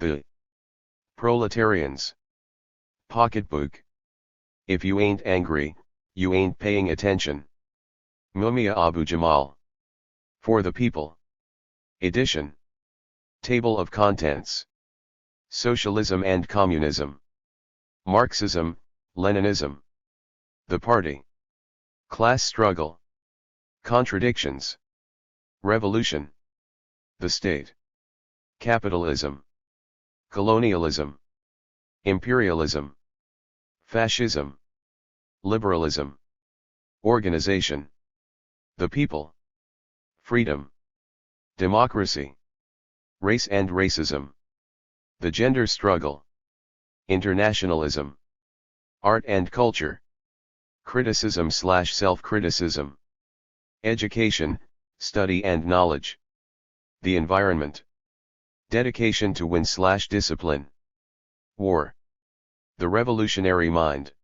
The proletarians. Pocketbook. If you ain't angry, you ain't paying attention. Mumia Abu Jamal. For the People. Edition. Table of Contents. Socialism and Communism. Marxism, Leninism. The Party. Class Struggle. Contradictions. Revolution. The State. Capitalism. Colonialism. Imperialism. Fascism. Liberalism. Organization. The People. Freedom. Democracy. Race and racism. The gender struggle. Internationalism. Art and culture. Criticism/self-criticism. Education, study and knowledge. The environment. Dedication to win/discipline. War. The revolutionary mind.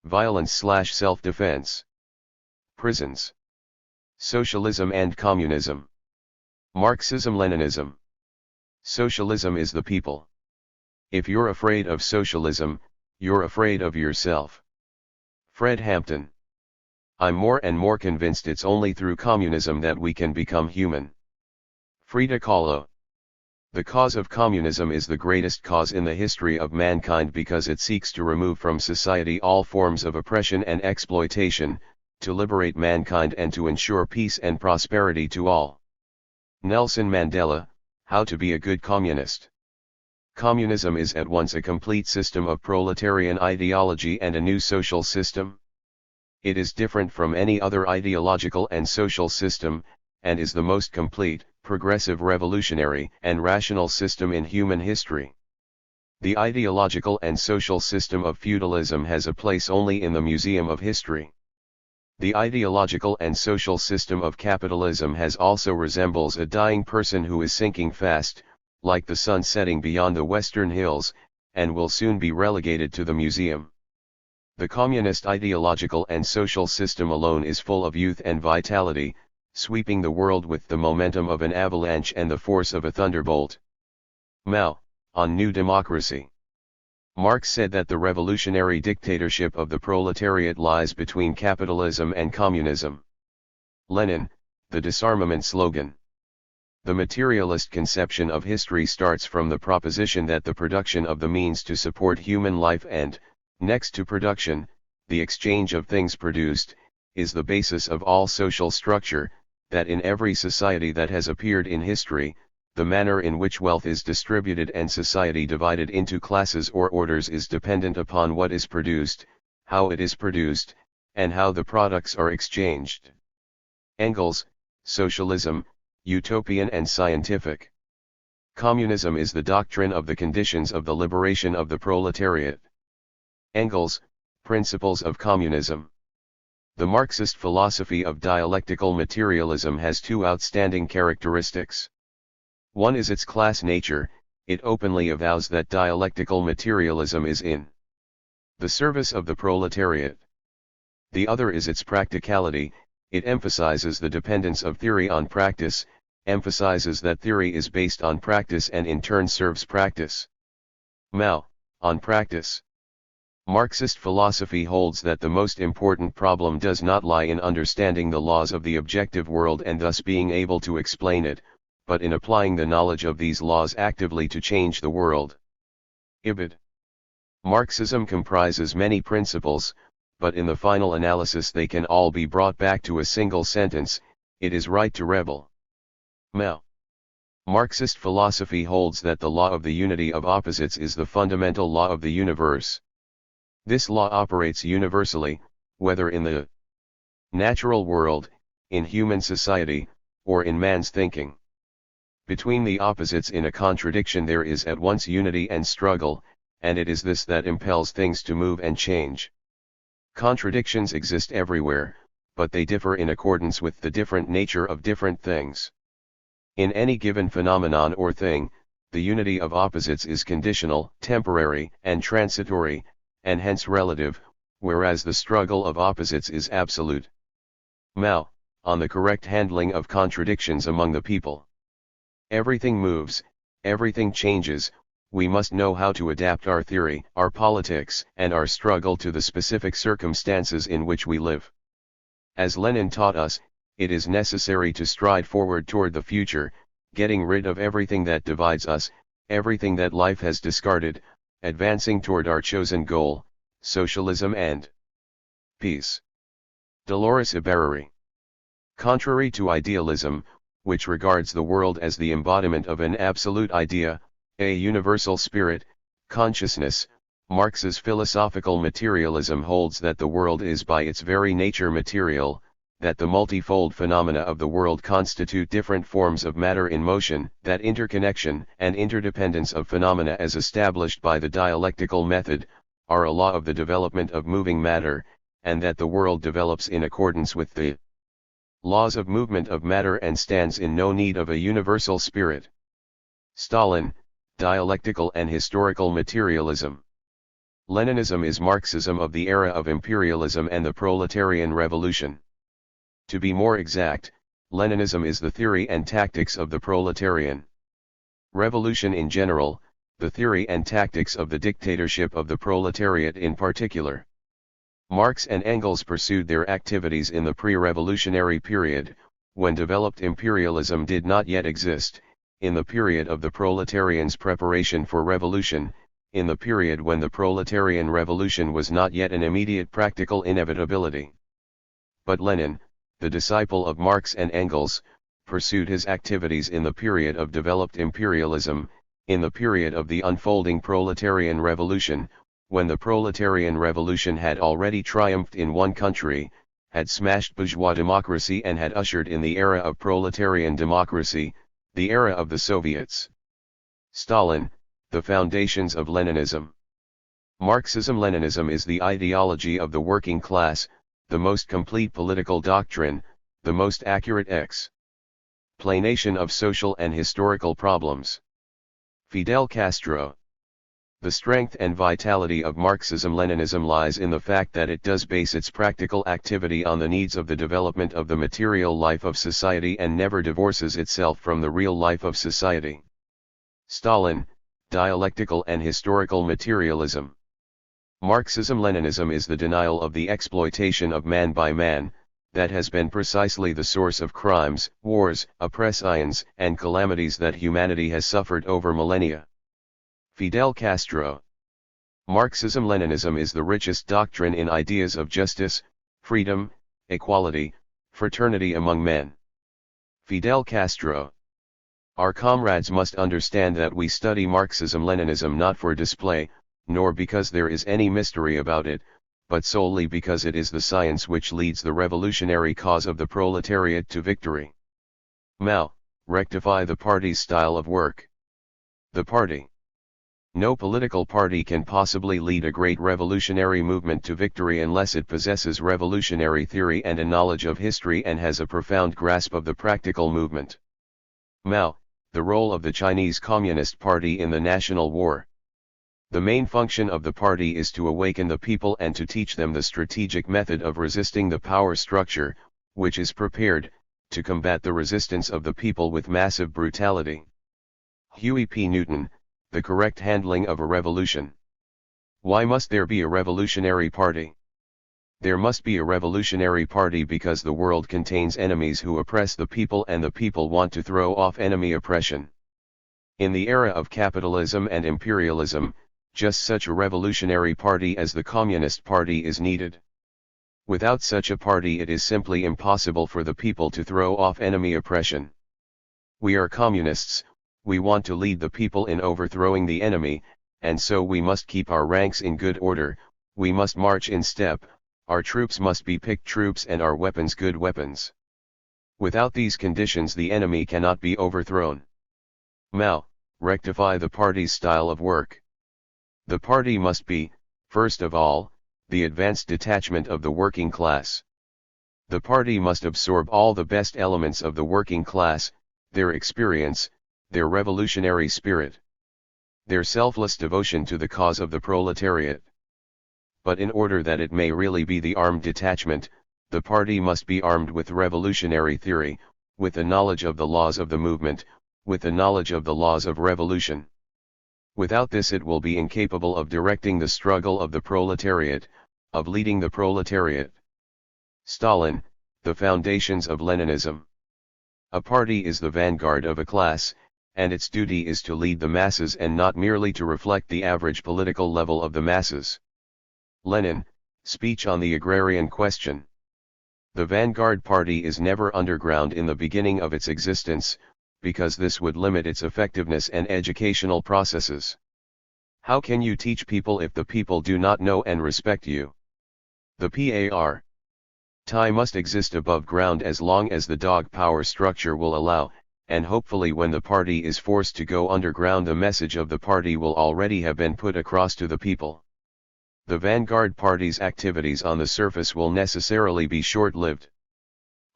Violence/self-defense. Prisons. Socialism and communism. Marxism-Leninism. Socialism is the people. If you're afraid of socialism, you're afraid of yourself. Fred Hampton. I'm more and more convinced it's only through communism that we can become human. Frida Kahlo. The cause of communism is the greatest cause in the history of mankind because it seeks to remove from society all forms of oppression and exploitation, to liberate mankind and to ensure peace and prosperity to all. Nelson Mandela, How to be a Good Communist. Communism is at once a complete system of proletarian ideology and a new social system. It is different from any other ideological and social system, and is the most complete, progressive, revolutionary, and rational system in human history. The ideological and social system of feudalism has a place only in the Museum of History. The ideological and social system of capitalism has also resembles a dying person who is sinking fast, like the sun setting beyond the western hills, and will soon be relegated to the museum. The communist ideological and social system alone is full of youth and vitality, sweeping the world with the momentum of an avalanche and the force of a thunderbolt. Mao, on New Democracy. Marx said that the revolutionary dictatorship of the proletariat lies between capitalism and communism. Lenin, the disarmament slogan. The materialist conception of history starts from the proposition that the production of the means to support human life and, next to production, the exchange of things produced, is the basis of all social structure, that in every society that has appeared in history, the manner in which wealth is distributed and society divided into classes or orders is dependent upon what is produced, how it is produced, and how the products are exchanged. Engels, Socialism, Utopian and Scientific. Communism is the doctrine of the conditions of the liberation of the proletariat. Engels, Principles of Communism. The Marxist philosophy of dialectical materialism has two outstanding characteristics. One is its class nature. It openly avows that dialectical materialism is in the service of the proletariat. The other is its practicality. It emphasizes the dependence of theory on practice, emphasizes that theory is based on practice and in turn serves practice. Mao, on practice. Marxist philosophy holds that the most important problem does not lie in understanding the laws of the objective world and thus being able to explain it, but in applying the knowledge of these laws actively to change the world. Ibid. Marxism comprises many principles, but in the final analysis they can all be brought back to a single sentence: it is right to rebel. Mao. Marxist philosophy holds that the law of the unity of opposites is the fundamental law of the universe. This law operates universally, whether in the natural world, in human society, or in man's thinking. Between the opposites in a contradiction there is at once unity and struggle, and it is this that impels things to move and change. Contradictions exist everywhere, but they differ in accordance with the different nature of different things. In any given phenomenon or thing, the unity of opposites is conditional, temporary, and transitory, and hence relative, whereas the struggle of opposites is absolute. Mao, on the correct handling of contradictions among the people. Everything moves, everything changes, we must know how to adapt our theory, our politics, and our struggle to the specific circumstances in which we live. As Lenin taught us, it is necessary to stride forward toward the future, getting rid of everything that divides us, everything that life has discarded, advancing toward our chosen goal, socialism and peace. Dolores Ibarruri. Contrary to idealism, which regards the world as the embodiment of an absolute idea, a universal spirit, consciousness, Marx's philosophical materialism holds that the world is by its very nature material, that the multifold phenomena of the world constitute different forms of matter in motion, that interconnection and interdependence of phenomena as established by the dialectical method, are a law of the development of moving matter, and that the world develops in accordance with the laws of movement of matter and stands in no need of a universal spirit. Stalin, Dialectical and Historical Materialism. Leninism is Marxism of the era of imperialism and the proletarian revolution. To be more exact, Leninism is the theory and tactics of the proletarian revolution in general, the theory and tactics of the dictatorship of the proletariat in particular. Marx and Engels pursued their activities in the pre-revolutionary period, when developed imperialism did not yet exist, in the period of the proletarians' preparation for revolution, in the period when the proletarian revolution was not yet an immediate practical inevitability. But Lenin, the disciple of Marx and Engels, pursued his activities in the period of developed imperialism, in the period of the unfolding proletarian revolution, when the proletarian revolution had already triumphed in one country, had smashed bourgeois democracy and had ushered in the era of proletarian democracy, the era of the Soviets. Stalin, the foundations of Leninism. Marxism-Leninism is the ideology of the working class, the most complete political doctrine, the most accurate explanation of social and historical problems. Fidel Castro. The strength and vitality of Marxism-Leninism lies in the fact that it does base its practical activity on the needs of the development of the material life of society and never divorces itself from the real life of society. Stalin, Dialectical and Historical Materialism. Marxism-Leninism is the denial of the exploitation of man by man, that has been precisely the source of crimes, wars, oppressions, and calamities that humanity has suffered over millennia. Fidel Castro. Marxism-Leninism is the richest doctrine in ideas of justice, freedom, equality, fraternity among men. Fidel Castro. Our comrades must understand that we study Marxism-Leninism not for display, nor because there is any mystery about it, but solely because it is the science which leads the revolutionary cause of the proletariat to victory. Mao, rectify the party's style of work. The party. No political party can possibly lead a great revolutionary movement to victory unless it possesses revolutionary theory and a knowledge of history and has a profound grasp of the practical movement. Mao, the role of the Chinese Communist Party in the national war. The main function of the party is to awaken the people and to teach them the strategic method of resisting the power structure, which is prepared to combat the resistance of the people with massive brutality. Huey P. Newton, the correct handling of a revolution. Why must there be a revolutionary party? There must be a revolutionary party because the world contains enemies who oppress the people and the people want to throw off enemy oppression. In the era of capitalism and imperialism, just such a revolutionary party as the Communist Party is needed. Without such a party it is simply impossible for the people to throw off enemy oppression. We are communists. We want to lead the people in overthrowing the enemy, and so we must keep our ranks in good order, we must march in step, our troops must be picked troops and our weapons good weapons. Without these conditions the enemy cannot be overthrown. Mao, rectify the party's style of work. The party must be, first of all, the advanced detachment of the working class. The party must absorb all the best elements of the working class, their experience, their revolutionary spirit, their selfless devotion to the cause of the proletariat. But in order that it may really be the armed detachment, the party must be armed with revolutionary theory, with a knowledge of the laws of the movement, with a knowledge of the laws of revolution. Without this it will be incapable of directing the struggle of the proletariat, of leading the proletariat. Stalin, The Foundations of Leninism. A party is the vanguard of a class, and its duty is to lead the masses and not merely to reflect the average political level of the masses. Lenin, Speech on the Agrarian Question. The vanguard party is never underground in the beginning of its existence, because this would limit its effectiveness and educational processes. How can you teach people if the people do not know and respect you? The party must exist above ground as long as the dog power structure will allow, and hopefully when the party is forced to go underground the message of the party will already have been put across to the people. The vanguard party's activities on the surface will necessarily be short-lived.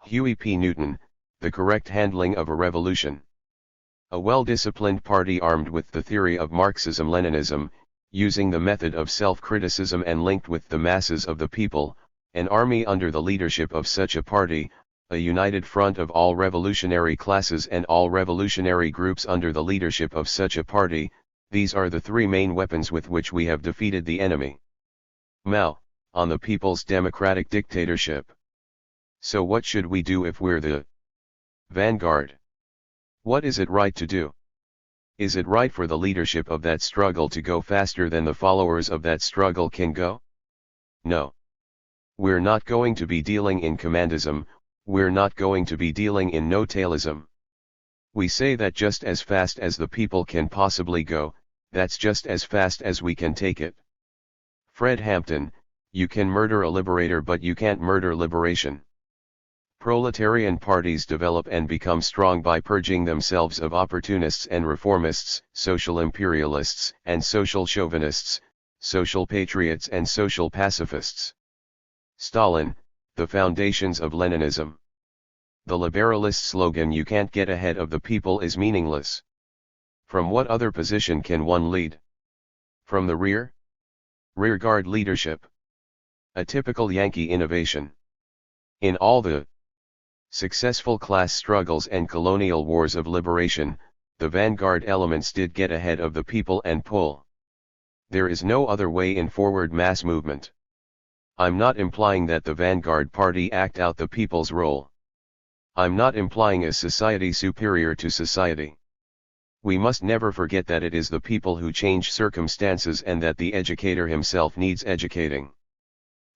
Huey P. Newton, The Correct Handling of a Revolution. A well-disciplined party armed with the theory of Marxism-Leninism, using the method of self-criticism and linked with the masses of the people, an army under the leadership of such a party, a united front of all revolutionary classes and all revolutionary groups under the leadership of such a party, these are the three main weapons with which we have defeated the enemy. Mao, on the people's democratic dictatorship. So what should we do if we're the vanguard? What is it right to do? Is it right for the leadership of that struggle to go faster than the followers of that struggle can go? No. We're not going to be dealing in commandism, we're not going to be dealing in no-tailism. We say that just as fast as the people can possibly go, that's just as fast as we can take it. Fred Hampton, you can murder a liberator but you can't murder liberation. Proletarian parties develop and become strong by purging themselves of opportunists and reformists, social imperialists and social chauvinists, social patriots and social pacifists. Stalin, The Foundations of Leninism. The liberalist slogan "you can't get ahead of the people" is meaningless. From what other position can one lead? From the rear? Rearguard leadership. A typical Yankee innovation. In all the successful class struggles and colonial wars of liberation, the vanguard elements did get ahead of the people and pull. There is no other way in forward mass movement. I'm not implying that the vanguard party act out the people's role. I'm not implying a society superior to society. We must never forget that it is the people who change circumstances and that the educator himself needs educating.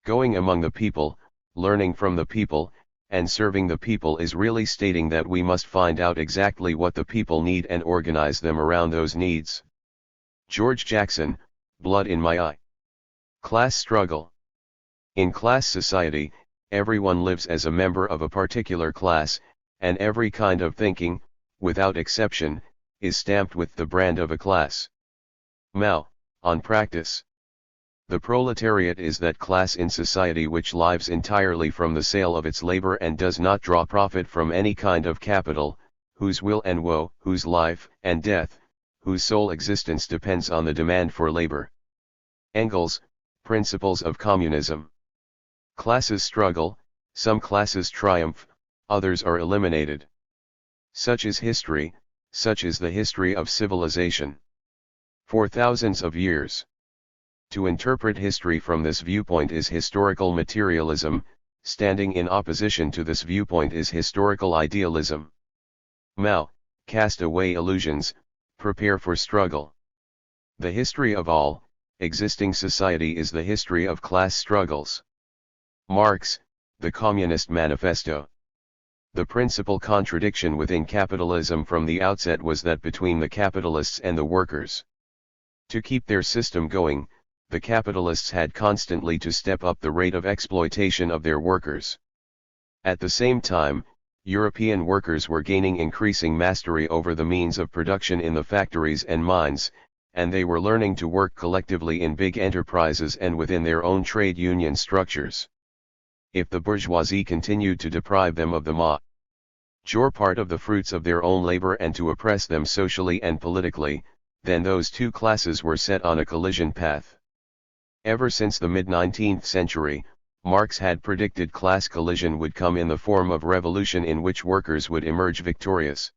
Going among the people, learning from the people, and serving the people is really stating that we must find out exactly what the people need and organize them around those needs. George Jackson, Blood in My Eye. Class struggle. In class society, everyone lives as a member of a particular class, and every kind of thinking, without exception, is stamped with the brand of a class. Mao, on practice. The proletariat is that class in society which lives entirely from the sale of its labor and does not draw profit from any kind of capital, whose will and woe, whose life and death, whose sole existence depends on the demand for labor. Engels, Principles of Communism. Classes struggle, some classes triumph, others are eliminated. Such is history, such is the history of civilization. For thousands of years. To interpret history from this viewpoint is historical materialism, standing in opposition to this viewpoint is historical idealism. Mao, cast away illusions, prepare for struggle. The history of all existing society is the history of class struggles. Marx, The Communist Manifesto. The principal contradiction within capitalism from the outset was that between the capitalists and the workers. To keep their system going, the capitalists had constantly to step up the rate of exploitation of their workers. At the same time, European workers were gaining increasing mastery over the means of production in the factories and mines, and they were learning to work collectively in big enterprises and within their own trade union structures. If the bourgeoisie continued to deprive them of the major part of the fruits of their own labor and to oppress them socially and politically, then those two classes were set on a collision path. Ever since the mid-19th century, Marx had predicted class collision would come in the form of revolution in which workers would emerge victorious.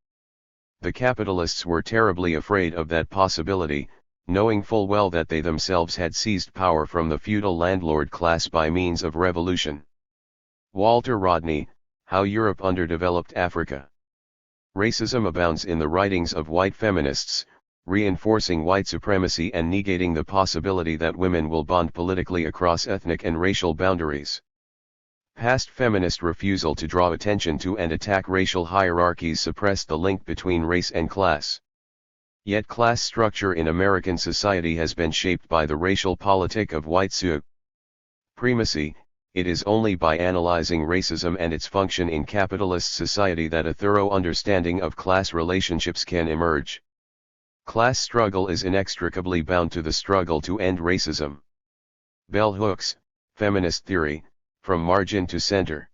The capitalists were terribly afraid of that possibility, knowing full well that they themselves had seized power from the feudal landlord class by means of revolution. Walter Rodney, How Europe Underdeveloped Africa. Racism abounds in the writings of white feminists, reinforcing white supremacy and negating the possibility that women will bond politically across ethnic and racial boundaries. Past feminist refusal to draw attention to and attack racial hierarchies suppressed the link between race and class. Yet class structure in American society has been shaped by the racial politic of white supremacy. It is only by analyzing racism and its function in capitalist society that a thorough understanding of class relationships can emerge. Class struggle is inextricably bound to the struggle to end racism. Bell Hooks, Feminist Theory, From Margin to Center.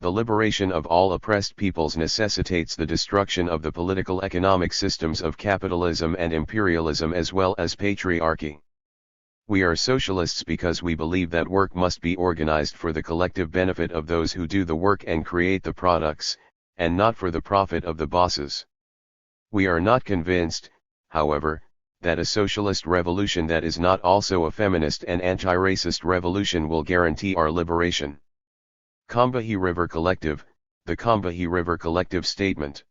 The liberation of all oppressed peoples necessitates the destruction of the political economic systems of capitalism and imperialism as well as patriarchy. We are socialists because we believe that work must be organized for the collective benefit of those who do the work and create the products, and not for the profit of the bosses. We are not convinced, however, that a socialist revolution that is not also a feminist and anti-racist revolution will guarantee our liberation. Combahee River Collective, the Combahee River Collective Statement.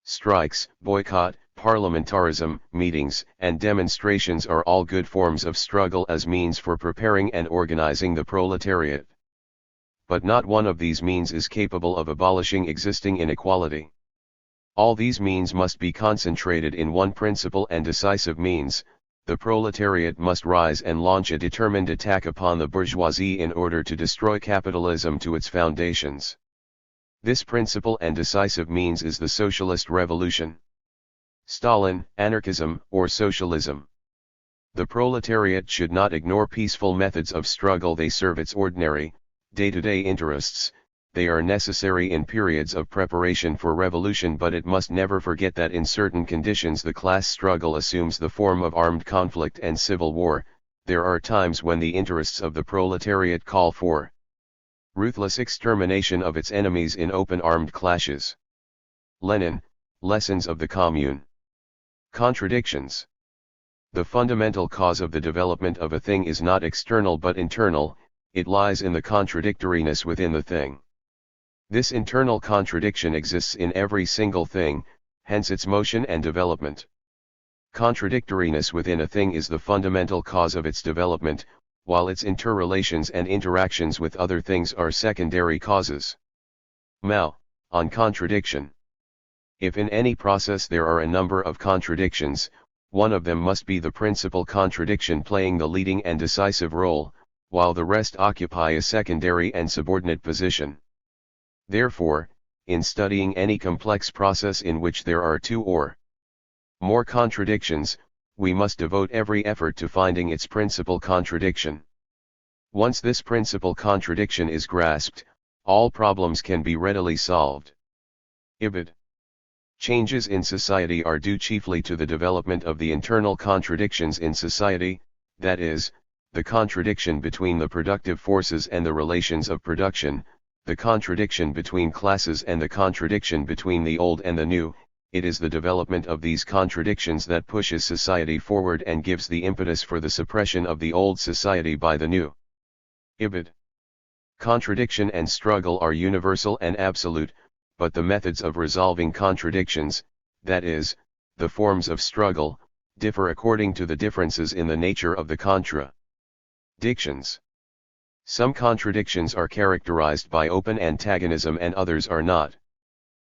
Strikes, boycott, parliamentarism, meetings, and demonstrations are all good forms of struggle as means for preparing and organizing the proletariat. But not one of these means is capable of abolishing existing inequality. All these means must be concentrated in one principal and decisive means: the proletariat must rise and launch a determined attack upon the bourgeoisie in order to destroy capitalism to its foundations. This principal and decisive means is the socialist revolution. Stalin, anarchism, or socialism. The proletariat should not ignore peaceful methods of struggle. They serve its ordinary, day-to-day interests. They are necessary in periods of preparation for revolution, but it must never forget that in certain conditions the class struggle assumes the form of armed conflict and civil war. There are times when the interests of the proletariat call for ruthless extermination of its enemies in open armed clashes. Lenin, Lessons of the Commune. Contradictions. The fundamental cause of the development of a thing is not external but internal. It lies in the contradictoriness within the thing. This internal contradiction exists in every single thing, hence its motion and development. Contradictoriness within a thing is the fundamental cause of its development, while its interrelations and interactions with other things are secondary causes. Mao, on contradiction. If in any process there are a number of contradictions, one of them must be the principal contradiction playing the leading and decisive role, while the rest occupy a secondary and subordinate position. Therefore, in studying any complex process in which there are two or more contradictions, we must devote every effort to finding its principal contradiction. Once this principal contradiction is grasped, all problems can be readily solved. Ibid. Changes in society are due chiefly to the development of the internal contradictions in society, that is, the contradiction between the productive forces and the relations of production, the contradiction between classes and the contradiction between the old and the new. It is the development of these contradictions that pushes society forward and gives the impetus for the suppression of the old society by the new. Ibid. Contradiction and struggle are universal and absolute, but the methods of resolving contradictions, that is, the forms of struggle, differ according to the differences in the nature of the contradictions. Some contradictions are characterized by open antagonism and others are not.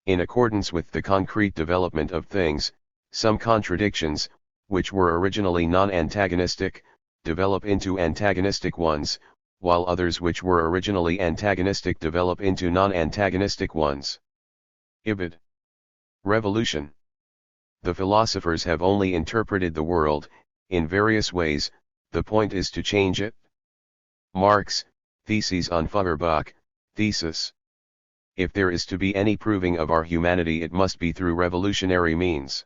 In accordance with the concrete development of things, some contradictions, which were originally non-antagonistic, develop into antagonistic ones, while others which were originally antagonistic develop into non-antagonistic ones. Ibid. Revolution. The philosophers have only interpreted the world, in various ways. The point is to change it. Marx, Theses on Feuerbach, Thesis. If there is to be any proving of our humanity, it must be through revolutionary means.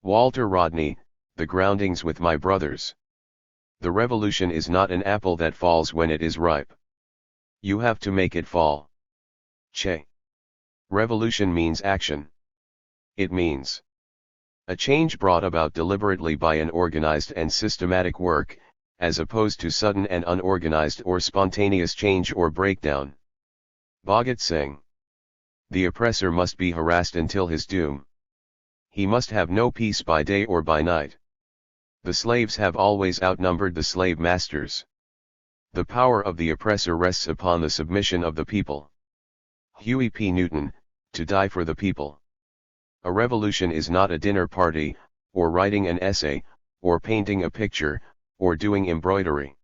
Walter Rodney, The Groundings with My Brothers. The revolution is not an apple that falls when it is ripe. You have to make it fall. Che. Revolution means action. It means A change brought about deliberately by an organized and systematic work, as opposed to sudden and unorganized or spontaneous change or breakdown. Bhagat Singh. The oppressor must be harassed until his doom. He must have no peace by day or by night. The slaves have always outnumbered the slave masters. The power of the oppressor rests upon the submission of the people. Huey P. Newton, to die for the people. A revolution is not a dinner party, or writing an essay, or painting a picture, or doing embroidery.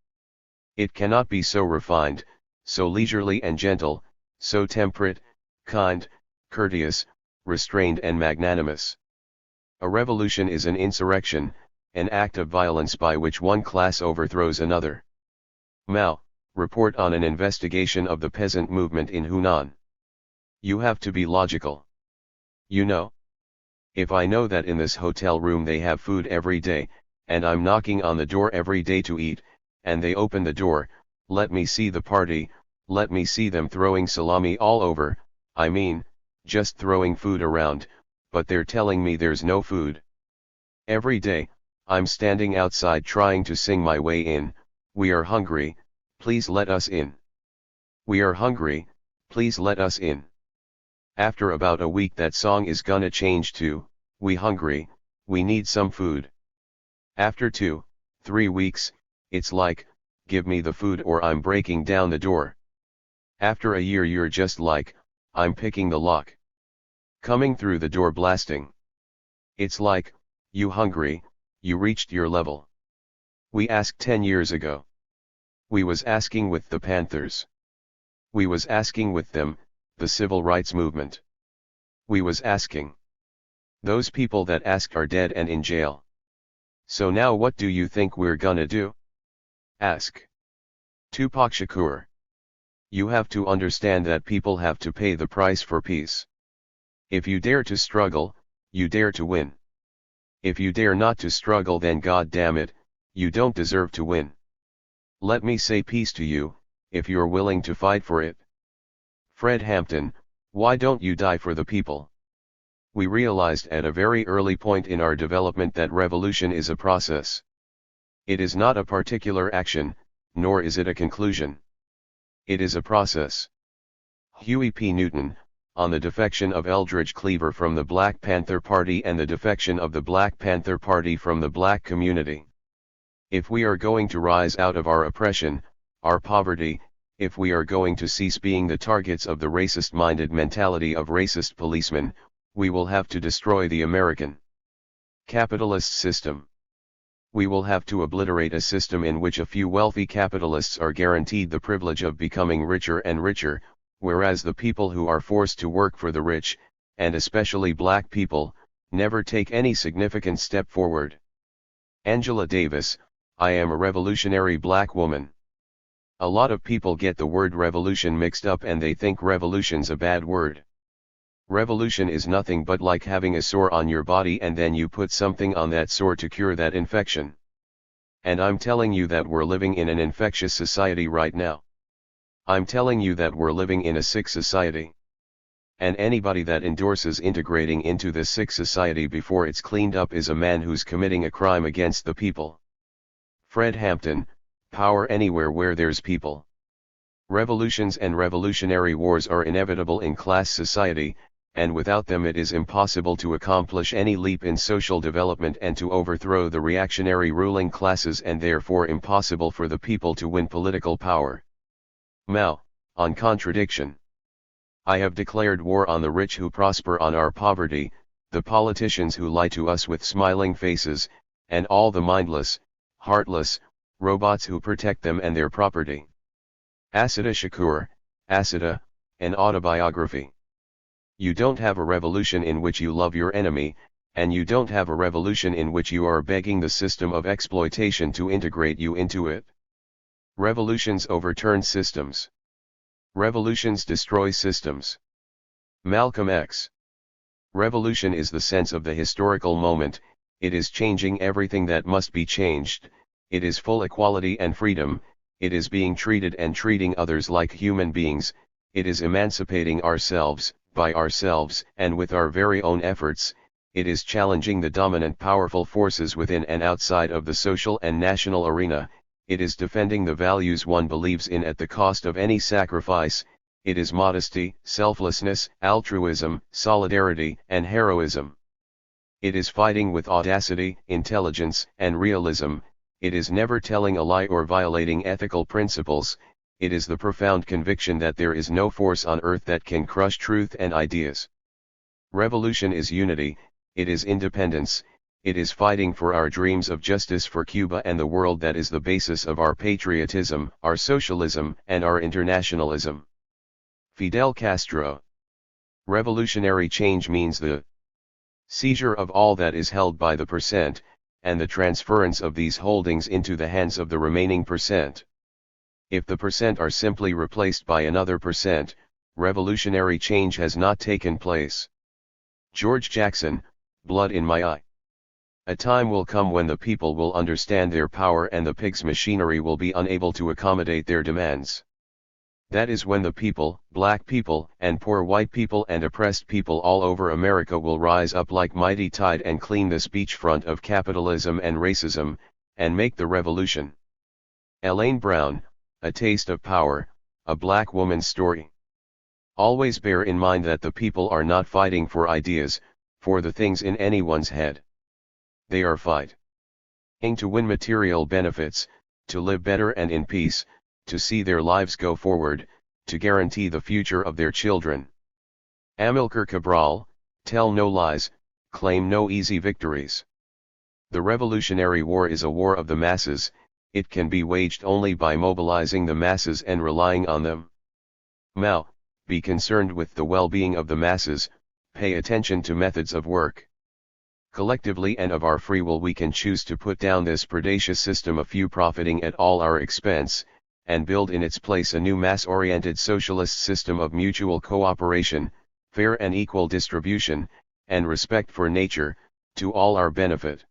It cannot be so refined, so leisurely and gentle, so temperate, kind, courteous, restrained and magnanimous. A revolution is an insurrection, an act of violence by which one class overthrows another. Mao, report on an investigation of the peasant movement in Hunan. You have to be logical. You know? If I know that in this hotel room they have food every day, and I'm knocking on the door every day to eat, and they open the door, let me see the party, let me see them throwing salami all over, I mean, just throwing food around, but they're telling me there's no food. Every day, I'm standing outside trying to sing my way in, we are hungry, please let us in. We are hungry, please let us in. After about a week that song is gonna change to, we hungry, we need some food. After 2-3 weeks, it's like, give me the food or I'm breaking down the door. After a year you're just like, I'm picking the lock. Coming through the door blasting. It's like, you hungry, you reached your level. We asked 10 years ago. We was asking with the Panthers. We was asking with them, the civil rights movement. We was asking. Those people that asked are dead and in jail. So now what do you think we're gonna do? Ask. Tupac Shakur. You have to understand that people have to pay the price for peace. If you dare to struggle, you dare to win. If you dare not to struggle, then God damn it, you don't deserve to win. Let me say peace to you, if you're willing to fight for it. Fred Hampton, why don't you die for the people? We realized at a very early point in our development that revolution is a process. It is not a particular action, nor is it a conclusion. It is a process. Huey P. Newton, on the defection of Eldridge Cleaver from the Black Panther Party and the defection of the Black Panther Party from the black community. If we are going to rise out of our oppression, our poverty, if we are going to cease being the targets of the racist-minded mentality of racist policemen, we will have to destroy the American capitalist system. We will have to obliterate a system in which a few wealthy capitalists are guaranteed the privilege of becoming richer and richer, whereas the people who are forced to work for the rich, and especially black people, never take any significant step forward. Angela Davis, I am a revolutionary black woman. A lot of people get the word revolution mixed up and they think revolution's a bad word. Revolution is nothing but like having a sore on your body and then you put something on that sore to cure that infection. And I'm telling you that we're living in an infectious society right now. I'm telling you that we're living in a sick society. And anybody that endorses integrating into this sick society before it's cleaned up is a man who's committing a crime against the people. Fred Hampton, power anywhere where there's people. Revolutions and revolutionary wars are inevitable in class society, and without them it is impossible to accomplish any leap in social development and to overthrow the reactionary ruling classes, and therefore impossible for the people to win political power. Mao, on contradiction. I have declared war on the rich who prosper on our poverty, the politicians who lie to us with smiling faces, and all the mindless, heartless, robots who protect them and their property. Asita Shakur, Asita, an autobiography. You don't have a revolution in which you love your enemy, and you don't have a revolution in which you are begging the system of exploitation to integrate you into it. Revolutions overturn systems. Revolutions destroy systems. Malcolm X. Revolution is the sense of the historical moment, it is changing everything that must be changed, it is full equality and freedom, it is being treated and treating others like human beings, it is emancipating ourselves, by ourselves and with our very own efforts, it is challenging the dominant powerful forces within and outside of the social and national arena, it is defending the values one believes in at the cost of any sacrifice, it is modesty, selflessness, altruism, solidarity, and heroism. It is fighting with audacity, intelligence, and realism, it is never telling a lie or violating ethical principles, it is the profound conviction that there is no force on earth that can crush truth and ideas. Revolution is unity, it is independence, it is fighting for our dreams of justice for Cuba and the world that is the basis of our patriotism, our socialism, and our internationalism. Fidel Castro. Revolutionary change means the seizure of all that is held by the percent, and the transference of these holdings into the hands of the remaining percent. If the percent are simply replaced by another percent, revolutionary change has not taken place. George Jackson, Blood in My Eye. A time will come when the people will understand their power and the pig's machinery will be unable to accommodate their demands. That is when the people, black people, and poor white people and oppressed people all over America will rise up like mighty tide and clean this beachfront of capitalism and racism, and make the revolution. Elaine Brown, A Taste of Power, A Black Woman's Story. Always bear in mind that the people are not fighting for ideas, for the things in anyone's head. They are fighting to win material benefits, to live better and in peace, to see their lives go forward, to guarantee the future of their children. Amilcar Cabral, Tell no lies, claim no easy victories. The Revolutionary War is a war of the masses, it can be waged only by mobilizing the masses and relying on them. Mao, be concerned with the well-being of the masses, pay attention to methods of work. Collectively and of our free will we can choose to put down this predacious system of few profiting at all our expense, and build in its place a new mass-oriented socialist system of mutual cooperation, fair and equal distribution, and respect for nature, to all our benefit.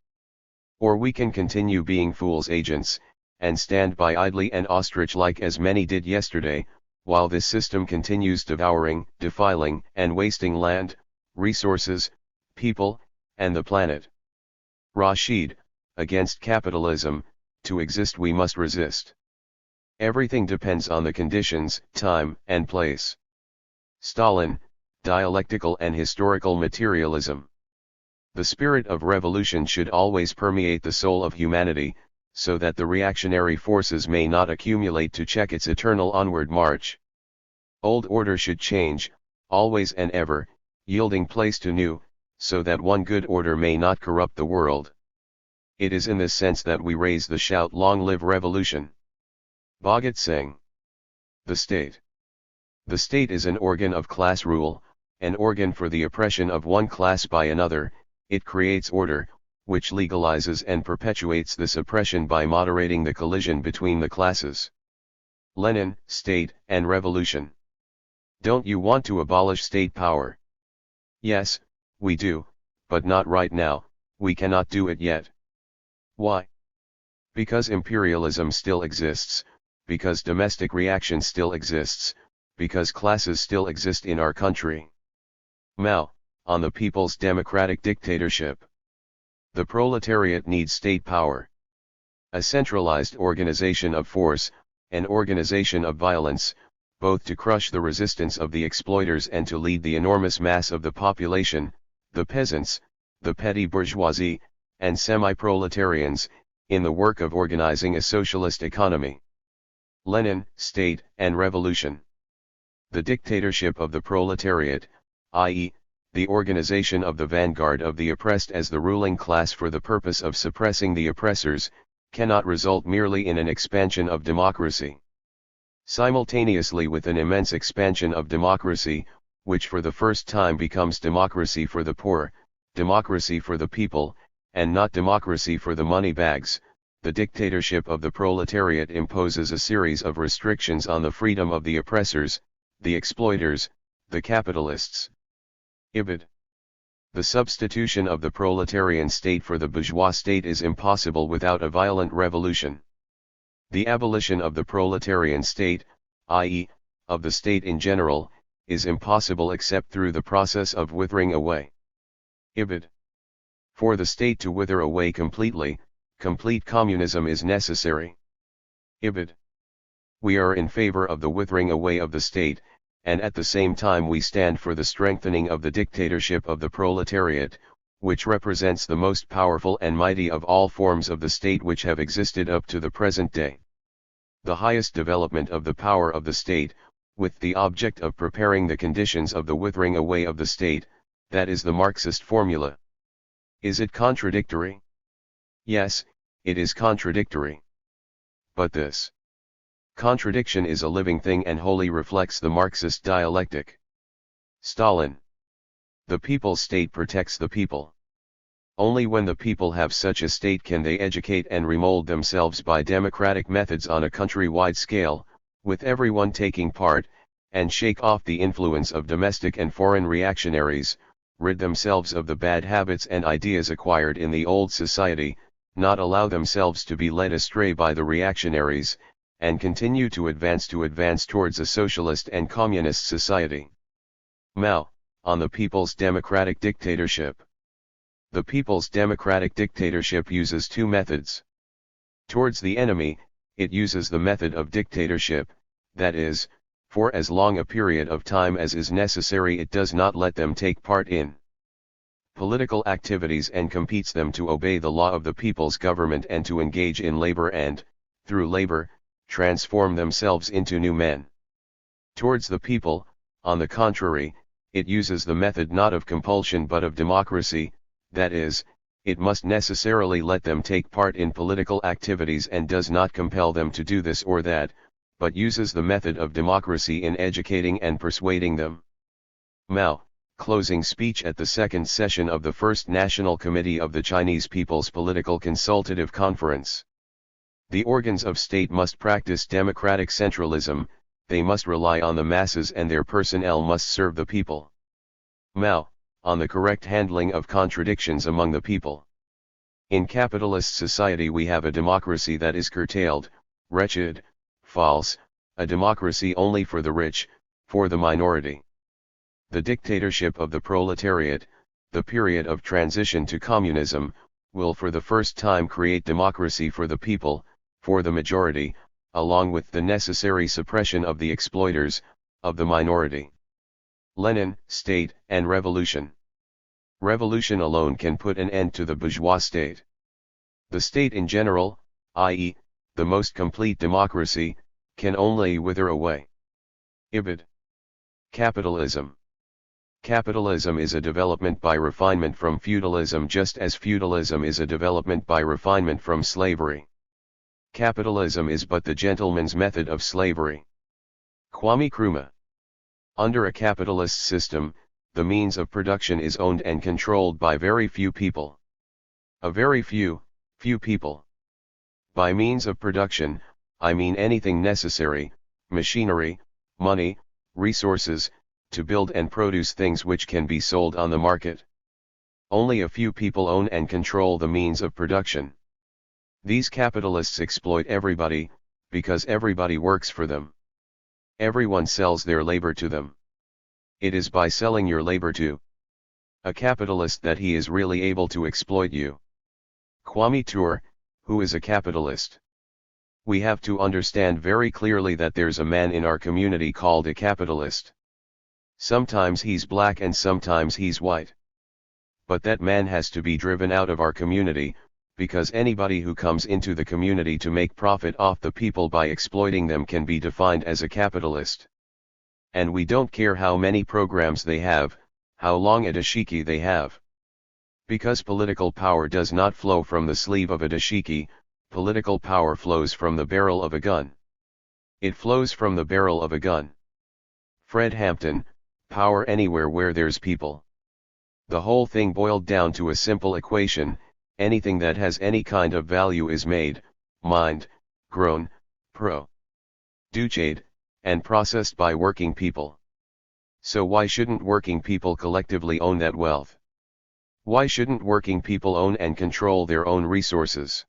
Or we can continue being fools' agents, and stand by idly and ostrich-like as many did yesterday, while this system continues devouring, defiling, and wasting land, resources, people, and the planet. Rashid, Against Capitalism, to exist we must resist. Everything depends on the conditions, time, and place. Stalin, Dialectical and Historical Materialism. The spirit of revolution should always permeate the soul of humanity, so that the reactionary forces may not accumulate to check its eternal onward march. Old order should change, always and ever, yielding place to new, so that one good order may not corrupt the world. It is in this sense that we raise the shout Long Live Revolution. Bhagat Singh. The State. The state is an organ of class rule, an organ for the oppression of one class by another, it creates order, which legalizes and perpetuates this oppression by moderating the collision between the classes. Lenin, State and Revolution. Don't you want to abolish state power? Yes, we do, but not right now, we cannot do it yet. Why? Because imperialism still exists, because domestic reaction still exists, because classes still exist in our country. Mao, on the people's democratic dictatorship. The proletariat needs state power. A centralized organization of force, an organization of violence, both to crush the resistance of the exploiters and to lead the enormous mass of the population, the peasants, the petty bourgeoisie, and semi-proletarians, in the work of organizing a socialist economy. Lenin, State and Revolution. The dictatorship of the proletariat, i.e., the organization of the vanguard of the oppressed as the ruling class for the purpose of suppressing the oppressors, cannot result merely in an expansion of democracy. Simultaneously with an immense expansion of democracy, which for the first time becomes democracy for the poor, democracy for the people, and not democracy for the money bags, the dictatorship of the proletariat imposes a series of restrictions on the freedom of the oppressors, the exploiters, the capitalists. Ibid. The substitution of the proletarian state for the bourgeois state is impossible without a violent revolution. The abolition of the proletarian state, i.e., of the state in general, is impossible except through the process of withering away. Ibid. For the state to wither away completely, complete communism is necessary. Ibid. We are in favor of the withering away of the state, and at the same time we stand for the strengthening of the dictatorship of the proletariat, which represents the most powerful and mighty of all forms of the state which have existed up to the present day. The highest development of the power of the state, with the object of preparing the conditions of the withering away of the state, that is the Marxist formula. Is it contradictory? Yes, it is contradictory. But this contradiction is a living thing and wholly reflects the Marxist dialectic. Stalin. The people's state protects the people. Only when the people have such a state can they educate and remold themselves by democratic methods on a country-wide scale, with everyone taking part, and shake off the influence of domestic and foreign reactionaries, rid themselves of the bad habits and ideas acquired in the old society, not allow themselves to be led astray by the reactionaries, and continue to advance towards a socialist and communist society. Mao, on the people's democratic dictatorship. The people's democratic dictatorship uses two methods. Towards the enemy, it uses the method of dictatorship, that is, for as long a period of time as is necessary it does not let them take part in political activities and competes them to obey the law of the people's government and to engage in labor and, through labor, transform themselves into new men. Towards the people, on the contrary, it uses the method not of compulsion but of democracy, that is, it must necessarily let them take part in political activities and does not compel them to do this or that, but uses the method of democracy in educating and persuading them. Mao, closing speech at the second session of the First National Committee of the Chinese People's Political Consultative Conference. The organs of state must practice democratic centralism, they must rely on the masses and their personnel must serve the people. Mao, on the correct handling of contradictions among the people. In capitalist society we have a democracy that is curtailed, wretched, false, a democracy only for the rich, for the minority. The dictatorship of the proletariat, the period of transition to communism, will for the first time create democracy for the people, for the majority, along with the necessary suppression of the exploiters, of the minority. Lenin, State and Revolution. Revolution alone can put an end to the bourgeois state. The state in general, i.e., the most complete democracy, can only wither away. Ibid. Capitalism. Capitalism is a development by refinement from feudalism just as feudalism is a development by refinement from slavery. Capitalism is but the gentleman's method of slavery. Kwame Nkrumah. Under a capitalist system, the means of production is owned and controlled by very few people. A very few people. By means of production, I mean anything necessary, machinery, money, resources, to build and produce things which can be sold on the market. Only a few people own and control the means of production. These capitalists exploit everybody, because everybody works for them. Everyone sells their labor to them. It is by selling your labor to a capitalist that he is really able to exploit you. Kwame Nkrumah, who is a capitalist? We have to understand very clearly that there's a man in our community called a capitalist. Sometimes he's black and sometimes he's white. But that man has to be driven out of our community, because anybody who comes into the community to make profit off the people by exploiting them can be defined as a capitalist. And we don't care how many programs they have, how long a dashiki they have. Because political power does not flow from the sleeve of a dashiki, political power flows from the barrel of a gun. It flows from the barrel of a gun. Fred Hampton, power anywhere where there's people. The whole thing boiled down to a simple equation: anything that has any kind of value is made, mined, grown, produced, and processed by working people. So why shouldn't working people collectively own that wealth? Why shouldn't working people own and control their own resources?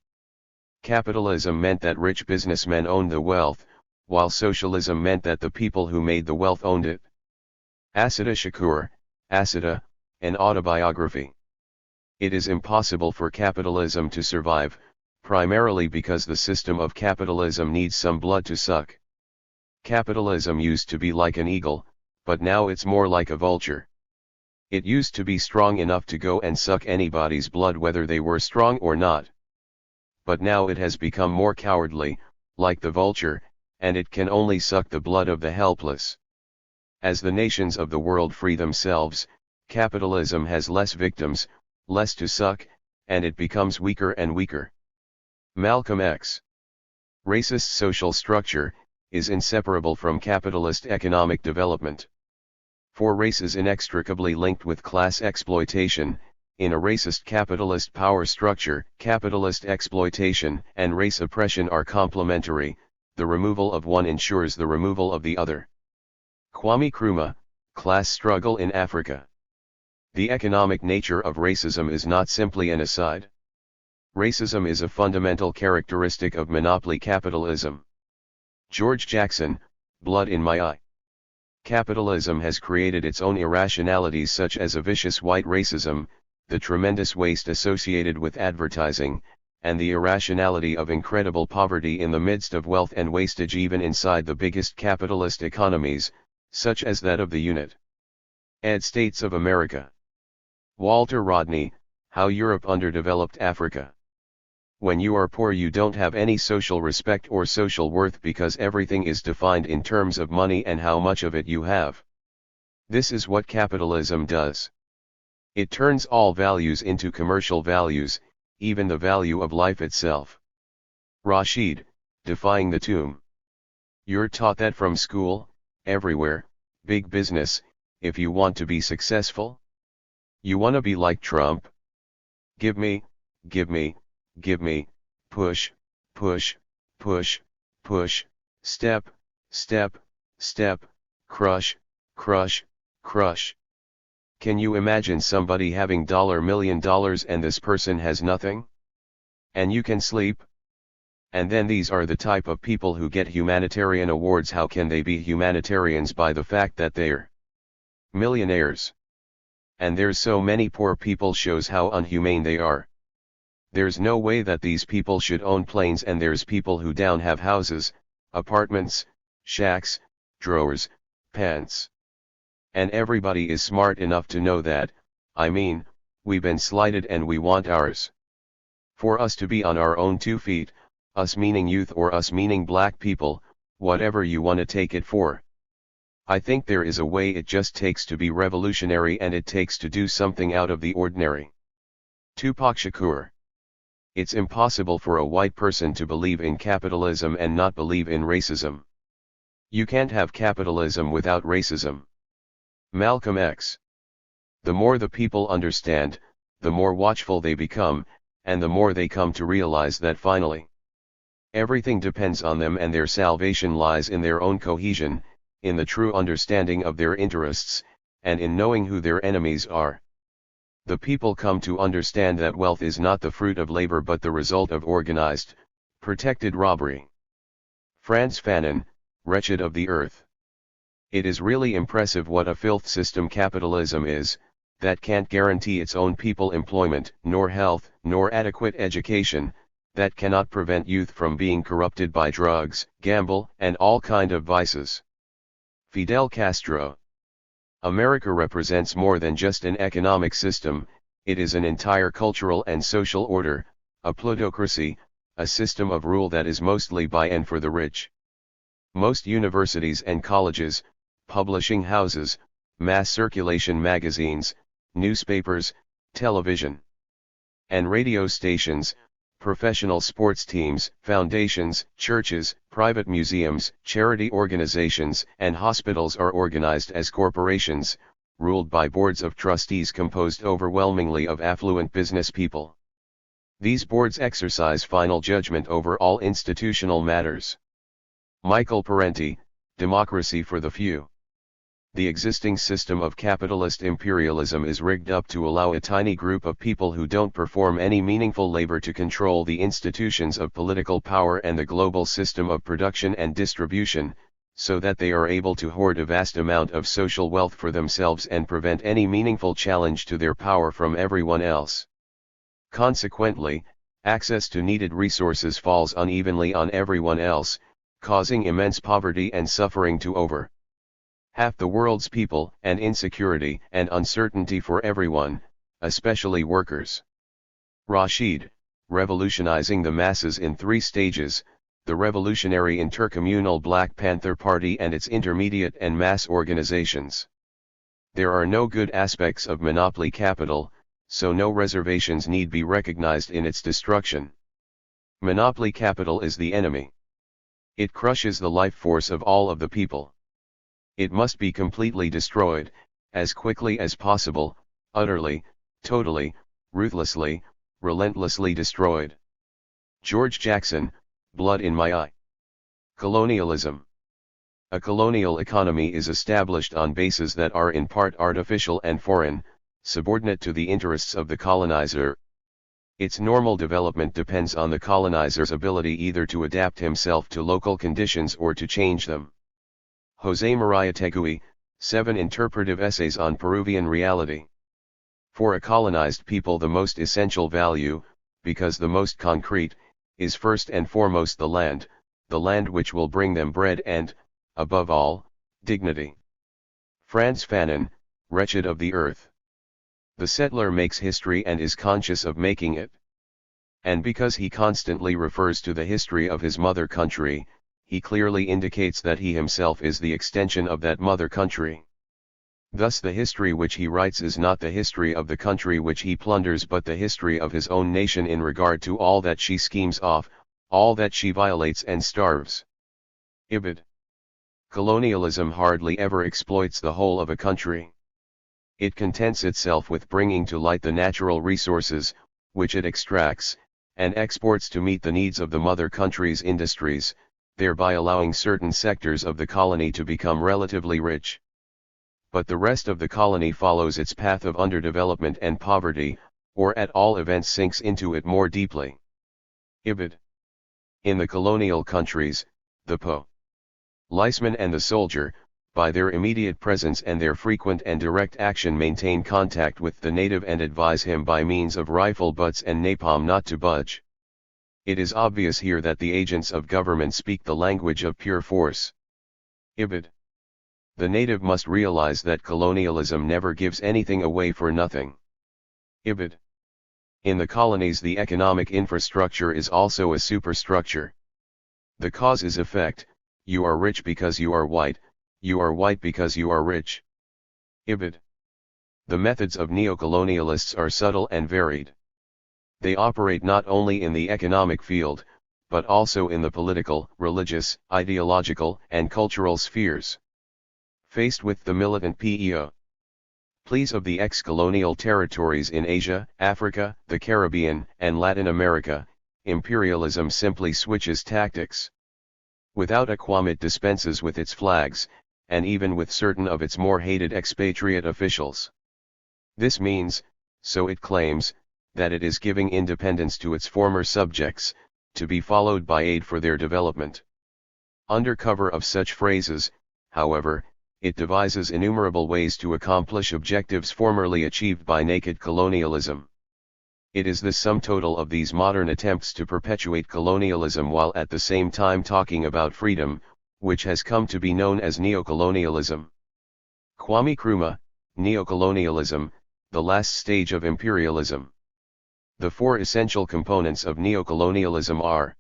Capitalism meant that rich businessmen owned the wealth, while socialism meant that the people who made the wealth owned it. Asita Shakur, Asita, an autobiography. It is impossible for capitalism to survive, primarily because the system of capitalism needs some blood to suck. Capitalism used to be like an eagle, but now it's more like a vulture. It used to be strong enough to go and suck anybody's blood whether they were strong or not. But now it has become more cowardly, like the vulture, and it can only suck the blood of the helpless. As the nations of the world free themselves, capitalism has less victims, less to suck, and it becomes weaker and weaker. Malcolm X. Racist social structure is inseparable from capitalist economic development. For race is inextricably linked with class exploitation. In a racist capitalist power structure, capitalist exploitation and race oppression are complementary. The removal of one ensures the removal of the other. Kwame Nkrumah, Class Struggle in Africa. The economic nature of racism is not simply an aside. Racism is a fundamental characteristic of monopoly capitalism. George Jackson, Blood in My Eye. Capitalism has created its own irrationalities such as a vicious white racism, the tremendous waste associated with advertising, and the irrationality of incredible poverty in the midst of wealth and wastage even inside the biggest capitalist economies, such as that of the United States of America. Walter Rodney, How Europe Underdeveloped Africa. When you are poor you don't have any social respect or social worth because everything is defined in terms of money and how much of it you have. This is what capitalism does. It turns all values into commercial values, even the value of life itself. Rashid, Defying the Tomb. You're taught that from school, everywhere, big business, if you want to be successful. You want to be like Trump? Give me, push, push, push, push, step, step, step, crush, crush, crush. Can you imagine somebody having $1 million and this person has nothing? And you can sleep? And then these are the type of people who get humanitarian awards. How can they be humanitarians by the fact that they're millionaires? And there's so many poor people shows how unhumane they are. There's no way that these people should own planes, and there's people who don't have houses, apartments, shacks, drawers, pants. And everybody is smart enough to know that, I mean, we've been slighted and we want ours. For us to be on our own 2 feet, us meaning youth or us meaning black people, whatever you want to take it for. I think there is a way it just takes to be revolutionary, and it takes to do something out of the ordinary. Tupac Shakur. It's impossible for a white person to believe in capitalism and not believe in racism. You can't have capitalism without racism. Malcolm X. The more the people understand, the more watchful they become, and the more they come to realize that finally, everything depends on them and their salvation lies in their own cohesion, in the true understanding of their interests, and in knowing who their enemies are. The people come to understand that wealth is not the fruit of labor but the result of organized, protected robbery. Frantz Fanon, Wretched of the Earth. It is really impressive what a filth system capitalism is, that can't guarantee its own people employment, nor health, nor adequate education, that cannot prevent youth from being corrupted by drugs, gamble, and all kind of vices. Fidel Castro. America represents more than just an economic system, it is an entire cultural and social order, a plutocracy, a system of rule that is mostly by and for the rich. Most universities and colleges, publishing houses, mass circulation magazines, newspapers, television and radio stations, professional sports teams, foundations, churches, private museums, charity organizations, and hospitals are organized as corporations, ruled by boards of trustees composed overwhelmingly of affluent business people. These boards exercise final judgment over all institutional matters. Michael Parenti, Democracy for the Few. The existing system of capitalist imperialism is rigged up to allow a tiny group of people who don't perform any meaningful labor to control the institutions of political power and the global system of production and distribution, so that they are able to hoard a vast amount of social wealth for themselves and prevent any meaningful challenge to their power from everyone else. Consequently, access to needed resources falls unevenly on everyone else, causing immense poverty and suffering to over half the world's people, and insecurity and uncertainty for everyone, especially workers. Rashid, revolutionizing the masses in 3 stages: the revolutionary intercommunal Black Panther Party and its intermediate and mass organizations. There are no good aspects of monopoly capital, so no reservations need be recognized in its destruction. Monopoly capital is the enemy. It crushes the life force of all of the people. It must be completely destroyed, as quickly as possible, utterly, totally, ruthlessly, relentlessly destroyed. George Jackson, Blood in My Eye. Colonialism. A colonial economy is established on bases that are in part artificial and foreign, subordinate to the interests of the colonizer. Its normal development depends on the colonizer's ability either to adapt himself to local conditions or to change them. José María Tegui, 7 Interpretive Essays on Peruvian Reality. For a colonized people, the most essential value, because the most concrete, is first and foremost the land which will bring them bread and, above all, dignity. Frantz Fanon, Wretched of the Earth. The settler makes history and is conscious of making it. And because he constantly refers to the history of his mother country, he clearly indicates that he himself is the extension of that mother country. Thus the history which he writes is not the history of the country which he plunders, but the history of his own nation in regard to all that she schemes off, all that she violates and starves. Ibid. Colonialism hardly ever exploits the whole of a country. It contents itself with bringing to light the natural resources, which it extracts, and exports to meet the needs of the mother country's industries, thereby allowing certain sectors of the colony to become relatively rich. But the rest of the colony follows its path of underdevelopment and poverty, or at all events sinks into it more deeply. Ibid. In the colonial countries, the policeman and the soldier, by their immediate presence and their frequent and direct action, maintain contact with the native and advise him by means of rifle butts and napalm not to budge. It is obvious here that the agents of government speak the language of pure force. Ibid. The native must realize that colonialism never gives anything away for nothing. Ibid. In the colonies, the economic infrastructure is also a superstructure. The cause is effect: you are rich because you are white because you are rich. Ibid. The methods of neocolonialists are subtle and varied. They operate not only in the economic field, but also in the political, religious, ideological, and cultural spheres. Faced with the militant pleas of the ex-colonial territories in Asia, Africa, the Caribbean, and Latin America, imperialism simply switches tactics. Without a qualm, it dispenses with its flags, and even with certain of its more hated expatriate officials. This means, so it claims, that it is giving independence to its former subjects, to be followed by aid for their development. Under cover of such phrases, however, it devises innumerable ways to accomplish objectives formerly achieved by naked colonialism. It is the sum total of these modern attempts to perpetuate colonialism while at the same time talking about freedom, which has come to be known as neocolonialism. Kwame Nkrumah, Neocolonialism, the last stage of imperialism. The 4 essential components of neocolonialism are: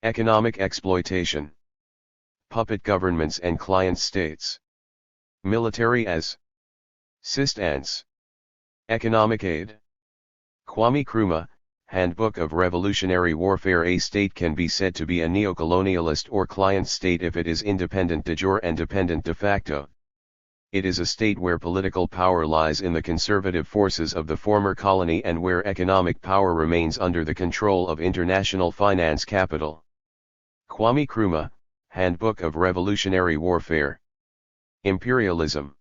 economic exploitation, puppet governments and client states, military as assistance, economic aid. Kwame Nkrumah, Handbook of Revolutionary Warfare. A state can be said to be a neocolonialist or client state if it is independent de jure and dependent de facto. It is a state where political power lies in the conservative forces of the former colony and where economic power remains under the control of international finance capital. Kwame Nkrumah, Handbook of Revolutionary Warfare. Imperialism.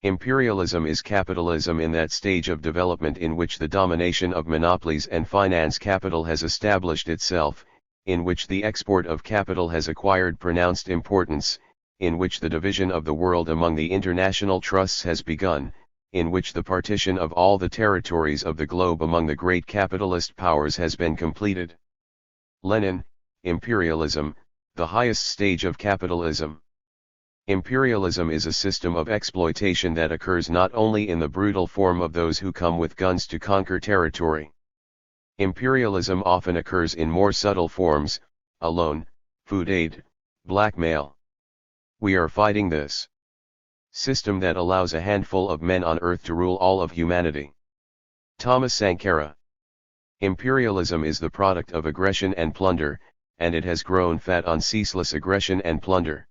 Imperialism is capitalism in that stage of development in which the domination of monopolies and finance capital has established itself, in which the export of capital has acquired pronounced importance, in which the division of the world among the international trusts has begun, in which the partition of all the territories of the globe among the great capitalist powers has been completed. Lenin, imperialism, the highest stage of capitalism. Imperialism is a system of exploitation that occurs not only in the brutal form of those who come with guns to conquer territory. Imperialism often occurs in more subtle forms, a loan, food aid, blackmail. We are fighting this system that allows a handful of men on earth to rule all of humanity. Thomas Sankara. Imperialism is the product of aggression and plunder, and it has grown fat on ceaseless aggression and plunder.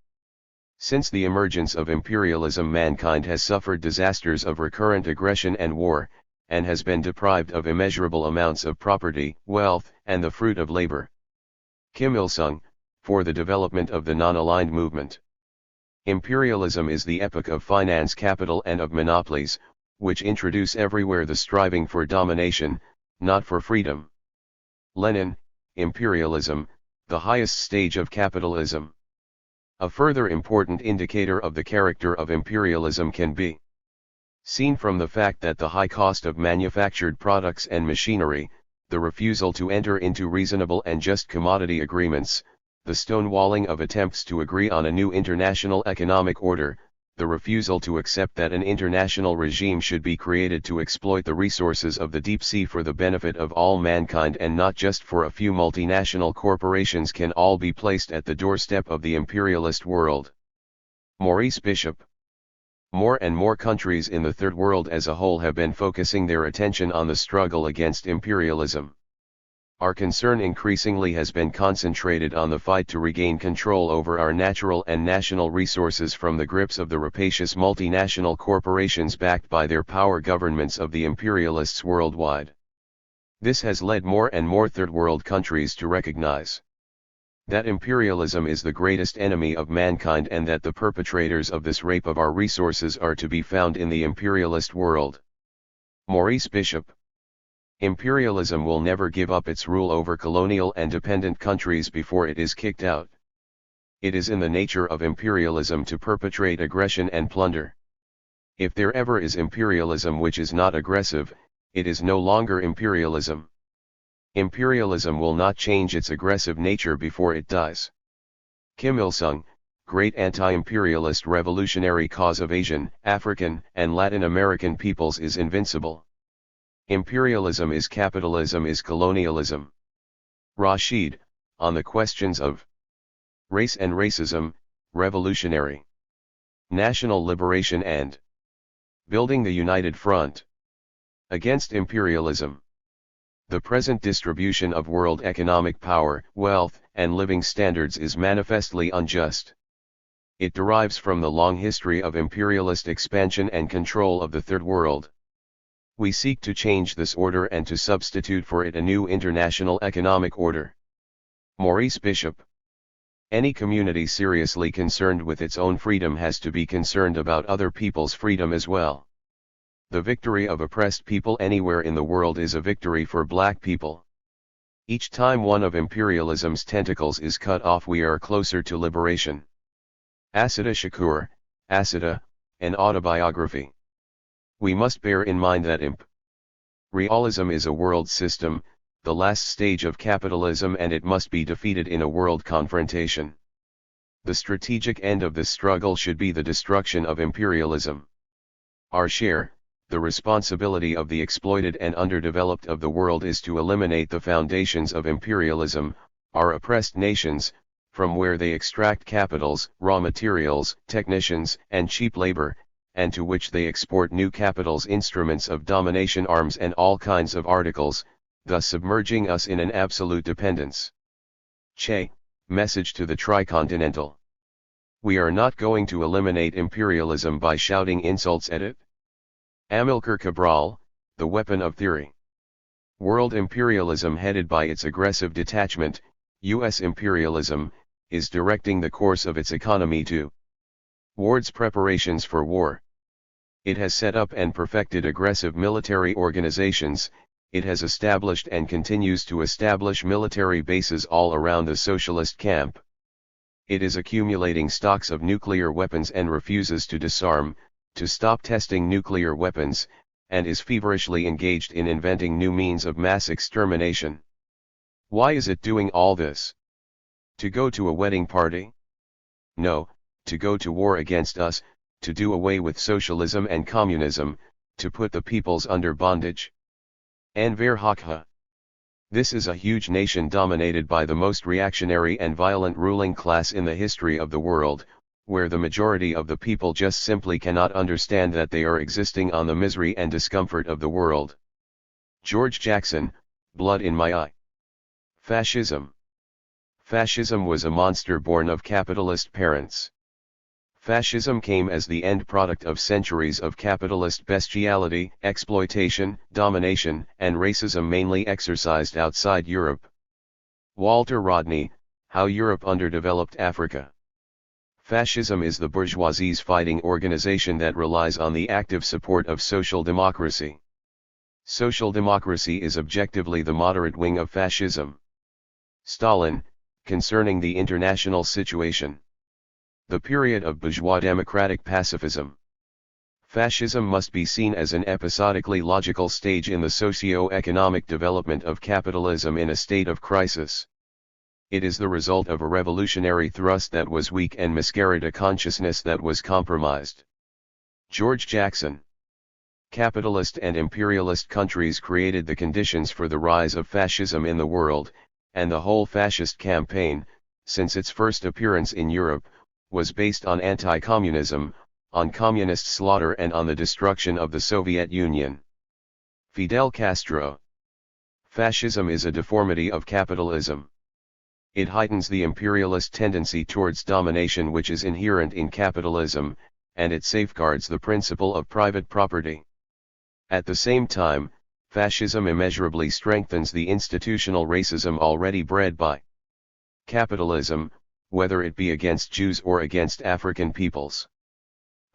Since the emergence of imperialism, mankind has suffered disasters of recurrent aggression and war, and has been deprived of immeasurable amounts of property, wealth, and the fruit of labor. Kim Il-sung, for the development of the non-aligned movement. Imperialism is the epoch of finance, capital, and of monopolies, which introduce everywhere the striving for domination, not for freedom. Lenin, imperialism, the highest stage of capitalism. A further important indicator of the character of imperialism can be seen from the fact that the high cost of manufactured products and machinery, the refusal to enter into reasonable and just commodity agreements, the stonewalling of attempts to agree on a new international economic order, the refusal to accept that an international regime should be created to exploit the resources of the deep sea for the benefit of all mankind and not just for a few multinational corporations, can all be placed at the doorstep of the imperialist world. Maurice Bishop. More and more countries in the Third World as a whole have been focusing their attention on the struggle against imperialism. Our concern increasingly has been concentrated on the fight to regain control over our natural and national resources from the grips of the rapacious multinational corporations backed by their power governments of the imperialists worldwide. This has led more and more Third World countries to recognize that imperialism is the greatest enemy of mankind and that the perpetrators of this rape of our resources are to be found in the imperialist world. Maurice Bishop. Imperialism will never give up its rule over colonial and dependent countries before it is kicked out. It is in the nature of imperialism to perpetrate aggression and plunder. If there ever is imperialism which is not aggressive, it is no longer imperialism. Imperialism will not change its aggressive nature before it dies. Kim Il-sung, great anti-imperialist revolutionary cause of Asian, African, and Latin American peoples is invincible. Imperialism is capitalism is colonialism. Rashid, on the questions of race and racism, revolutionary, national liberation and building the united front against imperialism. The present distribution of world economic power, wealth, and living standards is manifestly unjust. It derives from the long history of imperialist expansion and control of the Third World. We seek to change this order and to substitute for it a new international economic order. Maurice Bishop. Any community seriously concerned with its own freedom has to be concerned about other people's freedom as well. The victory of oppressed people anywhere in the world is a victory for black people. Each time one of imperialism's tentacles is cut off, we are closer to liberation. Asada Shakur, Asada, an autobiography. We must bear in mind that imperialism is a world system, the last stage of capitalism, and it must be defeated in a world confrontation. The strategic end of this struggle should be the destruction of imperialism. Our share, the responsibility of the exploited and underdeveloped of the world, is to eliminate the foundations of imperialism, our oppressed nations, from where they extract capitals, raw materials, technicians, and cheap labor, and to which they export new capitals, instruments of domination, arms, and all kinds of articles, thus submerging us in an absolute dependence. Che, message to the Tricontinental. We are not going to eliminate imperialism by shouting insults at it. Amilcar Cabral, The Weapon of Theory. World imperialism, headed by its aggressive detachment, U.S. imperialism, is directing the course of its economy towards preparations for war. It has set up and perfected aggressive military organizations. It has established and continues to establish military bases all around the socialist camp. It is accumulating stocks of nuclear weapons and refuses to disarm, to stop testing nuclear weapons, and is feverishly engaged in inventing new means of mass extermination. Why is it doing all this? To go to a wedding party? No, to go to war against us, to do away with socialism and communism, to put the peoples under bondage. En Verhoekha. This is a huge nation dominated by the most reactionary and violent ruling class in the history of the world, where the majority of the people just simply cannot understand that they are existing on the misery and discomfort of the world. George Jackson, Blood in My Eye. Fascism. Fascism was a monster born of capitalist parents. Fascism came as the end product of centuries of capitalist bestiality, exploitation, domination, and racism mainly exercised outside Europe. Walter Rodney, How Europe Underdeveloped Africa. Fascism is the bourgeoisie's fighting organization that relies on the active support of social democracy. Social democracy is objectively the moderate wing of fascism. Stalin, Concerning the International Situation. The period of bourgeois democratic pacifism. Fascism must be seen as an episodically logical stage in the socio-economic development of capitalism in a state of crisis. It is the result of a revolutionary thrust that was weak and miscarried a consciousness that was compromised. George Jackson. Capitalist and imperialist countries created the conditions for the rise of fascism in the world, and the whole fascist campaign, since its first appearance in Europe, was based on anti-communism, on communist slaughter and on the destruction of the Soviet Union. Fidel Castro. Fascism is a deformity of capitalism. It heightens the imperialist tendency towards domination which is inherent in capitalism, and it safeguards the principle of private property. At the same time, fascism immeasurably strengthens the institutional racism already bred by capitalism, whether it be against Jews or against African peoples.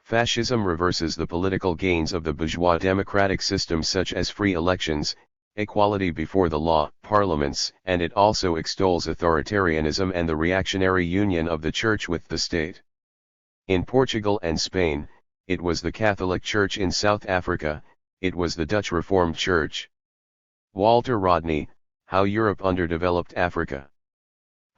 Fascism reverses the political gains of the bourgeois democratic system such as free elections, equality before the law, parliaments, and it also extols authoritarianism and the reactionary union of the church with the state. In Portugal and Spain, it was the Catholic Church. In South Africa, it was the Dutch Reformed Church. Walter Rodney, How Europe Underdeveloped Africa.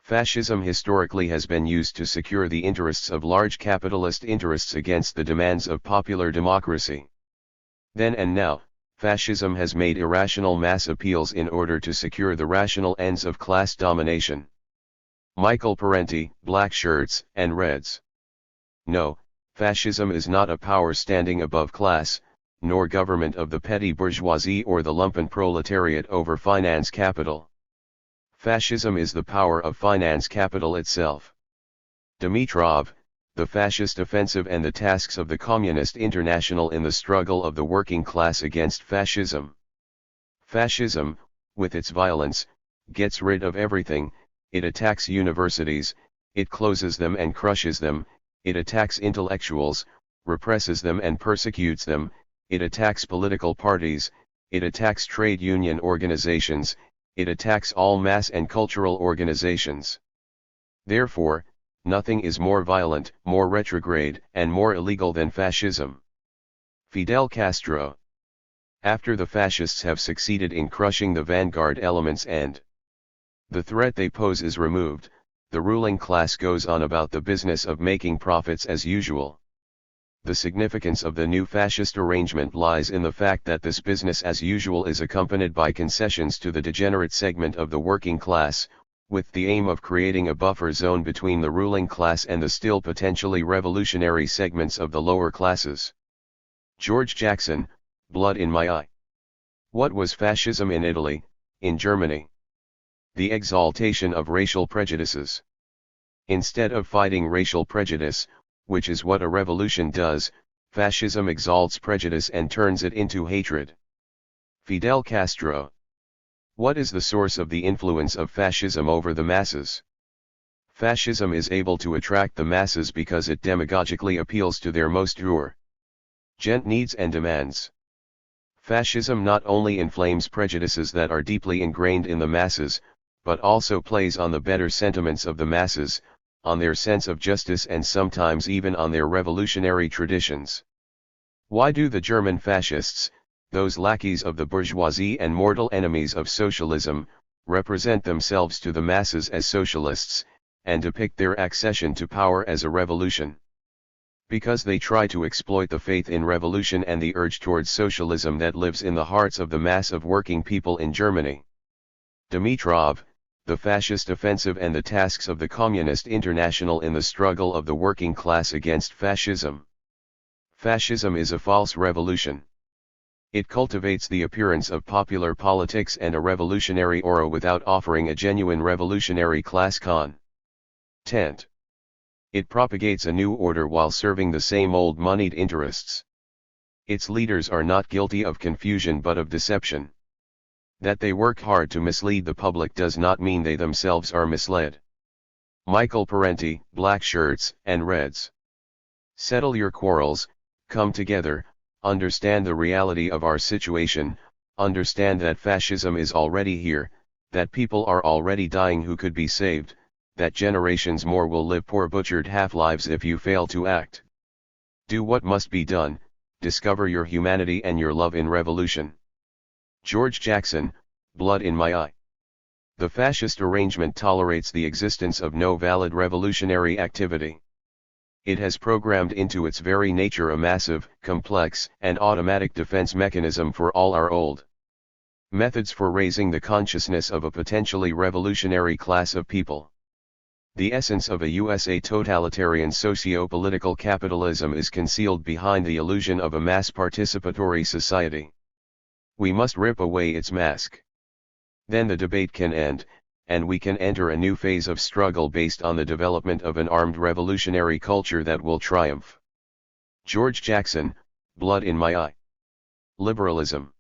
Fascism historically has been used to secure the interests of large capitalist interests against the demands of popular democracy. Then and now, fascism has made irrational mass appeals in order to secure the rational ends of class domination. Michael Parenti, Black Shirts and Reds. No, fascism is not a power standing above class, nor government of the petty bourgeoisie or the lumpen proletariat over finance capital. Fascism is the power of finance capital itself. Dimitrov, The Fascist Offensive and the Tasks of the Communist International in the Struggle of the Working Class Against Fascism. Fascism, with its violence, gets rid of everything. It attacks universities, it closes them and crushes them, it attacks intellectuals, represses them and persecutes them, it attacks political parties, it attacks trade union organizations, it attacks all mass and cultural organizations. Therefore, nothing is more violent, more retrograde, and more illegal than fascism. Fidel Castro. After the fascists have succeeded in crushing the vanguard elements and the threat they pose is removed, the ruling class goes on about the business of making profits as usual. The significance of the new fascist arrangement lies in the fact that this business as usual is accompanied by concessions to the degenerate segment of the working class, with the aim of creating a buffer zone between the ruling class and the still potentially revolutionary segments of the lower classes. George Jackson, Blood in My Eye. What was fascism in Italy, in Germany? The exaltation of racial prejudices. Instead of fighting racial prejudice, which is what a revolution does, fascism exalts prejudice and turns it into hatred. Fidel Castro. What is the source of the influence of fascism over the masses? Fascism is able to attract the masses because it demagogically appeals to their most urgent needs and demands. Fascism not only inflames prejudices that are deeply ingrained in the masses, but also plays on the better sentiments of the masses, on their sense of justice and sometimes even on their revolutionary traditions. Why do the German fascists, those lackeys of the bourgeoisie and mortal enemies of socialism, represent themselves to the masses as socialists, and depict their accession to power as a revolution? Because they try to exploit the faith in revolution and the urge towards socialism that lives in the hearts of the mass of working people in Germany. Dimitrov, the fascist offensive and the tasks of the Communist International in the struggle of the working class against fascism. Fascism is a false revolution. It cultivates the appearance of popular politics and a revolutionary aura without offering a genuine revolutionary class content. It propagates a new order while serving the same old moneyed interests. Its leaders are not guilty of confusion but of deception. That they work hard to mislead the public does not mean they themselves are misled. Michael Parenti, Black Shirts and Reds. Settle your quarrels, come together, understand the reality of our situation, understand that fascism is already here, that people are already dying who could be saved, that generations more will live poor butchered half-lives if you fail to act. Do what must be done, discover your humanity and your love in revolution. George Jackson, Blood in My Eye. The fascist arrangement tolerates the existence of no valid revolutionary activity. It has programmed into its very nature a massive, complex, and automatic defense mechanism for all our old methods for raising the consciousness of a potentially revolutionary class of people. The essence of a USA totalitarian socio-political capitalism is concealed behind the illusion of a mass participatory society. We must rip away its mask. Then the debate can end, and we can enter a new phase of struggle based on the development of an armed revolutionary culture that will triumph. George Jackson, Blood in My Eye. Liberalism.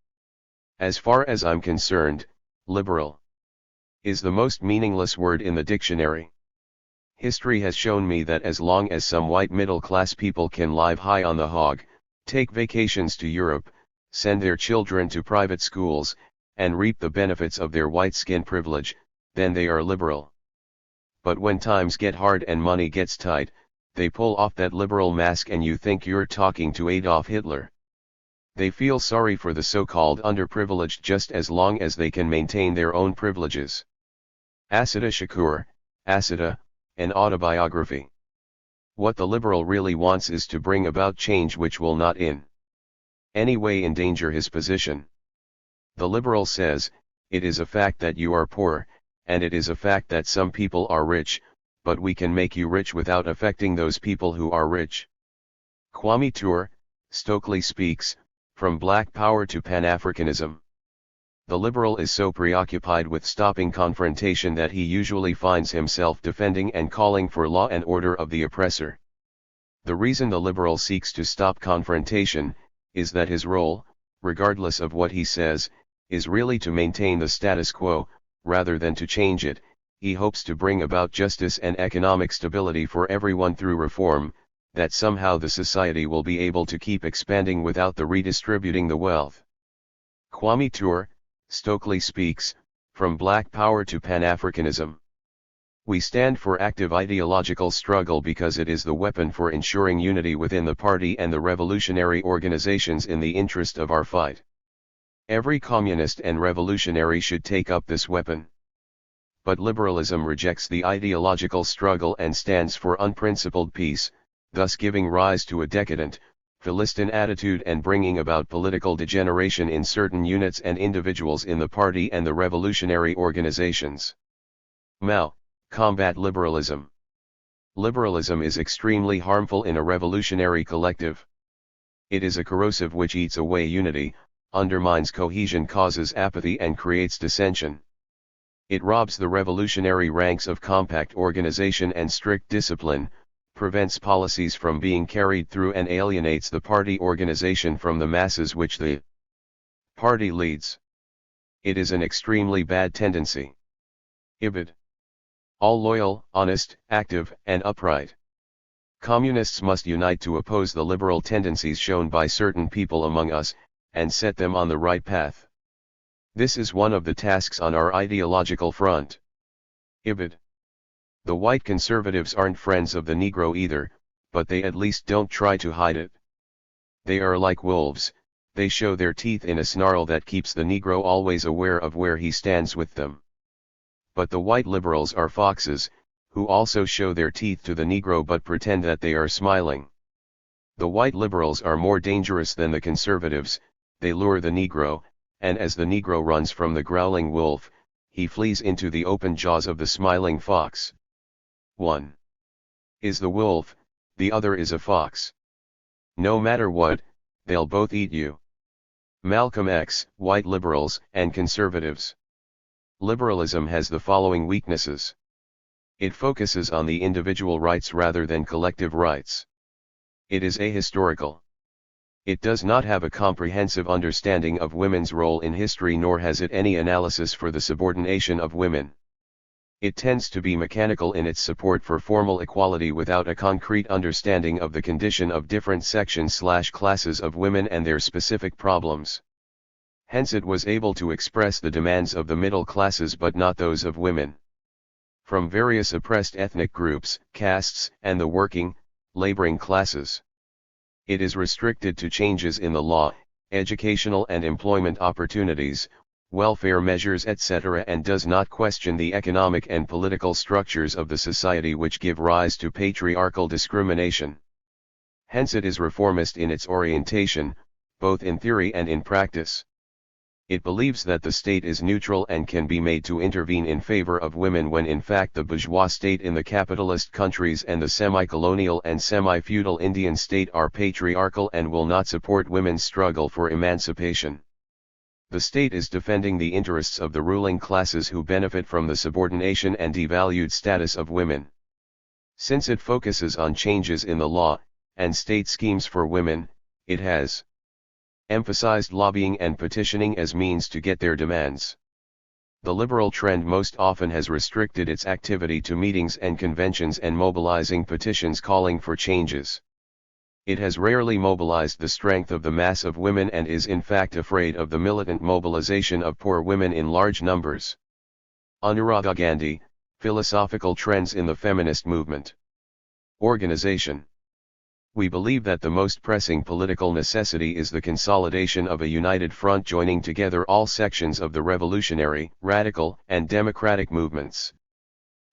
As far as I'm concerned, liberal is the most meaningless word in the dictionary. History has shown me that as long as some white middle-class people can live high on the hog, take vacations to Europe, send their children to private schools, and reap the benefits of their white skin privilege, then they are liberal. But when times get hard and money gets tight, they pull off that liberal mask and you think you're talking to Adolf Hitler. They feel sorry for the so-called underprivileged just as long as they can maintain their own privileges. Asada Shakur, Asada, an autobiography. What the liberal really wants is to bring about change which will not in any way endanger his position. The liberal says, it is a fact that you are poor, and it is a fact that some people are rich, but we can make you rich without affecting those people who are rich. Kwame Ture, Stokely Speaks, From Black Power to Pan-Africanism. The liberal is so preoccupied with stopping confrontation that he usually finds himself defending and calling for law and order of the oppressor. The reason the liberal seeks to stop confrontation, is that his role, regardless of what he says, is really to maintain the status quo, rather than to change it. He hopes to bring about justice and economic stability for everyone through reform, that somehow the society will be able to keep expanding without the redistributing the wealth. Kwame Ture, Stokely Speaks, From Black Power to Pan-Africanism. We stand for active ideological struggle because it is the weapon for ensuring unity within the party and the revolutionary organizations in the interest of our fight. Every communist and revolutionary should take up this weapon. But liberalism rejects the ideological struggle and stands for unprincipled peace, thus giving rise to a decadent, Philistine attitude and bringing about political degeneration in certain units and individuals in the party and the revolutionary organizations. Mao, combat liberalism. Liberalism is extremely harmful in a revolutionary collective. It is a corrosive which eats away unity, undermines cohesion, causes apathy and creates dissension. It robs the revolutionary ranks of compact organization and strict discipline, prevents policies from being carried through and alienates the party organization from the masses which the party leads. It is an extremely bad tendency. Ibid. All loyal, honest, active, and upright communists must unite to oppose the liberal tendencies shown by certain people among us, and set them on the right path. This is one of the tasks on our ideological front. Ibid. The white conservatives aren't friends of the Negro either, but they at least don't try to hide it. They are like wolves, they show their teeth in a snarl that keeps the Negro always aware of where he stands with them. But the white liberals are foxes, who also show their teeth to the Negro but pretend that they are smiling. The white liberals are more dangerous than the conservatives, they lure the Negro, and as the Negro runs from the growling wolf, he flees into the open jaws of the smiling fox. One is the wolf, the other is a fox. No matter what, they'll both eat you. Malcolm X, white liberals and conservatives. Liberalism has the following weaknesses. It focuses on the individual rights rather than collective rights. It is ahistorical. It does not have a comprehensive understanding of women's role in history, nor has it any analysis for the subordination of women. It tends to be mechanical in its support for formal equality without a concrete understanding of the condition of different sections/classes of women and their specific problems. Hence it was able to express the demands of the middle classes but not those of women. From various oppressed ethnic groups, castes, and the working, laboring classes. It is restricted to changes in the law, educational and employment opportunities, welfare measures etc., and does not question the economic and political structures of the society which give rise to patriarchal discrimination. Hence it is reformist in its orientation, both in theory and in practice. It believes that the state is neutral and can be made to intervene in favor of women when in fact the bourgeois state in the capitalist countries and the semi-colonial and semi-feudal Indian state are patriarchal and will not support women's struggle for emancipation. The state is defending the interests of the ruling classes who benefit from the subordination and devalued status of women. Since it focuses on changes in the law, and state schemes for women, it has emphasized lobbying and petitioning as means to get their demands. The liberal trend most often has restricted its activity to meetings and conventions and mobilizing petitions calling for changes. It has rarely mobilized the strength of the mass of women and is in fact afraid of the militant mobilization of poor women in large numbers. Anuradha Gandhi, Philosophical Trends in the Feminist Movement. Organization. We believe that the most pressing political necessity is the consolidation of a united front joining together all sections of the revolutionary, radical, and democratic movements.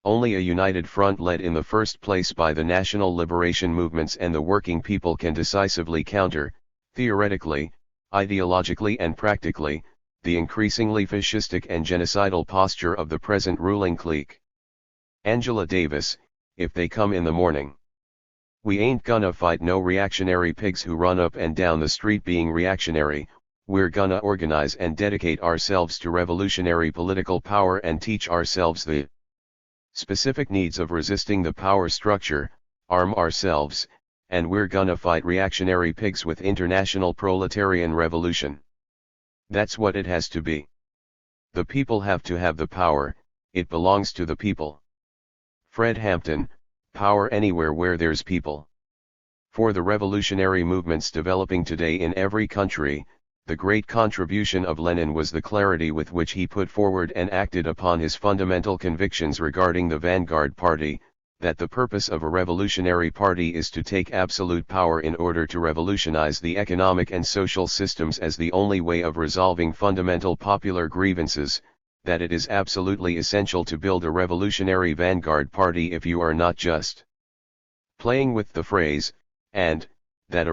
Only a united front led in the first place by the national liberation movements and the working people can decisively counter, theoretically, ideologically and practically, the increasingly fascistic and genocidal posture of the present ruling clique. Angela Davis, if they come in the morning. We ain't gonna fight no reactionary pigs who run up and down the street being reactionary, we're gonna organize and dedicate ourselves to revolutionary political power and teach ourselves the specific needs of resisting the power structure, arm ourselves, and we're gonna fight reactionary pigs with international proletarian revolution. That's what it has to be. The people have to have the power, it belongs to the people. Fred Hampton, Power Anywhere Where There's People. For the revolutionary movements developing today in every country, the great contribution of Lenin was the clarity with which he put forward and acted upon his fundamental convictions regarding the vanguard party, that the purpose of a revolutionary party is to take absolute power in order to revolutionize the economic and social systems as the only way of resolving fundamental popular grievances, that it is absolutely essential to build a revolutionary vanguard party if you are not just playing with the phrase, and, that a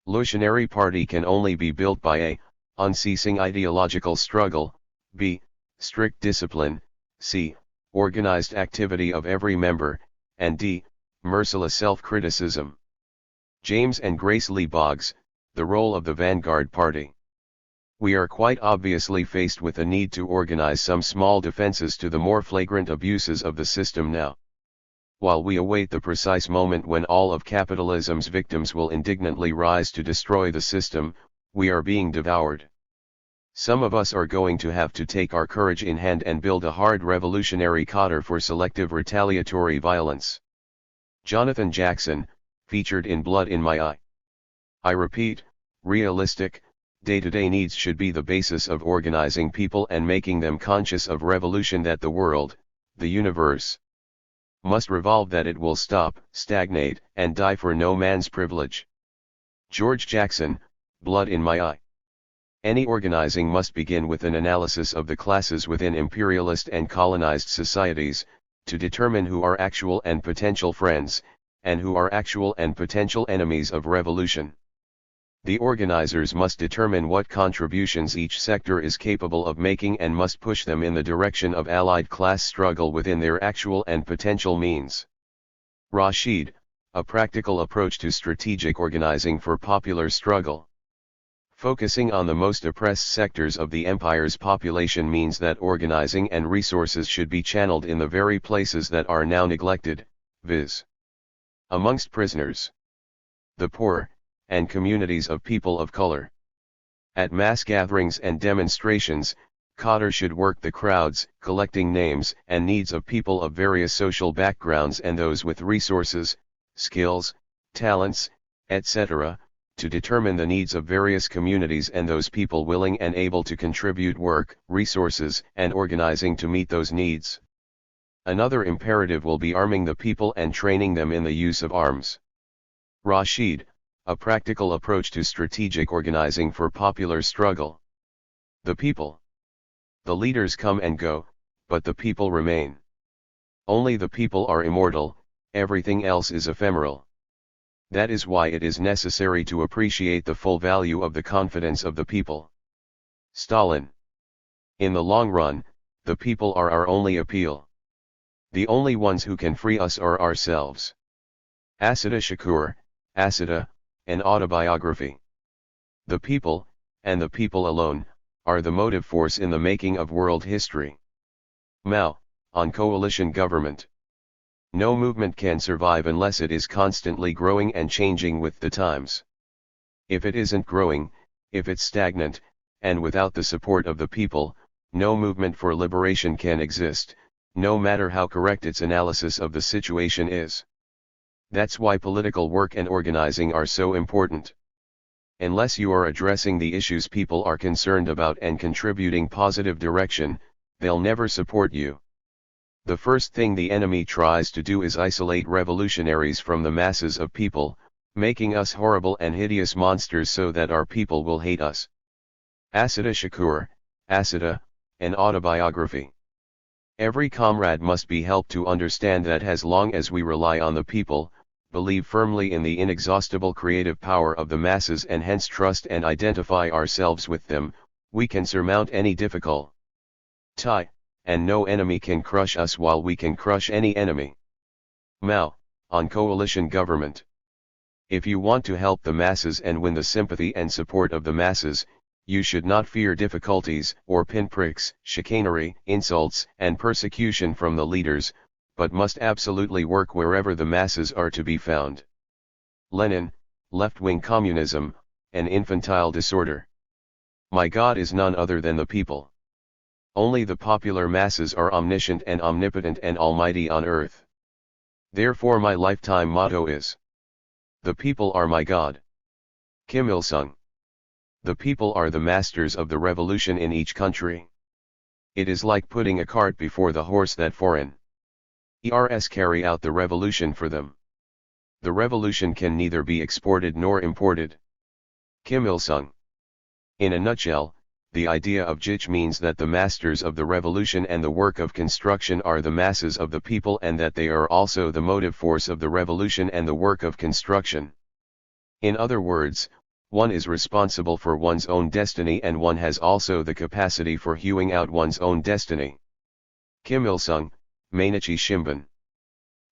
revolutionary party can only be built by a, unceasing ideological struggle, b, strict discipline, c, organized activity of every member, and d, merciless self-criticism. James and Grace Lee Boggs, The Role of the Vanguard Party. We are quite obviously faced with a need to organize some small defenses to the more flagrant abuses of the system now. While we await the precise moment when all of capitalism's victims will indignantly rise to destroy the system, we are being devoured. Some of us are going to have to take our courage in hand and build a hard revolutionary counter for selective retaliatory violence. Jonathan Jackson, featured in Blood in My Eye. I repeat, realistic, day-to-day needs should be the basis of organizing people and making them conscious of revolution, that the world, the universe, must revolve, that it will stop, stagnate, and die for no man's privilege. George Jackson, Blood in My Eye. Any organizing must begin with an analysis of the classes within imperialist and colonized societies, to determine who are actual and potential friends, and who are actual and potential enemies of revolution. The organizers must determine what contributions each sector is capable of making and must push them in the direction of allied class struggle within their actual and potential means. Rashid, a practical approach to strategic organizing for popular struggle. Focusing on the most oppressed sectors of the empire's population means that organizing and resources should be channeled in the very places that are now neglected, viz. amongst prisoners, the poor, and communities of people of color. At mass gatherings and demonstrations, Cotter should work the crowds, collecting names and needs of people of various social backgrounds and those with resources, skills, talents, etc., to determine the needs of various communities and those people willing and able to contribute work, resources, and organizing to meet those needs. Another imperative will be arming the people and training them in the use of arms. Rashid, a practical approach to strategic organizing for popular struggle. The people. The leaders come and go, but the people remain. Only the people are immortal, everything else is ephemeral. That is why it is necessary to appreciate the full value of the confidence of the people. Stalin. In the long run, the people are our only appeal. The only ones who can free us are ourselves. Asada Shakur, Asada, an autobiography. The people, and the people alone, are the motive force in the making of world history. Mao, on coalition government. No movement can survive unless it is constantly growing and changing with the times. If it isn't growing, if it's stagnant, and without the support of the people, no movement for liberation can exist, no matter how correct its analysis of the situation is. That's why political work and organizing are so important. Unless you are addressing the issues people are concerned about and contributing positive direction, they'll never support you. The first thing the enemy tries to do is isolate revolutionaries from the masses of people, making us horrible and hideous monsters so that our people will hate us. Asada Shakur, Asada, an autobiography. Every comrade must be helped to understand that as long as we rely on the people, believe firmly in the inexhaustible creative power of the masses and hence trust and identify ourselves with them, we can surmount any difficulty. And no enemy can crush us while we can crush any enemy. Mao, on coalition government. If you want to help the masses and win the sympathy and support of the masses, you should not fear difficulties or pinpricks, chicanery, insults, and persecution from the leaders, but must absolutely work wherever the masses are to be found. Lenin, left-wing communism, an infantile disorder. My God is none other than the people. Only the popular masses are omniscient and omnipotent and almighty on earth. Therefore my lifetime motto is: the people are my God. Kim Il-sung. The people are the masters of the revolution in each country. It is like putting a cart before the horse that foreigners carry out the revolution for them. The revolution can neither be exported nor imported. Kim Il-sung. In a nutshell, the idea of JICH means that the masters of the revolution and the work of construction are the masses of the people and that they are also the motive force of the revolution and the work of construction. In other words, one is responsible for one's own destiny and one has also the capacity for hewing out one's own destiny. Kim Il-sung, Mainichi Shimbun.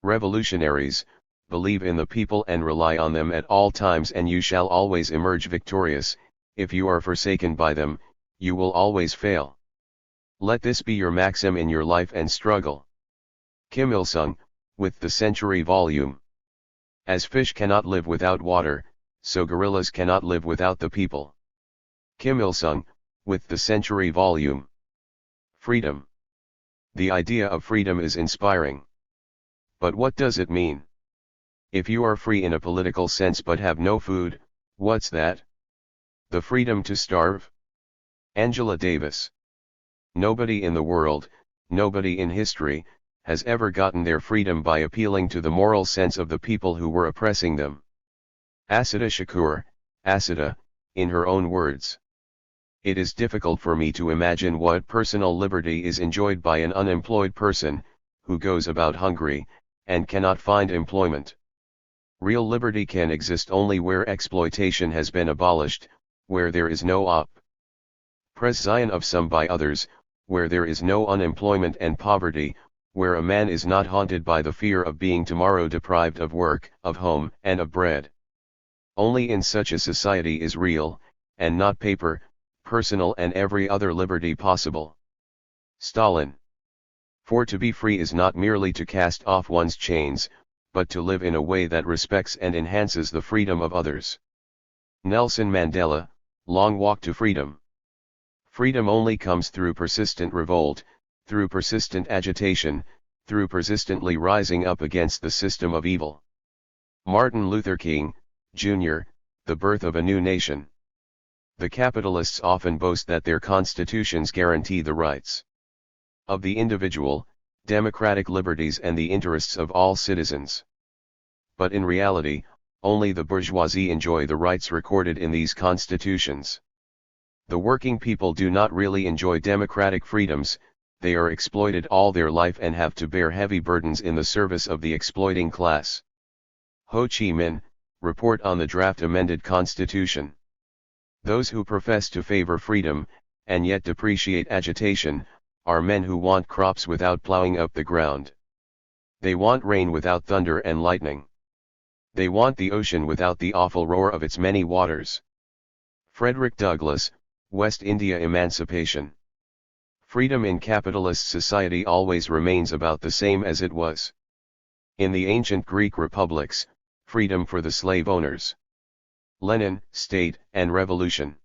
Revolutionaries, believe in the people and rely on them at all times and you shall always emerge victorious. If you are forsaken by them, you will always fail. Let this be your maxim in your life and struggle. Kim Il-sung, with the Century Volume. As fish cannot live without water, so guerrillas cannot live without the people. Kim Il-sung, with the Century Volume. Freedom. The idea of freedom is inspiring. But what does it mean? If you are free in a political sense but have no food, what's that? The freedom to starve? Angela Davis. Nobody in the world, nobody in history, has ever gotten their freedom by appealing to the moral sense of the people who were oppressing them. Asada Shakur, Acida, in her own words. It is difficult for me to imagine what personal liberty is enjoyed by an unemployed person, who goes about hungry, and cannot find employment. Real liberty can exist only where exploitation has been abolished, where there is no oppression of some by others, where there is no unemployment and poverty, where a man is not haunted by the fear of being tomorrow deprived of work, of home, and of bread. Only in such a society is real, and not paper, personal and every other liberty possible. Stalin. For to be free is not merely to cast off one's chains, but to live in a way that respects and enhances the freedom of others. Nelson Mandela, Long Walk to Freedom. Freedom only comes through persistent revolt, through persistent agitation, through persistently rising up against the system of evil. Martin Luther King, Jr., The Birth of a New Nation. The capitalists often boast that their constitutions guarantee the rights of the individual, democratic liberties and the interests of all citizens. But in reality, only the bourgeoisie enjoy the rights recorded in these constitutions. The working people do not really enjoy democratic freedoms, they are exploited all their life and have to bear heavy burdens in the service of the exploiting class. Ho Chi Minh, Report on the Draft Amended Constitution. Those who profess to favor freedom, and yet depreciate agitation, are men who want crops without plowing up the ground. They want rain without thunder and lightning. They want the ocean without the awful roar of its many waters. Frederick Douglass, West India Emancipation. Freedom in capitalist society always remains about the same as it was in the ancient Greek republics, freedom for the slave owners. Lenin, State and Revolution.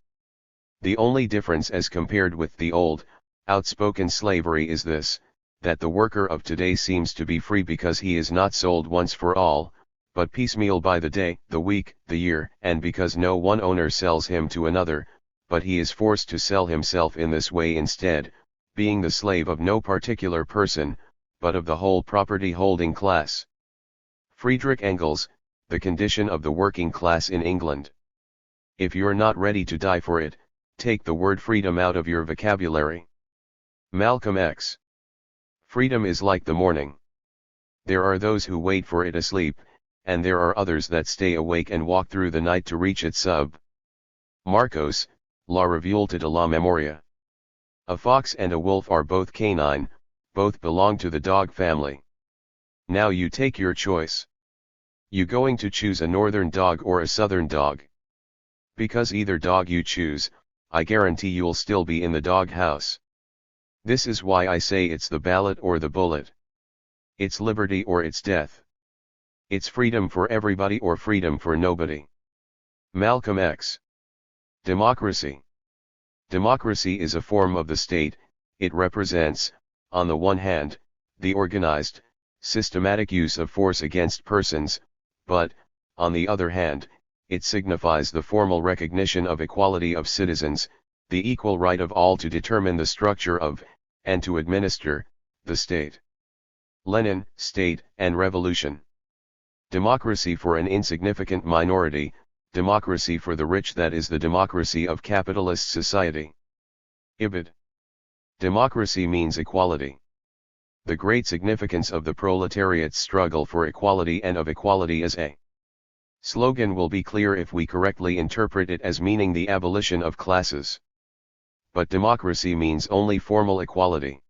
The only difference as compared with the old, outspoken slavery is this, that the worker of today seems to be free because he is not sold once for all, but piecemeal by the day, the week, the year, and because no one owner sells him to another, but he is forced to sell himself in this way instead, being the slave of no particular person, but of the whole property-holding class. Friedrich Engels, The Condition of the Working Class in England. If you're not ready to die for it, take the word freedom out of your vocabulary. Malcolm X. Freedom is like the morning. There are those who wait for it asleep, and there are others that stay awake and walk through the night to reach it. Marcos, La Revuelta de la Memoria. A fox and a wolf are both canine, both belong to the dog family. Now you take your choice. You going to choose a northern dog or a southern dog? Because either dog you choose, I guarantee you'll still be in the dog house. This is why I say it's the ballot or the bullet. It's liberty or it's death. It's freedom for everybody or freedom for nobody. Malcolm X. Democracy. Democracy is a form of the state. It represents, on the one hand, the organized, systematic use of force against persons, but, on the other hand, it signifies the formal recognition of equality of citizens, the equal right of all to determine the structure of, and to administer, the state. Lenin, State and Revolution. Democracy for an insignificant minority, democracy for the rich, that is the democracy of capitalist society. Ibid. Democracy means equality. The great significance of the proletariat's struggle for equality and of equality as a slogan will be clear if we correctly interpret it as meaning the abolition of classes. But democracy means only formal equality.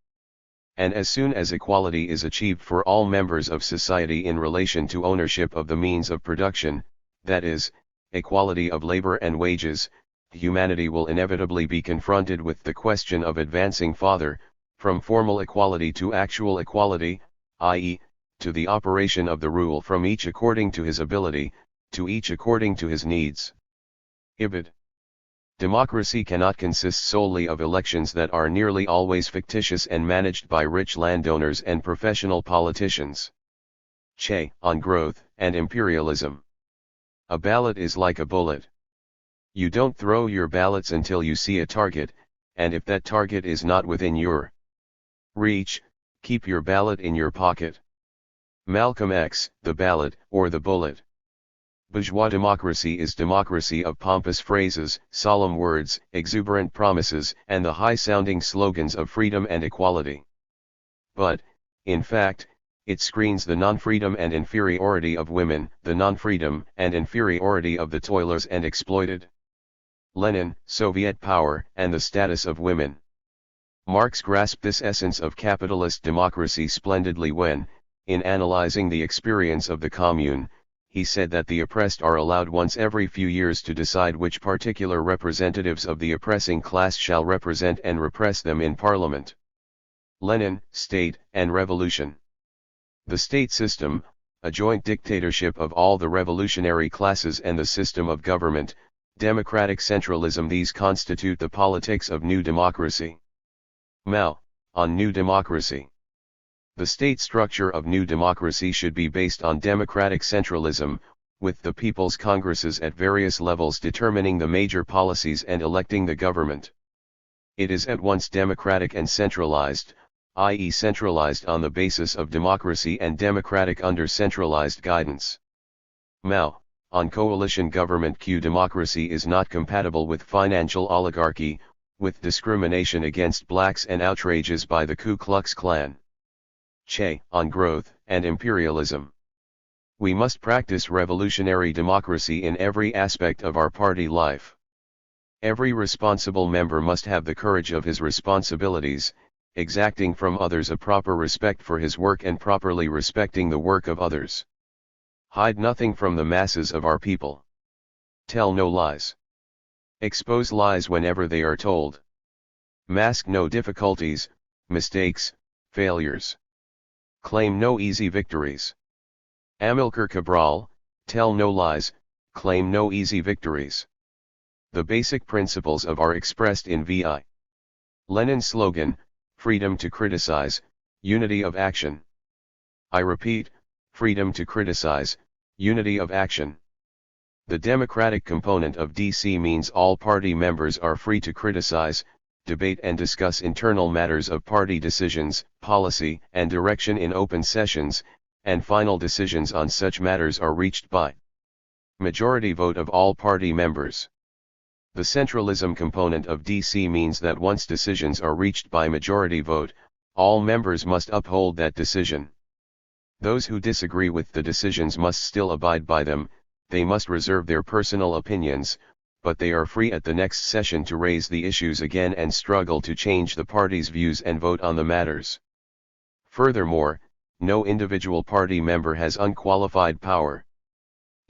And as soon as equality is achieved for all members of society in relation to ownership of the means of production, that is, equality of labor and wages, humanity will inevitably be confronted with the question of advancing farther, from formal equality to actual equality, i.e., to the operation of the rule from each according to his ability, to each according to his needs. Ibid. Democracy cannot consist solely of elections that are nearly always fictitious and managed by rich landowners and professional politicians. Che, on growth and imperialism. A ballot is like a bullet. You don't throw your ballots until you see a target, and if that target is not within your reach, keep your ballot in your pocket. Malcolm X, The Ballot, or the Bullet. Bourgeois democracy is democracy of pompous phrases, solemn words, exuberant promises, and the high-sounding slogans of freedom and equality. But, in fact, it screens the non-freedom and inferiority of women, the non-freedom and inferiority of the toilers and exploited. Lenin, Soviet power, and the status of women. Marx grasped this essence of capitalist democracy splendidly when, in analyzing the experience of the Commune, he said that the oppressed are allowed once every few years to decide which particular representatives of the oppressing class shall represent and repress them in parliament. Lenin, State and Revolution. The state system, a joint dictatorship of all the revolutionary classes, and the system of government, democratic centralism, these constitute the politics of new democracy. Mao, on new democracy. The state structure of new democracy should be based on democratic centralism, with the people's congresses at various levels determining the major policies and electing the government. It is at once democratic and centralized, i.e. centralized on the basis of democracy and democratic under centralized guidance. Mao, on coalition government. Democracy is not compatible with financial oligarchy, with discrimination against blacks and outrages by the Ku Klux Klan. Che, on growth and imperialism. We must practice revolutionary democracy in every aspect of our party life. Every responsible member must have the courage of his responsibilities, exacting from others a proper respect for his work and properly respecting the work of others. Hide nothing from the masses of our people. Tell no lies. Expose lies whenever they are told. Mask no difficulties, mistakes, failures. Claim no easy victories. Amilcar Cabral, tell no lies, claim no easy victories. The basic principles of are expressed in VI. Lenin's slogan, freedom to criticize, unity of action. I repeat, freedom to criticize, unity of action. The democratic component of DC means all party members are free to criticize, debate and discuss internal matters of party decisions, policy and direction in open sessions, and final decisions on such matters are reached by majority vote of all party members. The centralism component of DC means that once decisions are reached by majority vote, all members must uphold that decision. Those who disagree with the decisions must still abide by them, they must reserve their personal opinions, but they are free at the next session to raise the issues again and struggle to change the party's views and vote on the matters. Furthermore, no individual party member has unqualified power.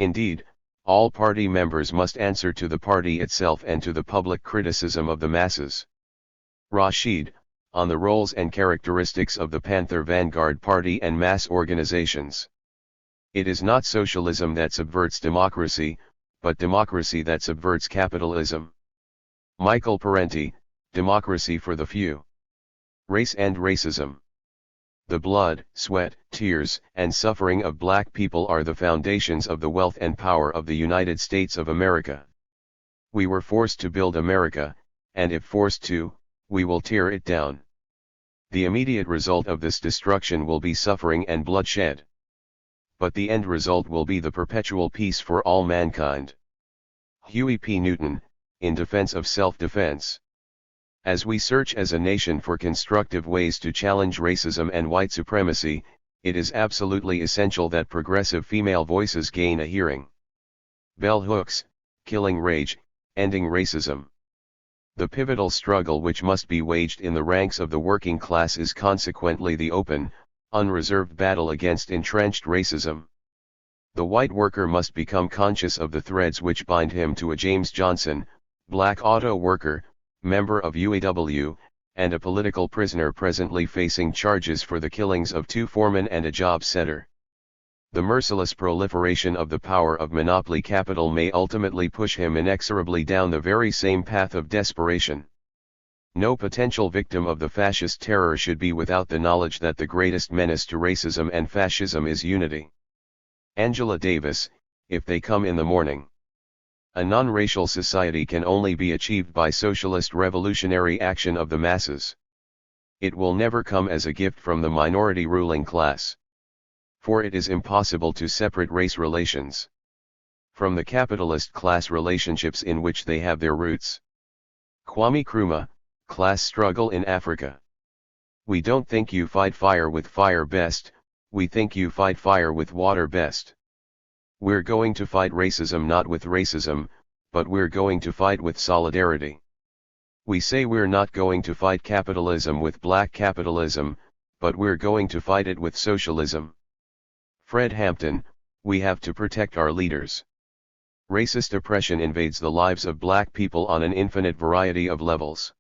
Indeed, all party members must answer to the party itself and to the public criticism of the masses. Rashid, on the roles and characteristics of the Panther Vanguard Party and mass organizations. It is not socialism that subverts democracy, but democracy that subverts capitalism. Michael Parenti, Democracy for the Few. Race and racism. The blood, sweat, tears, and suffering of black people are the foundations of the wealth and power of the United States of America. We were forced to build America, and if forced to, we will tear it down. The immediate result of this destruction will be suffering and bloodshed. But the end result will be the perpetual peace for all mankind. Huey P. Newton, In Defense of Self-Defense. As we search as a nation for constructive ways to challenge racism and white supremacy, it is absolutely essential that progressive female voices gain a hearing. Bell Hooks, Killing Rage, Ending Racism. The pivotal struggle which must be waged in the ranks of the working class is consequently the open, unreserved battle against entrenched racism. The white worker must become conscious of the threads which bind him to a James Johnson, black auto worker, member of UAW, and a political prisoner presently facing charges for the killings of 2 foremen and a job setter. The merciless proliferation of the power of monopoly capital may ultimately push him inexorably down the very same path of desperation. No potential victim of the fascist terror should be without the knowledge that the greatest menace to racism and fascism is unity. Angela Davis, If They Come in the Morning. A non-racial society can only be achieved by socialist revolutionary action of the masses. It will never come as a gift from the minority ruling class. For it is impossible to separate race relations. from the capitalist class relationships in which they have their roots. Kwame Nkrumah, Class Struggle in Africa. We don't think you fight fire with fire best, we think you fight fire with water best. We're going to fight racism not with racism, but we're going to fight with solidarity. We say we're not going to fight capitalism with black capitalism, but we're going to fight it with socialism. Fred Hampton, we have to protect our leaders. Racist oppression invades the lives of black people on an infinite variety of levels.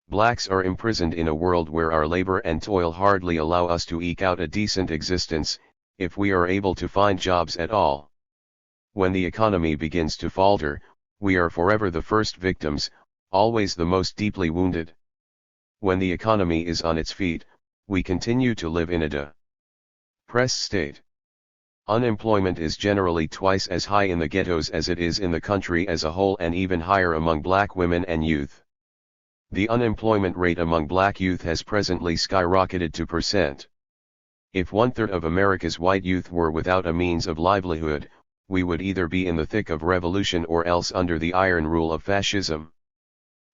Blacks are imprisoned in a world where our labor and toil hardly allow us to eke out a decent existence, if we are able to find jobs at all. When the economy begins to falter, we are forever the first victims, always the most deeply wounded. When the economy is on its feet, we continue to live in a depressed state. Unemployment is generally twice as high in the ghettos as it is in the country as a whole, and even higher among black women and youth. The unemployment rate among black youth has presently skyrocketed to %. If 1/3 of America's white youth were without a means of livelihood, we would either be in the thick of revolution or else under the iron rule of fascism.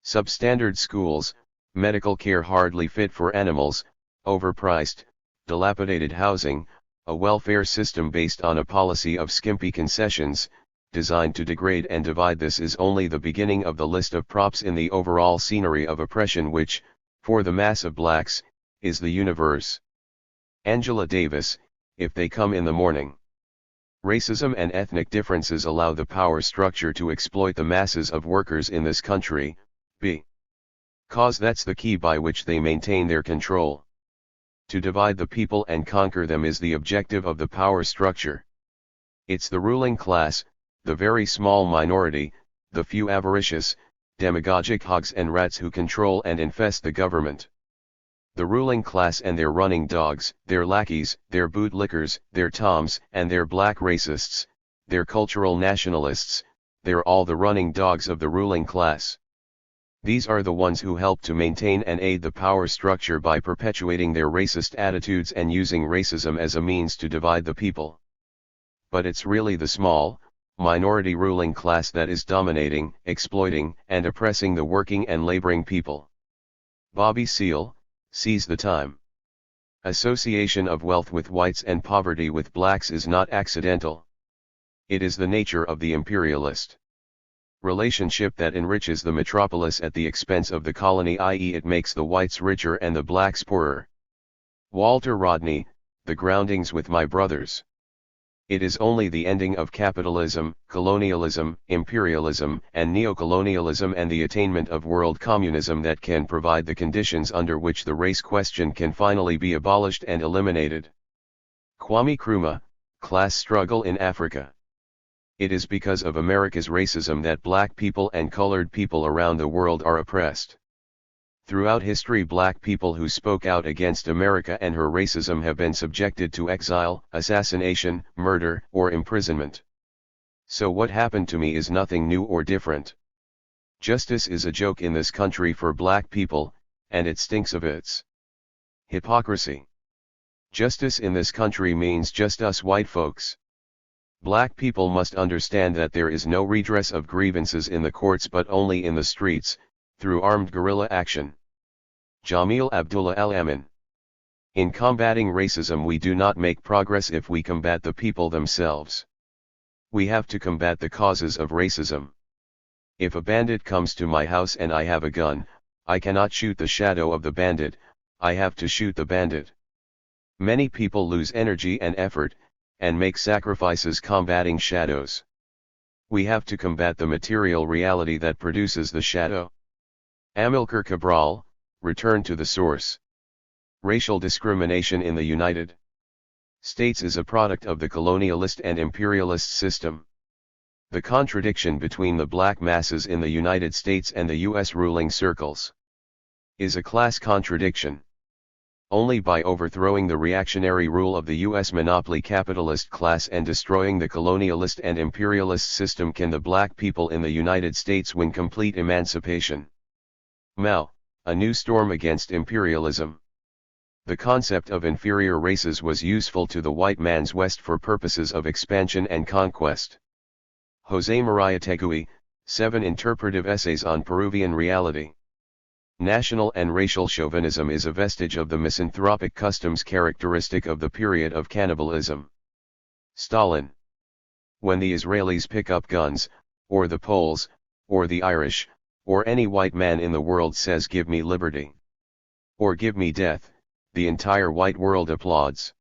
Substandard schools, medical care hardly fit for animals, overpriced, dilapidated housing, a welfare system based on a policy of skimpy concessions, designed to degrade and divide. This is only the beginning of the list of props in the overall scenery of oppression which, for the mass of blacks, is the universe. Angela Davis, if they come in the morning. Racism and ethnic differences allow the power structure to exploit the masses of workers in this country, because that's the key by which they maintain their control. To divide the people and conquer them is the objective of the power structure. It's the ruling class, the very small minority, the few avaricious, demagogic hogs and rats who control and infest the government. The ruling class and their running dogs, their lackeys, their bootlickers, their toms and their black racists, their cultural nationalists, they're all the running dogs of the ruling class. These are the ones who help to maintain and aid the power structure by perpetuating their racist attitudes and using racism as a means to divide the people. But it's really the small, minority ruling class that is dominating, exploiting, and oppressing the working and laboring people. Bobby Seale, Seize the Time. Association of wealth with whites and poverty with blacks is not accidental. It is the nature of the imperialist relationship that enriches the metropolis at the expense of the colony, i.e., it makes the whites richer and the blacks poorer. Walter Rodney, The Groundings with My Brothers. It is only the ending of capitalism, colonialism, imperialism, and neocolonialism and the attainment of world communism that can provide the conditions under which the race question can finally be abolished and eliminated. Kwame Nkrumah, Class Struggle in Africa. It is because of America's racism that black people and colored people around the world are oppressed. Throughout history, black people who spoke out against America and her racism have been subjected to exile, assassination, murder, or imprisonment. So what happened to me is nothing new or different. Justice is a joke in this country for black people, and it stinks of its hypocrisy. Justice in this country means just us white folks. Black people must understand that there is no redress of grievances in the courts but only in the streets, through armed guerrilla action. Jamil Abdullah Al-Amin. In combating racism, we do not make progress if we combat the people themselves. We have to combat the causes of racism. If a bandit comes to my house and I have a gun, I cannot shoot the shadow of the bandit, I have to shoot the bandit. Many people lose energy and effort, and make sacrifices combating shadows. We have to combat the material reality that produces the shadow. Amilcar Cabral, Return to the Source. Racial discrimination in the United States is a product of the colonialist and imperialist system. The contradiction between the black masses in the United States and the U.S. ruling circles is a class contradiction. Only by overthrowing the reactionary rule of the U.S. monopoly capitalist class and destroying the colonialist and imperialist system can the black people in the United States win complete emancipation. Mao, A New Storm Against Imperialism. The concept of inferior races was useful to the white man's West for purposes of expansion and conquest. José María Tegui, 7 Interpretive Essays on Peruvian Reality. National and racial chauvinism is a vestige of the misanthropic customs characteristic of the period of cannibalism. Stalin. When the Israelis pick up guns, or the Poles, or the Irish, or any white man in the world says give me liberty, or give me death, the entire white world applauds.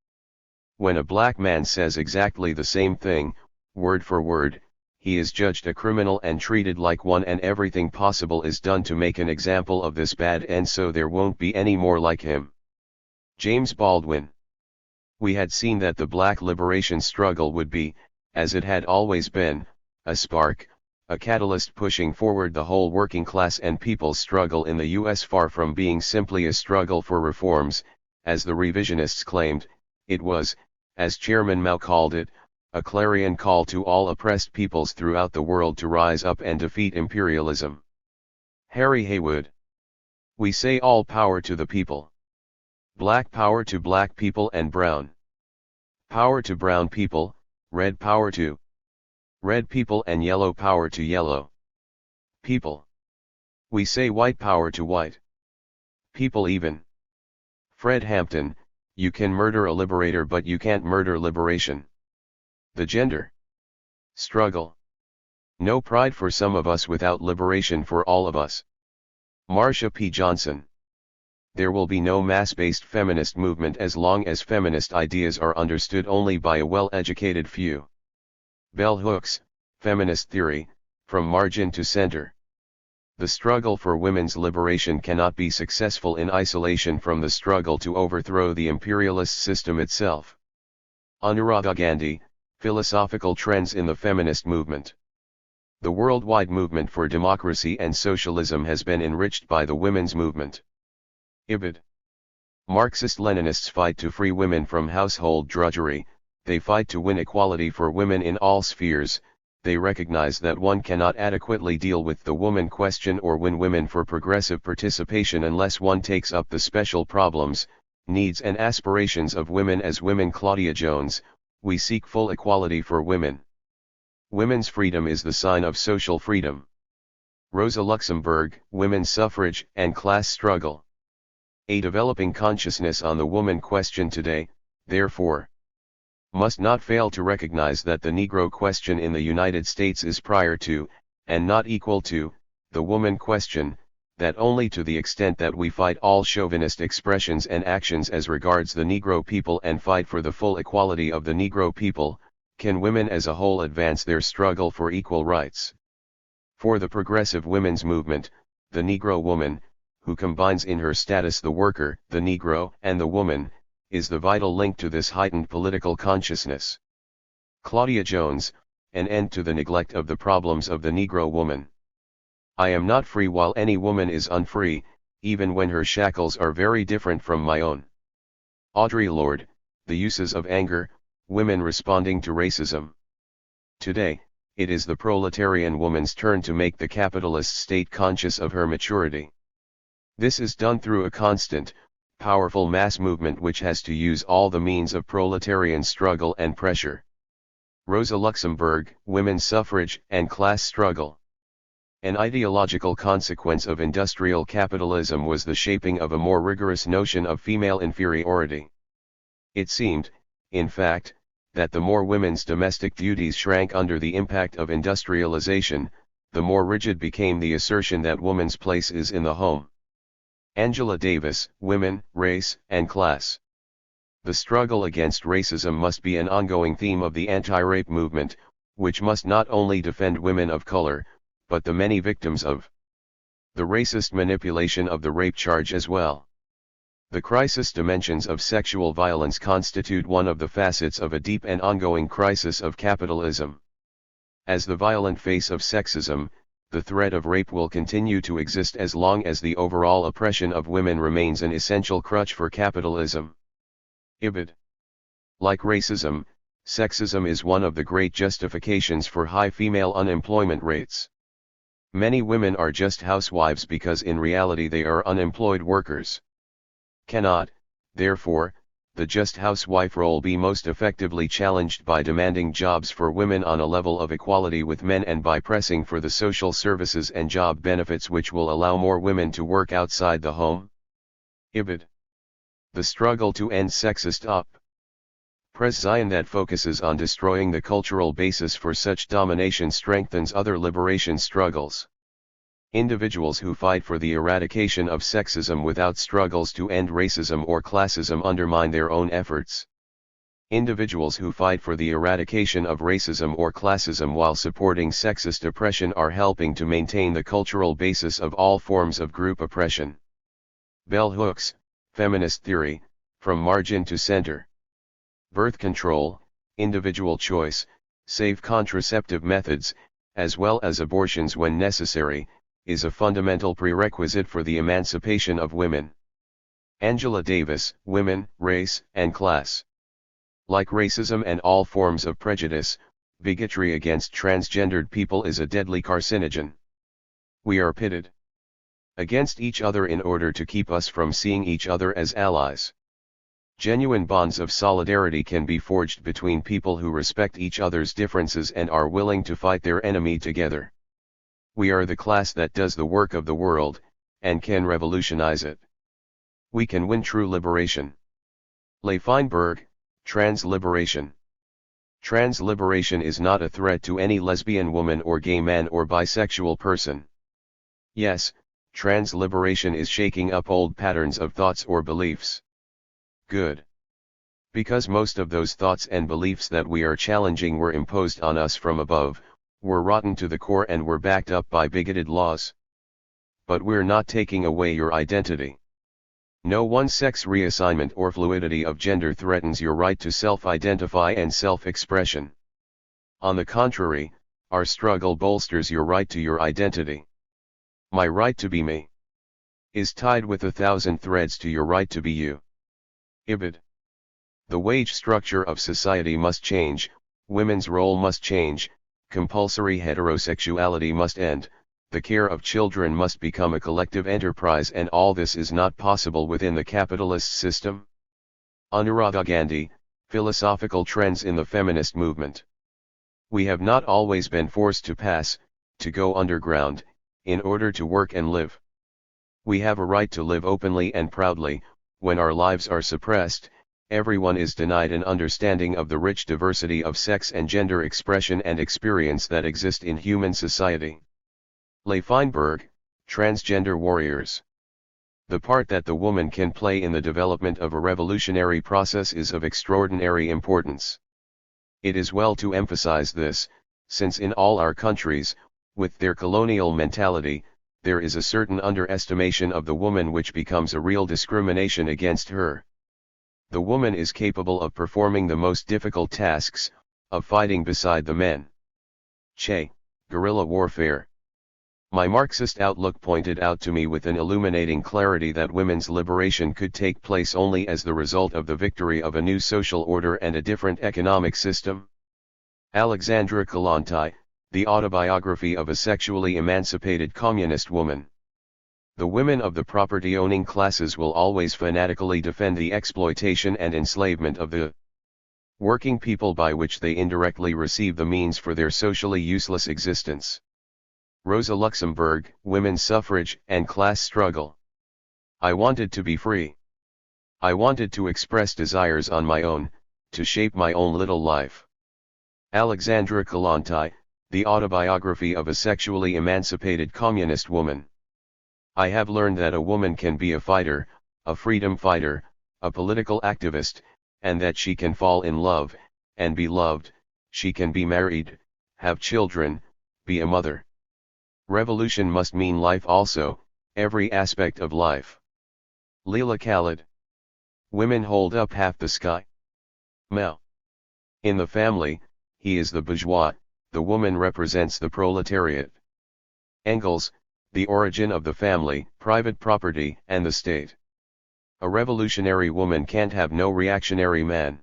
When a black man says exactly the same thing, word for word, he is judged a criminal and treated like one, and everything possible is done to make an example of this bad end so there won't be any more like him. James Baldwin. We had seen that the black liberation struggle would be, as it had always been, a spark, a catalyst pushing forward the whole working class and people's struggle in the U.S. Far from being simply a struggle for reforms, as the revisionists claimed, it was, as Chairman Mao called it, a clarion call to all oppressed peoples throughout the world to rise up and defeat imperialism. Harry Haywood. We say all power to the people. Black power to black people and brown power to brown people, red power to red people and yellow power to yellow people. We say white power to white people even. Fred Hampton, you can murder a liberator but you can't murder liberation. The gender struggle. No pride for some of us without liberation for all of us. Marsha P. Johnson. There will be no mass-based feminist movement as long as feminist ideas are understood only by a well-educated few. Bell Hooks, Feminist Theory, From Margin to Center. The struggle for women's liberation cannot be successful in isolation from the struggle to overthrow the imperialist system itself. Anuradha Gandhi, Philosophical Trends in the Feminist Movement. The worldwide movement for democracy and socialism has been enriched by the women's movement. Ibid. Marxist-Leninists fight to free women from household drudgery, they fight to win equality for women in all spheres, they recognize that one cannot adequately deal with the woman question or win women for progressive participation unless one takes up the special problems, needs and aspirations of women as women. Claudia Jones, we seek full equality for women. Women's freedom is the sign of social freedom. Rosa Luxemburg, Women's Suffrage and Class Struggle. A developing consciousness on the woman question today, therefore, must not fail to recognize that the Negro question in the United States is prior to, and not equal to, the woman question, that only to the extent that we fight all chauvinist expressions and actions as regards the Negro people and fight for the full equality of the Negro people, can women as a whole advance their struggle for equal rights. For the progressive women's movement, the Negro woman, who combines in her status the worker, the Negro, and the woman, is the vital link to this heightened political consciousness. Claudia Jones, An End to the Neglect of the Problems of the Negro Woman. I am not free while any woman is unfree, even when her shackles are very different from my own. Audre Lorde, The Uses of Anger, Women Responding to Racism. Today, it is the proletarian woman's turn to make the capitalist state conscious of her maturity. This is done through a constant, powerful mass movement which has to use all the means of proletarian struggle and pressure. Rosa Luxemburg, Women's Suffrage and Class Struggle. An ideological consequence of industrial capitalism was the shaping of a more rigorous notion of female inferiority. It seemed, in fact, that the more women's domestic duties shrank under the impact of industrialization, the more rigid became the assertion that woman's place is in the home. Angela Davis, Women, Race, and Class. The struggle against racism must be an ongoing theme of the anti-rape movement, which must not only defend women of color, but the many victims of the racist manipulation of the rape charge as well. The crisis dimensions of sexual violence constitute one of the facets of a deep and ongoing crisis of capitalism. As the violent face of sexism, the threat of rape will continue to exist as long as the overall oppression of women remains an essential crutch for capitalism. Ibid. Like racism, sexism is one of the great justifications for high female unemployment rates. Many women are just housewives because in reality they are unemployed workers. Cannot, therefore, the just housewife role be most effectively challenged by demanding jobs for women on a level of equality with men and by pressing for the social services and job benefits which will allow more women to work outside the home? Ibid. The struggle to end sexist oppression that focuses on destroying the cultural basis for such domination strengthens other liberation struggles. Individuals who fight for the eradication of sexism without struggles to end racism or classism undermine their own efforts. Individuals who fight for the eradication of racism or classism while supporting sexist oppression are helping to maintain the cultural basis of all forms of group oppression. Bell Hooks, Feminist Theory, From Margin to Center. Birth control, individual choice, safe contraceptive methods, as well as abortions when necessary, is a fundamental prerequisite for the emancipation of women. Angela Davis, Women, Race, and Class. Like racism and all forms of prejudice, bigotry against transgendered people is a deadly carcinogen. We are pitted against each other in order to keep us from seeing each other as allies. Genuine bonds of solidarity can be forged between people who respect each other's differences and are willing to fight their enemy together. We are the class that does the work of the world, and can revolutionize it. We can win true liberation. Leigh Feinberg, Trans Liberation. Trans liberation is not a threat to any lesbian woman or gay man or bisexual person. Yes, trans liberation is shaking up old patterns of thoughts or beliefs. Good. Because most of those thoughts and beliefs that we are challenging were imposed on us from above, were rotten to the core and were backed up by bigoted laws. But we're not taking away your identity. No one-sex reassignment or fluidity of gender threatens your right to self-identify and self-expression. On the contrary, our struggle bolsters your right to your identity. My right to be me is tied with 1,000 threads to your right to be you. Ibid. The wage structure of society must change, women's role must change, compulsory heterosexuality must end, the care of children must become a collective enterprise, and all this is not possible within the capitalist system. Anuradha Gandhi, Philosophical Trends in the Feminist Movement. We have not always been forced to pass, to go underground, in order to work and live. We have a right to live openly and proudly. When our lives are suppressed, everyone is denied an understanding of the rich diversity of sex and gender expression and experience that exist in human society. Leigh Feinberg, Transgender Warriors. The part that the woman can play in the development of a revolutionary process is of extraordinary importance. It is well to emphasize this, since in all our countries, with their colonial mentality, there is a certain underestimation of the woman which becomes a real discrimination against her. The woman is capable of performing the most difficult tasks, of fighting beside the men. Che, Guerrilla Warfare. My Marxist outlook pointed out to me with an illuminating clarity that women's liberation could take place only as the result of the victory of a new social order and a different economic system. Alexandra Kollontai, The Autobiography of a Sexually Emancipated Communist Woman. The women of the property-owning classes will always fanatically defend the exploitation and enslavement of the working people by which they indirectly receive the means for their socially useless existence. Rosa Luxemburg, Women's Suffrage and Class Struggle. I wanted to be free. I wanted to express desires on my own, to shape my own little life. Alexandra Kollontai, The Autobiography of a Sexually Emancipated Communist Woman. I have learned that a woman can be a fighter, a freedom fighter, a political activist, and that she can fall in love, and be loved, she can be married, have children, be a mother. Revolution must mean life also, every aspect of life. Leela Khalid. Women hold up half the sky. Mao. In the family, he is the bourgeois, the woman represents the proletariat. Engels, The Origin of the Family, Private Property, and the State. A revolutionary woman can't have no reactionary man.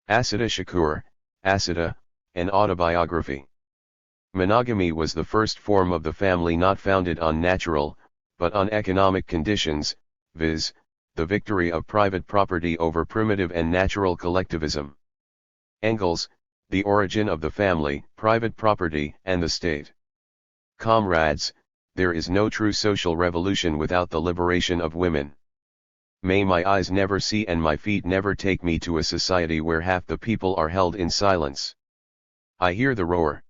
Asada Shakur, Asada, An Autobiography. Monogamy was the first form of the family not founded on natural, but on economic conditions, viz., the victory of private property over primitive and natural collectivism. Engels, the origin of the family, private property, and the state. Comrades, there is no true social revolution without the liberation of women. May my eyes never see and my feet never take me to a society where half the people are held in silence. I hear the roar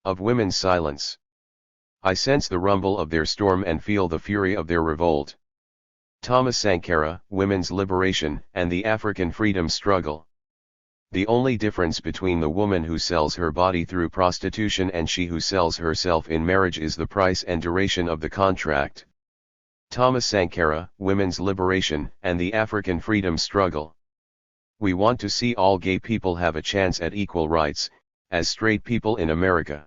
of women's silence. I sense the rumble of their storm and feel the fury of their revolt. Thomas Sankara, Women's Liberation and the African Freedom Struggle. The only difference between the woman who sells her body through prostitution and she who sells herself in marriage is the price and duration of the contract. Thomas Sankara, Women's Liberation and the African Freedom Struggle. We want to see all gay people have a chance at equal rights, as straight people in America.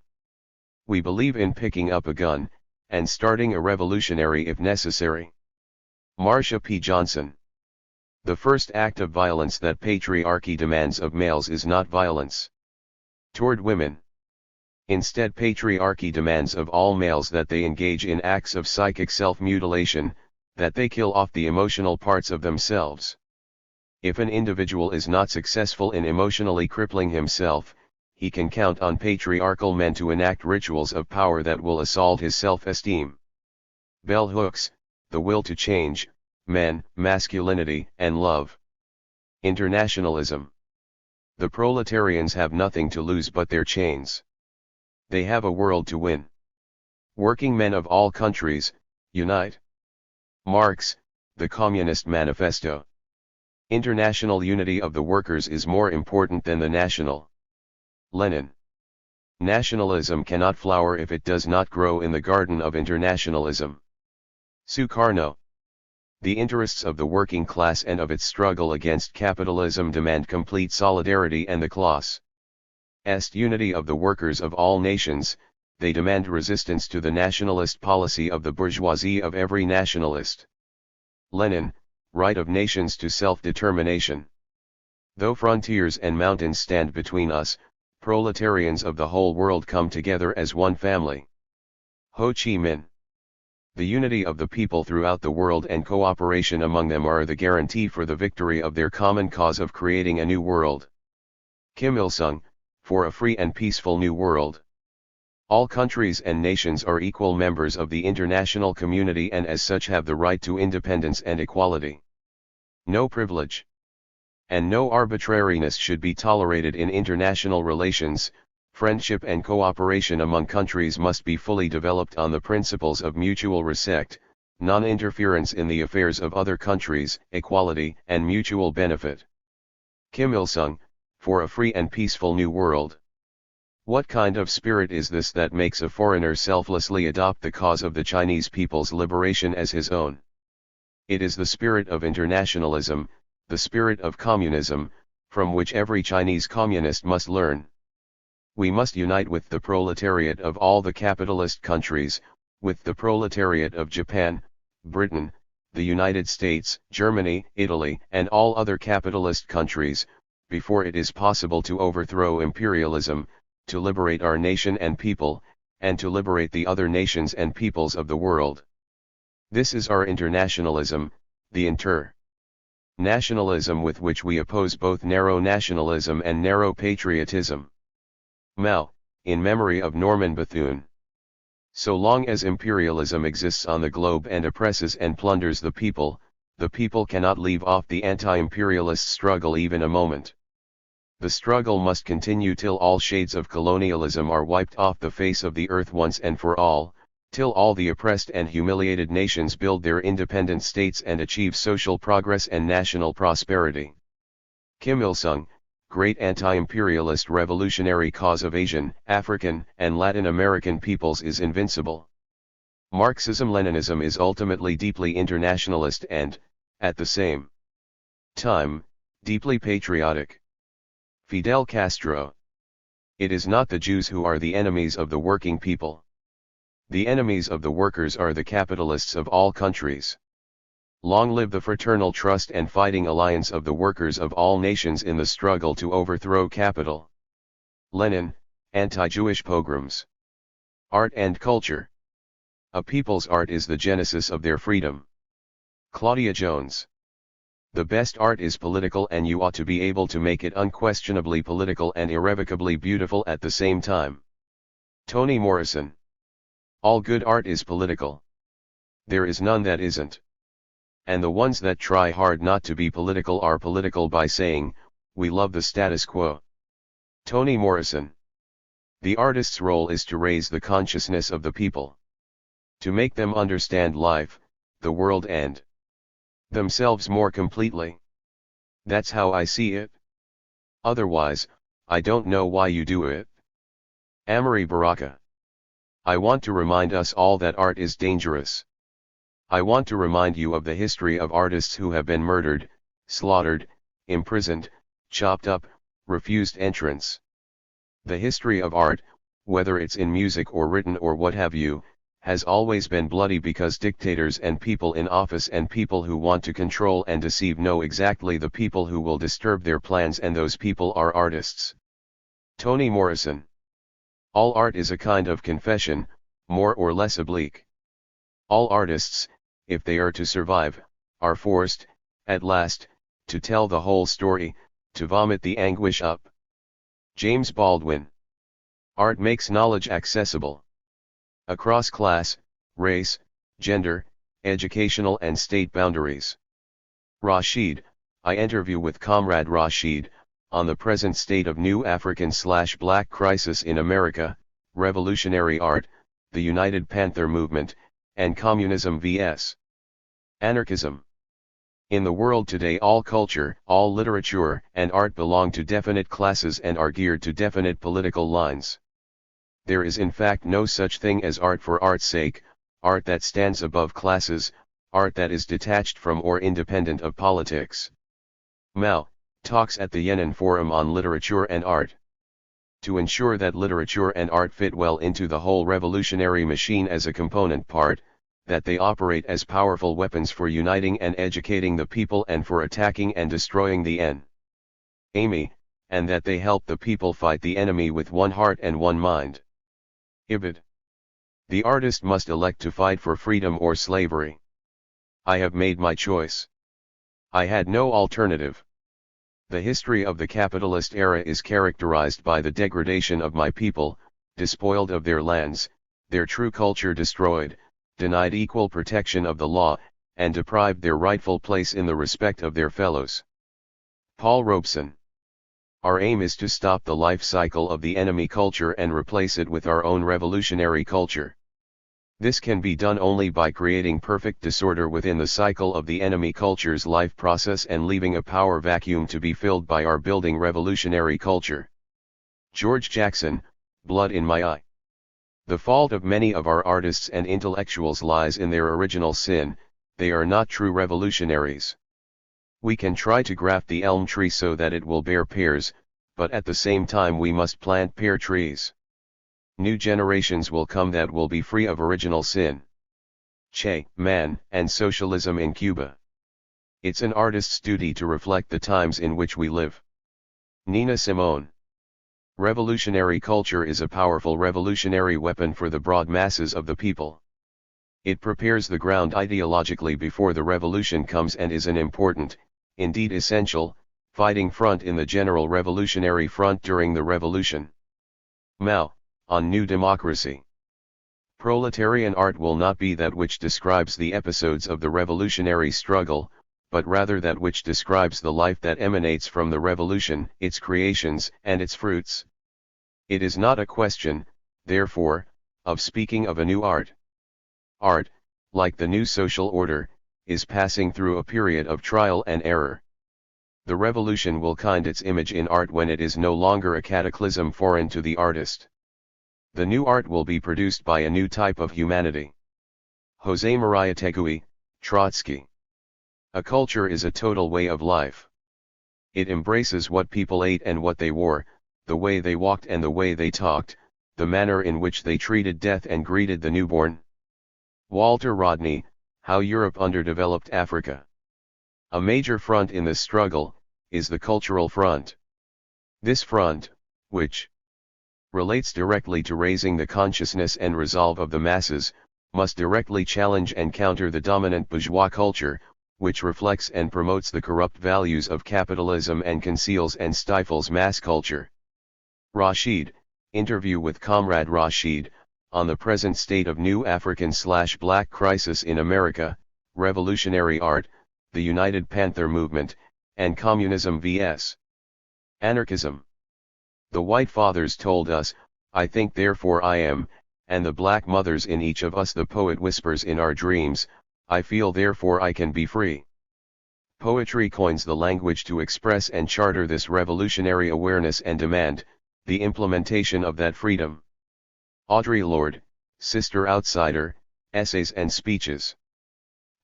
We believe in picking up a gun, and starting a revolutionary if necessary. Marsha P. Johnson. The first act of violence that patriarchy demands of males is not violence toward women. Instead, patriarchy demands of all males that they engage in acts of psychic self-mutilation, that they kill off the emotional parts of themselves. If an individual is not successful in emotionally crippling himself, he can count on patriarchal men to enact rituals of power that will assault his self-esteem. Bell Hooks, The Will to Change, Men, Masculinity, and Love. Internationalism. The proletarians have nothing to lose but their chains. They have a world to win. Working men of all countries, unite. Marx, The Communist Manifesto. International unity of the workers is more important than the national. Lenin. Nationalism cannot flower if it does not grow in the garden of internationalism. Sukarno. The interests of the working class and of its struggle against capitalism demand complete solidarity and the class est unity of the workers of all nations. They demand resistance to the nationalist policy of the bourgeoisie of every nationalist. Lenin, Right of Nations to Self-Determination. Though frontiers and mountains stand between us, proletarians of the whole world come together as one family. Ho Chi Minh. The unity of the people throughout the world and cooperation among them are the guarantee for the victory of their common cause of creating a new world. Kim Il-sung, For a Free and Peaceful New World. All countries and nations are equal members of the international community and as such have the right to independence and equality. No privilege and no arbitrariness should be tolerated in international relations. Friendship and cooperation among countries must be fully developed on the principles of mutual respect, non-interference in the affairs of other countries, equality and mutual benefit. Kim Il-sung, For a Free and Peaceful New World. What kind of spirit is this that makes a foreigner selflessly adopt the cause of the Chinese people's liberation as his own? It is the spirit of internationalism, the spirit of communism, from which every Chinese communist must learn. We must unite with the proletariat of all the capitalist countries, with the proletariat of Japan, Britain, the United States, Germany, Italy, and all other capitalist countries, before it is possible to overthrow imperialism, to liberate our nation and people, and to liberate the other nations and peoples of the world. This is our internationalism, the nationalism with which we oppose both narrow nationalism and narrow patriotism. Mao, in memory of Norman Bethune. So long as imperialism exists on the globe and oppresses and plunders the people cannot leave off the anti-imperialist struggle even a moment. The struggle must continue till all shades of colonialism are wiped off the face of the earth once and for all, till all the oppressed and humiliated nations build their independent states and achieve social progress and national prosperity. Kim Il-sung, Great anti-imperialist revolutionary cause of Asian, African, and Latin American peoples is invincible. Marxism-Leninism is ultimately deeply internationalist and, at the same time, deeply patriotic. Fidel Castro. It is not the Jews who are the enemies of the working people. The enemies of the workers are the capitalists of all countries. Long live the fraternal trust and fighting alliance of the workers of all nations in the struggle to overthrow capital. Lenin, Anti-Jewish Pogroms. Art and Culture. A people's art is the genesis of their freedom. Claudia Jones. The best art is political, and you ought to be able to make it unquestionably political and irrevocably beautiful at the same time. Toni Morrison. All good art is political. There is none that isn't. And the ones that try hard not to be political are political by saying, we love the status quo. Toni Morrison. The artist's role is to raise the consciousness of the people. To make them understand life, the world, and themselves more completely. That's how I see it. Otherwise, I don't know why you do it. Amory Baraka. I want to remind us all that art is dangerous. I want to remind you of the history of artists who have been murdered, slaughtered, imprisoned, chopped up, refused entrance. The history of art, whether it's in music or written or what have you, has always been bloody because dictators and people in office and people who want to control and deceive know exactly the people who will disturb their plans, and those people are artists. Toni Morrison. All art is a kind of confession, more or less oblique. All artists, if they are to survive, are forced, at last, to tell the whole story, to vomit the anguish up. James Baldwin. Art makes knowledge accessible. Across class, race, gender, educational and state boundaries. Rashid. I interview with Comrade Rashid, on the present state of new African/Black crisis in America, revolutionary art, the United Panther movement, and communism vs. anarchism. In the world today, all culture, all literature and art belong to definite classes and are geared to definite political lines. There is in fact no such thing as art for art's sake, art that stands above classes, art that is detached from or independent of politics. Mao talks at the Yan'an Forum on Literature and Art. To ensure that literature and art fit well into the whole revolutionary machine as a component part, that they operate as powerful weapons for uniting and educating the people and for attacking and destroying the enemy, and that they help the people fight the enemy with one heart and one mind. Ibid. The artist must elect to fight for freedom or slavery. I have made my choice. I had no alternative. The history of the capitalist era is characterized by the degradation of my people, despoiled of their lands, their true culture destroyed, denied equal protection of the law, and deprived their rightful place in the respect of their fellows. Paul Robeson. Our aim is to stop the life cycle of the enemy culture and replace it with our own revolutionary culture. This can be done only by creating perfect disorder within the cycle of the enemy culture's life process and leaving a power vacuum to be filled by our building revolutionary culture. George Jackson, Blood in My Eye. The fault of many of our artists and intellectuals lies in their original sin, they are not true revolutionaries. We can try to graft the elm tree so that it will bear pears, but at the same time we must plant pear trees. New generations will come that will be free of original sin. Che, Man, and Socialism in Cuba. It's an artist's duty to reflect the times in which we live. Nina Simone. Revolutionary culture is a powerful revolutionary weapon for the broad masses of the people. It prepares the ground ideologically before the revolution comes and is an important, indeed essential, fighting front in the general revolutionary front during the revolution. Mao, on New Democracy. Proletarian art will not be that which describes the episodes of the revolutionary struggle, but rather that which describes the life that emanates from the revolution, its creations, and its fruits. It is not a question, therefore, of speaking of a new art. Art, like the new social order, is passing through a period of trial and error. The revolution will find its image in art when it is no longer a cataclysm foreign to the artist. The new art will be produced by a new type of humanity. José María Tegui, Trotsky. A culture is a total way of life. It embraces what people ate and what they wore, the way they walked and the way they talked, the manner in which they treated death and greeted the newborn. Walter Rodney, How Europe Underdeveloped Africa. A major front in this struggle is the cultural front. This front, which relates directly to raising the consciousness and resolve of the masses, must directly challenge and counter the dominant bourgeois culture, which reflects and promotes the corrupt values of capitalism and conceals and stifles mass culture. Rashid, interview with Comrade Rashid, on the present state of new African/Black crisis in America, revolutionary art, the United Panther movement, and communism vs. anarchism. The white fathers told us, I think therefore I am, and the black mothers in each of us the poet whispers in our dreams, I feel therefore I can be free. Poetry coins the language to express and charter this revolutionary awareness and demand, the implementation of that freedom. Audre Lorde, Sister Outsider, Essays and Speeches.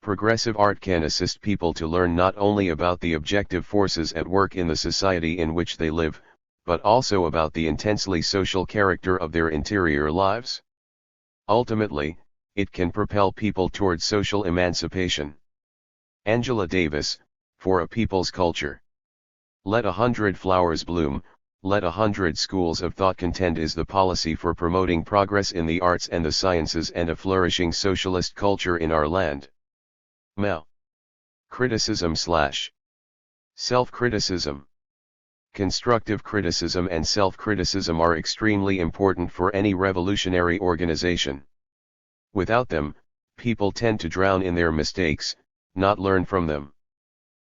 Progressive art can assist people to learn not only about the objective forces at work in the society in which they live, but also about the intensely social character of their interior lives. Ultimately, it can propel people towards social emancipation. Angela Davis, For a People's Culture. Let 100 flowers bloom, let 100 schools of thought contend is the policy for promoting progress in the arts and the sciences and a flourishing socialist culture in our land. Mao. Criticism / self-criticism. Constructive criticism and self-criticism are extremely important for any revolutionary organization. Without them, people tend to drown in their mistakes, not learn from them.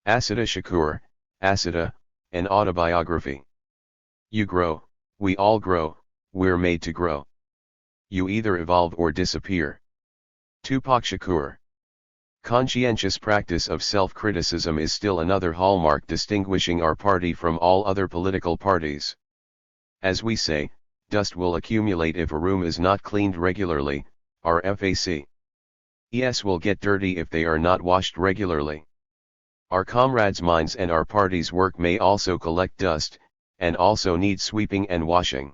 Asita Shakur, Asita, an autobiography. You grow, we all grow, we're made to grow. You either evolve or disappear. Tupac Shakur. Conscientious practice of self-criticism is still another hallmark distinguishing our party from all other political parties. As we say, dust will accumulate if a room is not cleaned regularly, our FAC. ES will get dirty if they are not washed regularly. Our comrades' minds and our party's work may also collect dust, and also need sweeping and washing.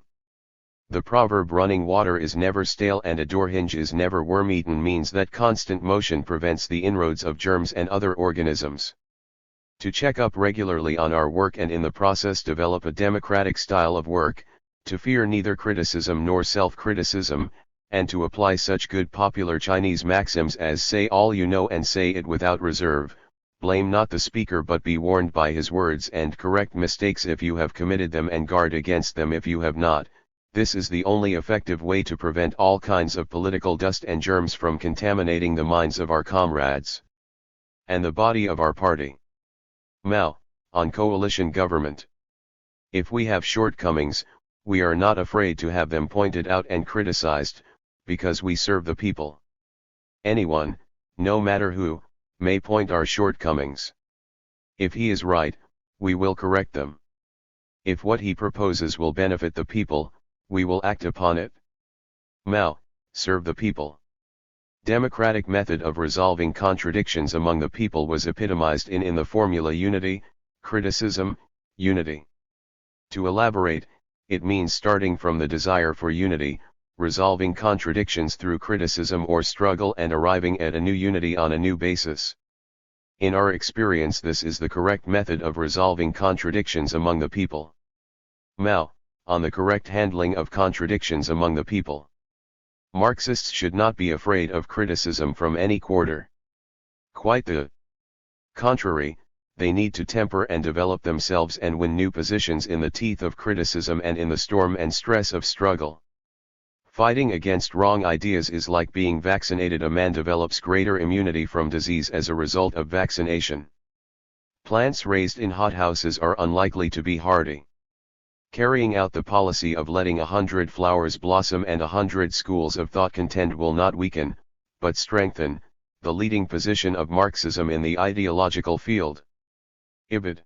The proverb running water is never stale and a door hinge is never worm-eaten means that constant motion prevents the inroads of germs and other organisms. To check up regularly on our work and in the process develop a democratic style of work, to fear neither criticism nor self-criticism, and to apply such good popular Chinese maxims as say all you know and say it without reserve, blame not the speaker but be warned by his words and correct mistakes if you have committed them and guard against them if you have not. This is the only effective way to prevent all kinds of political dust and germs from contaminating the minds of our comrades and the body of our party. Mao, on coalition government. If we have shortcomings, we are not afraid to have them pointed out and criticized, because we serve the people. Anyone, no matter who, may point our shortcomings. If he is right, we will correct them. If what he proposes will benefit the people, we will act upon it. Mao, serve the people. Democratic method of resolving contradictions among the people was epitomized in the formula unity, criticism, unity. To elaborate, it means starting from the desire for unity, resolving contradictions through criticism or struggle and arriving at a new unity on a new basis. In our experience, this is the correct method of resolving contradictions among the people. Mao, on the correct handling of contradictions among the people. Marxists should not be afraid of criticism from any quarter. Quite the contrary, they need to temper and develop themselves and win new positions in the teeth of criticism and in the storm and stress of struggle. Fighting against wrong ideas is like being vaccinated. A man develops greater immunity from disease as a result of vaccination. Plants raised in hothouses are unlikely to be hardy. Carrying out the policy of letting 100 flowers blossom and 100 schools of thought contend will not weaken, but strengthen, the leading position of Marxism in the ideological field. Ibid.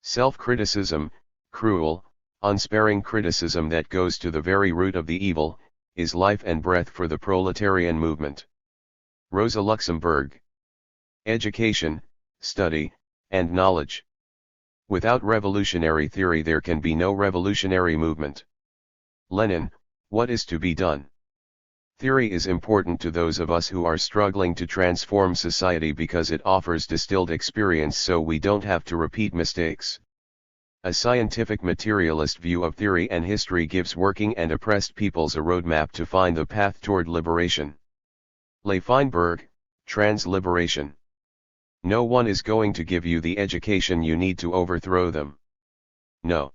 Self-criticism, cruel, unsparing criticism that goes to the very root of the evil, is life and breath for the proletarian movement. Rosa Luxemburg. Education, study, and knowledge. Without revolutionary theory there can be no revolutionary movement. Lenin, what is to be done? Theory is important to those of us who are struggling to transform society because it offers distilled experience so we don't have to repeat mistakes. A scientific materialist view of theory and history gives working and oppressed peoples a roadmap to find the path toward liberation. Leigh Feinberg, Trans-Liberation. No one is going to give you the education you need to overthrow them. No.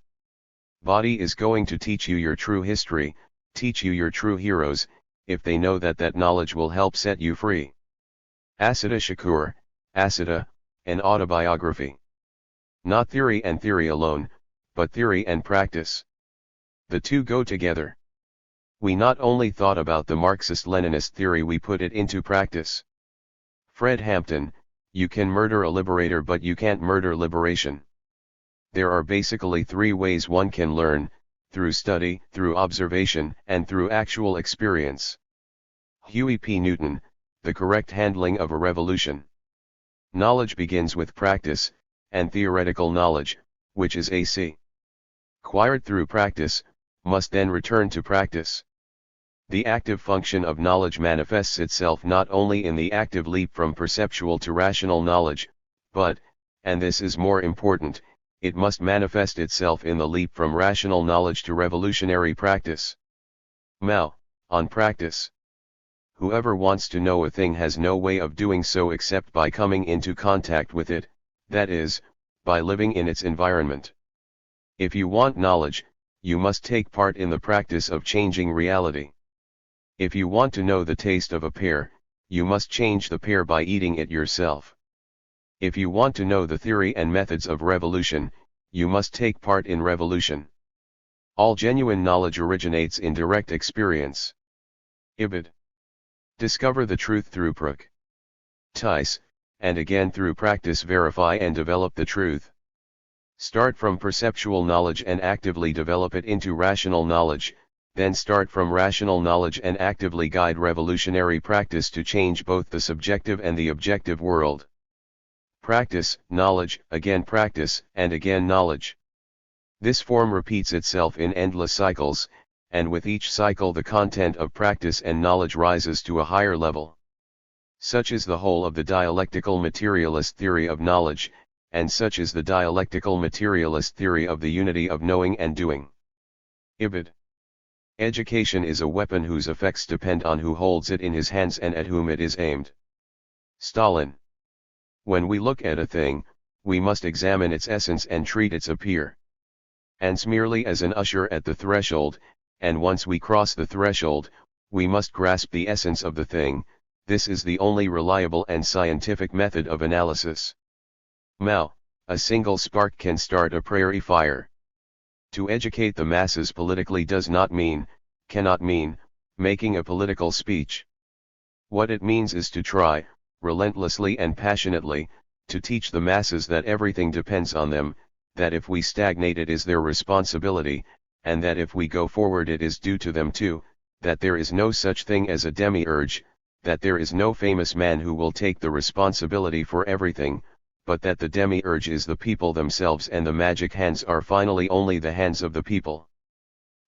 Body is going to teach you your true history, teach you your true heroes, if they know that that knowledge will help set you free. Asita Shakur, Asita, an autobiography. Not theory and theory alone, but theory and practice. The two go together. We not only thought about the Marxist-Leninist theory, we put it into practice. Fred Hampton, you can murder a liberator but you can't murder liberation. There are basically three ways one can learn: through study, through observation, and through actual experience. Huey P. Newton, The Correct Handling of a Revolution. Knowledge begins with practice, and theoretical knowledge, which is AC. Acquired through practice, must then return to practice. The active function of knowledge manifests itself not only in the active leap from perceptual to rational knowledge, but, and this is more important, it must manifest itself in the leap from rational knowledge to revolutionary practice. Mao, on practice. Whoever wants to know a thing has no way of doing so except by coming into contact with it, that is, by living in its environment. If you want knowledge, you must take part in the practice of changing reality. If you want to know the taste of a pear, you must change the pear by eating it yourself. If you want to know the theory and methods of revolution, you must take part in revolution. All genuine knowledge originates in direct experience. Ibid. Discover the truth through practice, and again through practice verify and develop the truth. Start from perceptual knowledge and actively develop it into rational knowledge, then start from rational knowledge and actively guide revolutionary practice to change both the subjective and the objective world. Practice, knowledge, again practice, and again knowledge. This form repeats itself in endless cycles, and with each cycle the content of practice and knowledge rises to a higher level. Such is the whole of the dialectical materialist theory of knowledge, and such is the dialectical materialist theory of the unity of knowing and doing. Ibid. Education is a weapon whose effects depend on who holds it in his hands and at whom it is aimed. Stalin. When we look at a thing, we must examine its essence and treat its appearance merely as an usher at the threshold, and once we cross the threshold, we must grasp the essence of the thing. This is the only reliable and scientific method of analysis. Mao, a single spark can start a prairie fire. To educate the masses politically does not mean, cannot mean, making a political speech. What it means is to try, relentlessly and passionately, to teach the masses that everything depends on them, that if we stagnate it is their responsibility, and that if we go forward it is due to them too, that there is no such thing as a demiurge, that there is no famous man who will take the responsibility for everything, but that the demiurge is the people themselves and the magic hands are finally only the hands of the people.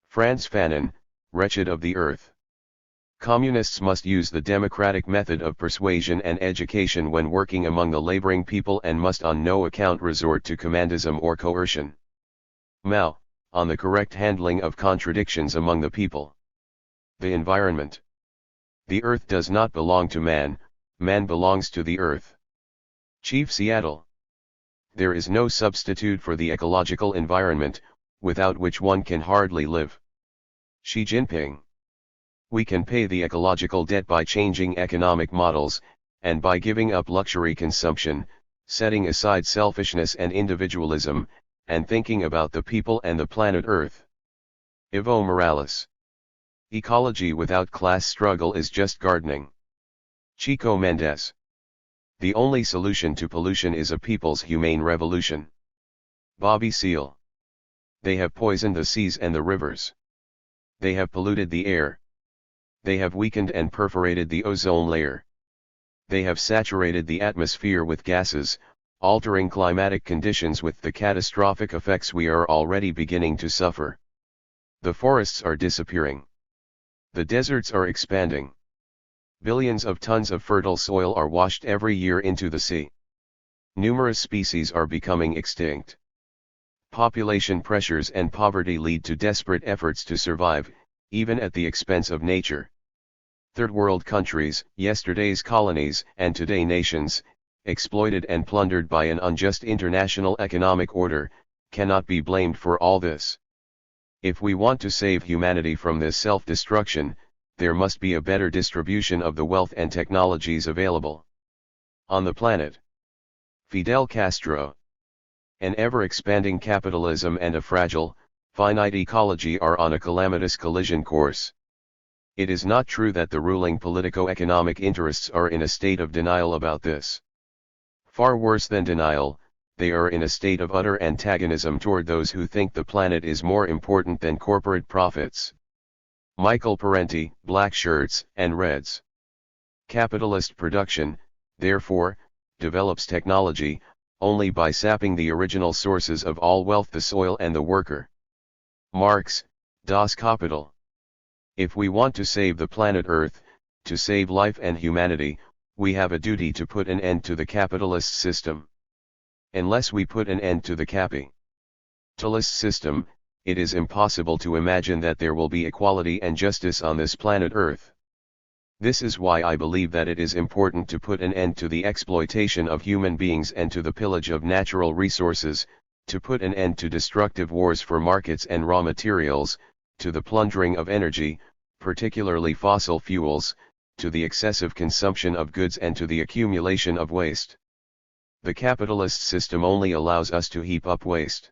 Franz Fanon, Wretched of the Earth. Communists must use the democratic method of persuasion and education when working among the laboring people and must on no account resort to commandism or coercion. Mao, on the correct handling of contradictions among the people. The environment. The earth does not belong to man, man belongs to the earth. Chief Seattle. There is no substitute for the ecological environment, without which one can hardly live. Xi Jinping. We can pay the ecological debt by changing economic models, and by giving up luxury consumption, setting aside selfishness and individualism, and thinking about the people and the planet Earth. Evo Morales. Ecology without class struggle is just gardening. Chico Mendes. The only solution to pollution is a people's humane revolution. Bobby Seale. They have poisoned the seas and the rivers. They have polluted the air. They have weakened and perforated the ozone layer. They have saturated the atmosphere with gases, altering climatic conditions with the catastrophic effects we are already beginning to suffer. The forests are disappearing. The deserts are expanding. Billions of tons of fertile soil are washed every year into the sea. Numerous species are becoming extinct. Population pressures and poverty lead to desperate efforts to survive, even at the expense of nature. Third world countries, yesterday's colonies and today nations, exploited and plundered by an unjust international economic order, cannot be blamed for all this. If we want to save humanity from this self-destruction, there must be a better distribution of the wealth and technologies available on the planet. Fidel Castro. An ever-expanding capitalism and a fragile, finite ecology are on a calamitous collision course. It is not true that the ruling politico-economic interests are in a state of denial about this. Far worse than denial, they are in a state of utter antagonism toward those who think the planet is more important than corporate profits. Michael Parenti, Black Shirts and Reds. Capitalist production, therefore, develops technology, only by sapping the original sources of all wealth, the soil and the worker. Marx, Das Kapital. If we want to save the planet Earth, to save life and humanity, we have a duty to put an end to the capitalist system. Unless we put an end to the capitalist system, it is impossible to imagine that there will be equality and justice on this planet Earth. This is why I believe that it is important to put an end to the exploitation of human beings and to the pillage of natural resources, to put an end to destructive wars for markets and raw materials, to the plundering of energy, particularly fossil fuels, to the excessive consumption of goods and to the accumulation of waste. The capitalist system only allows us to heap up waste.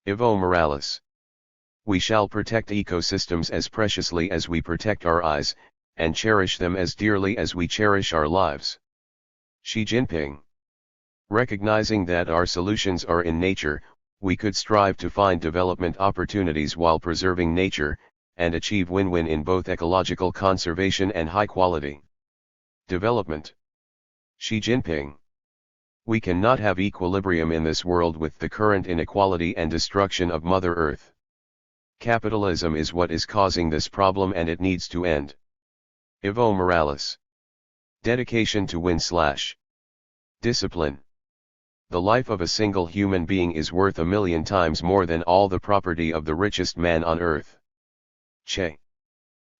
Evo Morales. We shall protect ecosystems as preciously as we protect our eyes, and cherish them as dearly as we cherish our lives. Xi Jinping. Recognizing that our solutions are in nature, we could strive to find development opportunities while preserving nature, and achieve win-win in both ecological conservation and high-quality development. Xi Jinping. We cannot have equilibrium in this world with the current inequality and destruction of Mother Earth. Capitalism is what is causing this problem and it needs to end. Evo Morales. Dedication to win/discipline. The life of a single human being is worth 1,000,000 times more than all the property of the richest man on earth. Che.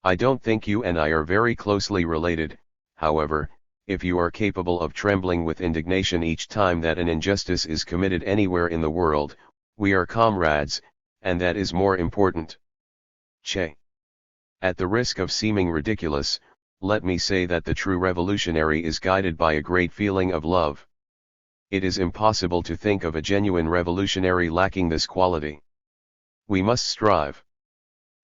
I don't think you and I are very closely related, however, if you are capable of trembling with indignation each time that an injustice is committed anywhere in the world, we are comrades, and that is more important. Che. At the risk of seeming ridiculous, let me say that the true revolutionary is guided by a great feeling of love. It is impossible to think of a genuine revolutionary lacking this quality. We must strive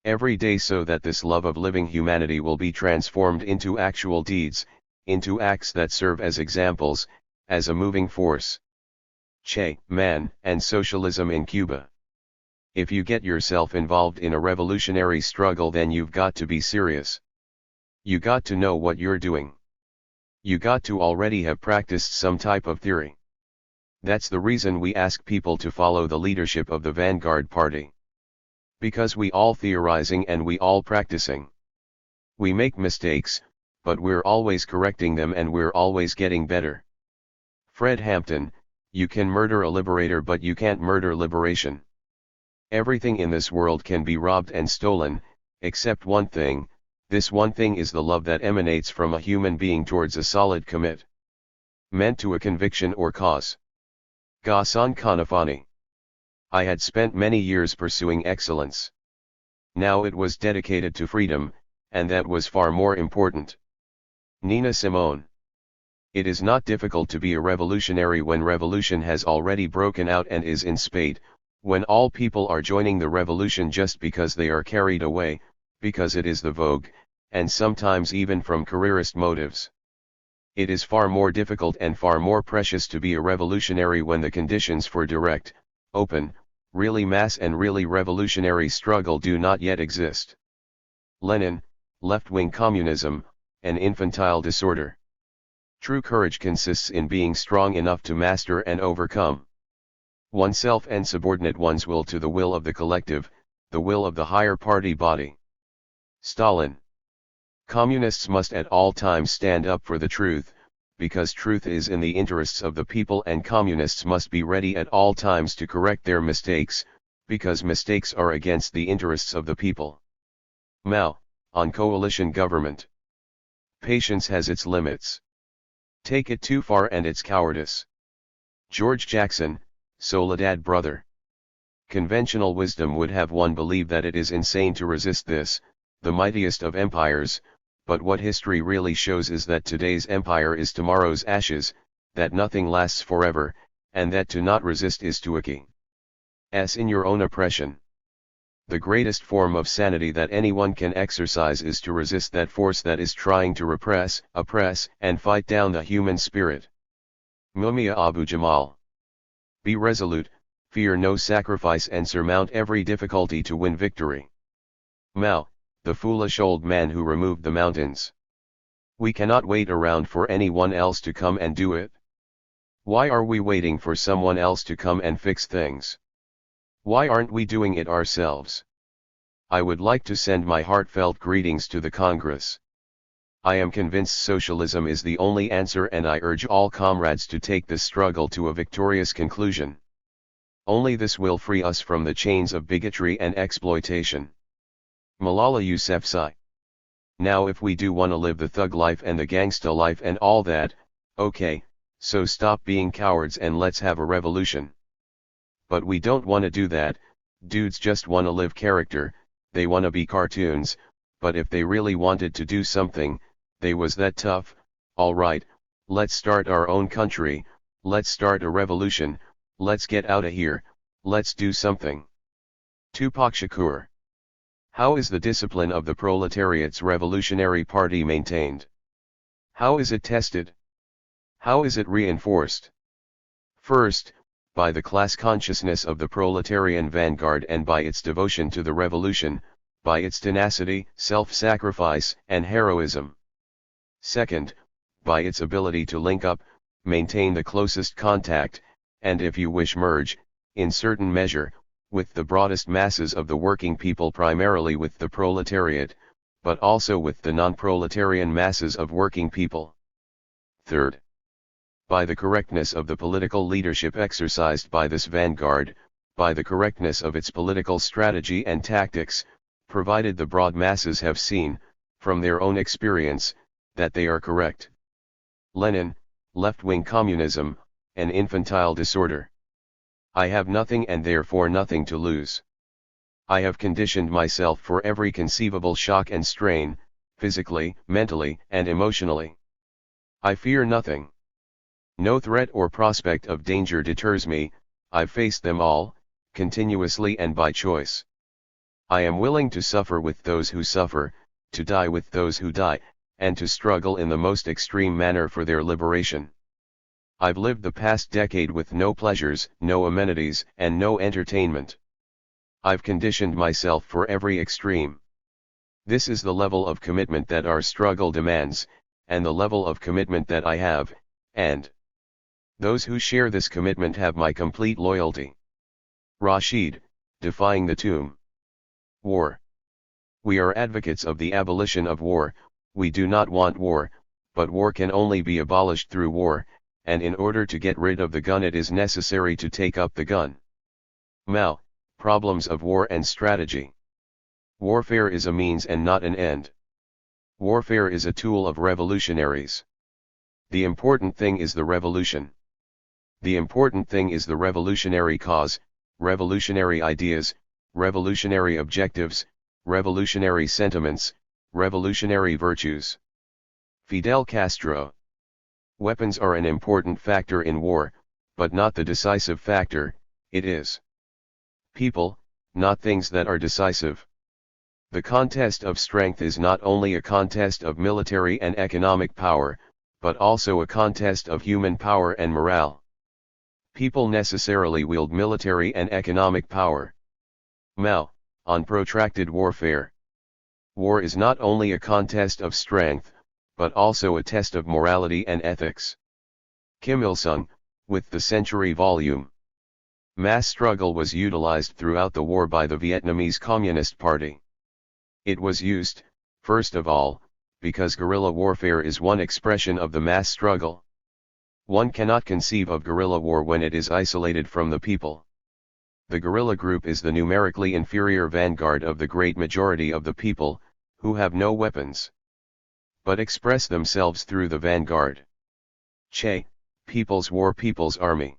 every day so that this love of living humanity will be transformed into actual deeds, into acts that serve as examples, as a moving force. Che, man, and socialism in Cuba. If you get yourself involved in a revolutionary struggle, then you've got to be serious. You got to know what you're doing. You got to already have practiced some type of theory. That's the reason we ask people to follow the leadership of the Vanguard Party. Because we all theorizing and we all practicing. We make mistakes, but we're always correcting them and we're always getting better. Fred Hampton, you can murder a liberator but you can't murder liberation. Everything in this world can be robbed and stolen, except one thing. This one thing is the love that emanates from a human being towards a solid commit meant to a conviction or cause. Ghassan Kanafani. I had spent many years pursuing excellence. Now it was dedicated to freedom, and that was far more important. Nina Simone. It is not difficult to be a revolutionary when revolution has already broken out and is in spate, when all people are joining the revolution just because they are carried away, because it is the vogue, and sometimes even from careerist motives. It is far more difficult and far more precious to be a revolutionary when the conditions for direct, open, really mass and really revolutionary struggle do not yet exist. Lenin, left-wing communism, an infantile disorder. True courage consists in being strong enough to master and overcome oneself and subordinate one's will to the will of the collective, the will of the higher party body. Stalin. Communists must at all times stand up for the truth, because truth is in the interests of the people, and communists must be ready at all times to correct their mistakes, because mistakes are against the interests of the people. Mao, on coalition government. Patience has its limits. Take it too far and it's cowardice. George Jackson, Soledad brother. Conventional wisdom would have one believe that it is insane to resist this, the mightiest of empires, but what history really shows is that today's empire is tomorrow's ashes, that nothing lasts forever, and that to not resist is to acquiesce in your own oppression. The greatest form of sanity that anyone can exercise is to resist that force that is trying to repress, oppress, and fight down the human spirit. Mumia Abu Jamal. Be resolute, fear no sacrifice and surmount every difficulty to win victory. Mao, the foolish old man who removed the mountains. We cannot wait around for anyone else to come and do it. Why are we waiting for someone else to come and fix things? Why aren't we doing it ourselves? I would like to send my heartfelt greetings to the Congress. I am convinced socialism is the only answer and I urge all comrades to take this struggle to a victorious conclusion. Only this will free us from the chains of bigotry and exploitation. Malala Yousafzai. Now if we do wanna live the thug life and the gangsta life and all that, okay, so stop being cowards and let's have a revolution. But we don't wanna do that, dudes just wanna live character, they wanna be cartoons, but if they really wanted to do something, they was that tough. Alright, let's start our own country, let's start a revolution, let's get outta here, let's do something. Tupac Shakur. How is the discipline of the proletariat's revolutionary party maintained? How is it tested? How is it reinforced? First, by the class consciousness of the proletarian vanguard and by its devotion to the revolution, by its tenacity, self-sacrifice, and heroism. Second, by its ability to link up, maintain the closest contact, and if you wish merge, in certain measure, with the broadest masses of the working people, primarily with the proletariat, but also with the non-proletarian masses of working people. Third, by the correctness of the political leadership exercised by this vanguard, by the correctness of its political strategy and tactics, provided the broad masses have seen, from their own experience, that they are correct. Lenin, left-wing communism, an infantile disorder. I have nothing and therefore nothing to lose. I have conditioned myself for every conceivable shock and strain, physically, mentally, and emotionally. I fear nothing. No threat or prospect of danger deters me, I've faced them all, continuously and by choice. I am willing to suffer with those who suffer, to die with those who die, and to struggle in the most extreme manner for their liberation. I've lived the past decade with no pleasures, no amenities, and no entertainment. I've conditioned myself for every extreme. This is the level of commitment that our struggle demands, and the level of commitment that I have, and those who share this commitment have my complete loyalty. Rashid, defying the tomb. War. We are advocates of the abolition of war, we do not want war, but war can only be abolished through war, and in order to get rid of the gun it is necessary to take up the gun. Mao, problems of war and strategy. Warfare is a means and not an end. Warfare is a tool of revolutionaries. The important thing is the revolution. The important thing is the revolutionary cause, revolutionary ideas, revolutionary objectives, revolutionary sentiments, revolutionary virtues. Fidel Castro. Weapons are an important factor in war, but not the decisive factor, it is people, not things that are decisive. The contest of strength is not only a contest of military and economic power, but also a contest of human power and morale. People necessarily wield military and economic power. Mao, on protracted warfare. War is not only a contest of strength, but also a test of morality and ethics. Kim Il-sung, with the Century Volume. Mass struggle was utilized throughout the war by the Vietnamese Communist Party. It was used, first of all, because guerrilla warfare is one expression of the mass struggle. One cannot conceive of guerrilla war when it is isolated from the people. The guerrilla group is the numerically inferior vanguard of the great majority of the people, who have no weapons, but express themselves through the vanguard. Che, People's War, People's Army.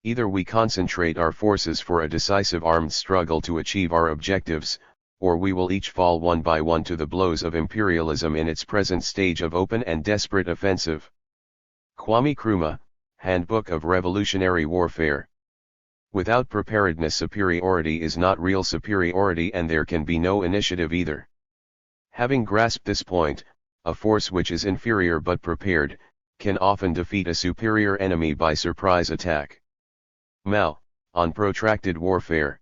Either we concentrate our forces for a decisive armed struggle to achieve our objectives, or we will each fall one by one to the blows of imperialism in its present stage of open and desperate offensive. Kwame Nkrumah, Handbook of Revolutionary Warfare. Without preparedness, superiority is not real superiority, and there can be no initiative either. Having grasped this point, a force which is inferior but prepared, can often defeat a superior enemy by surprise attack. Mao, on protracted warfare.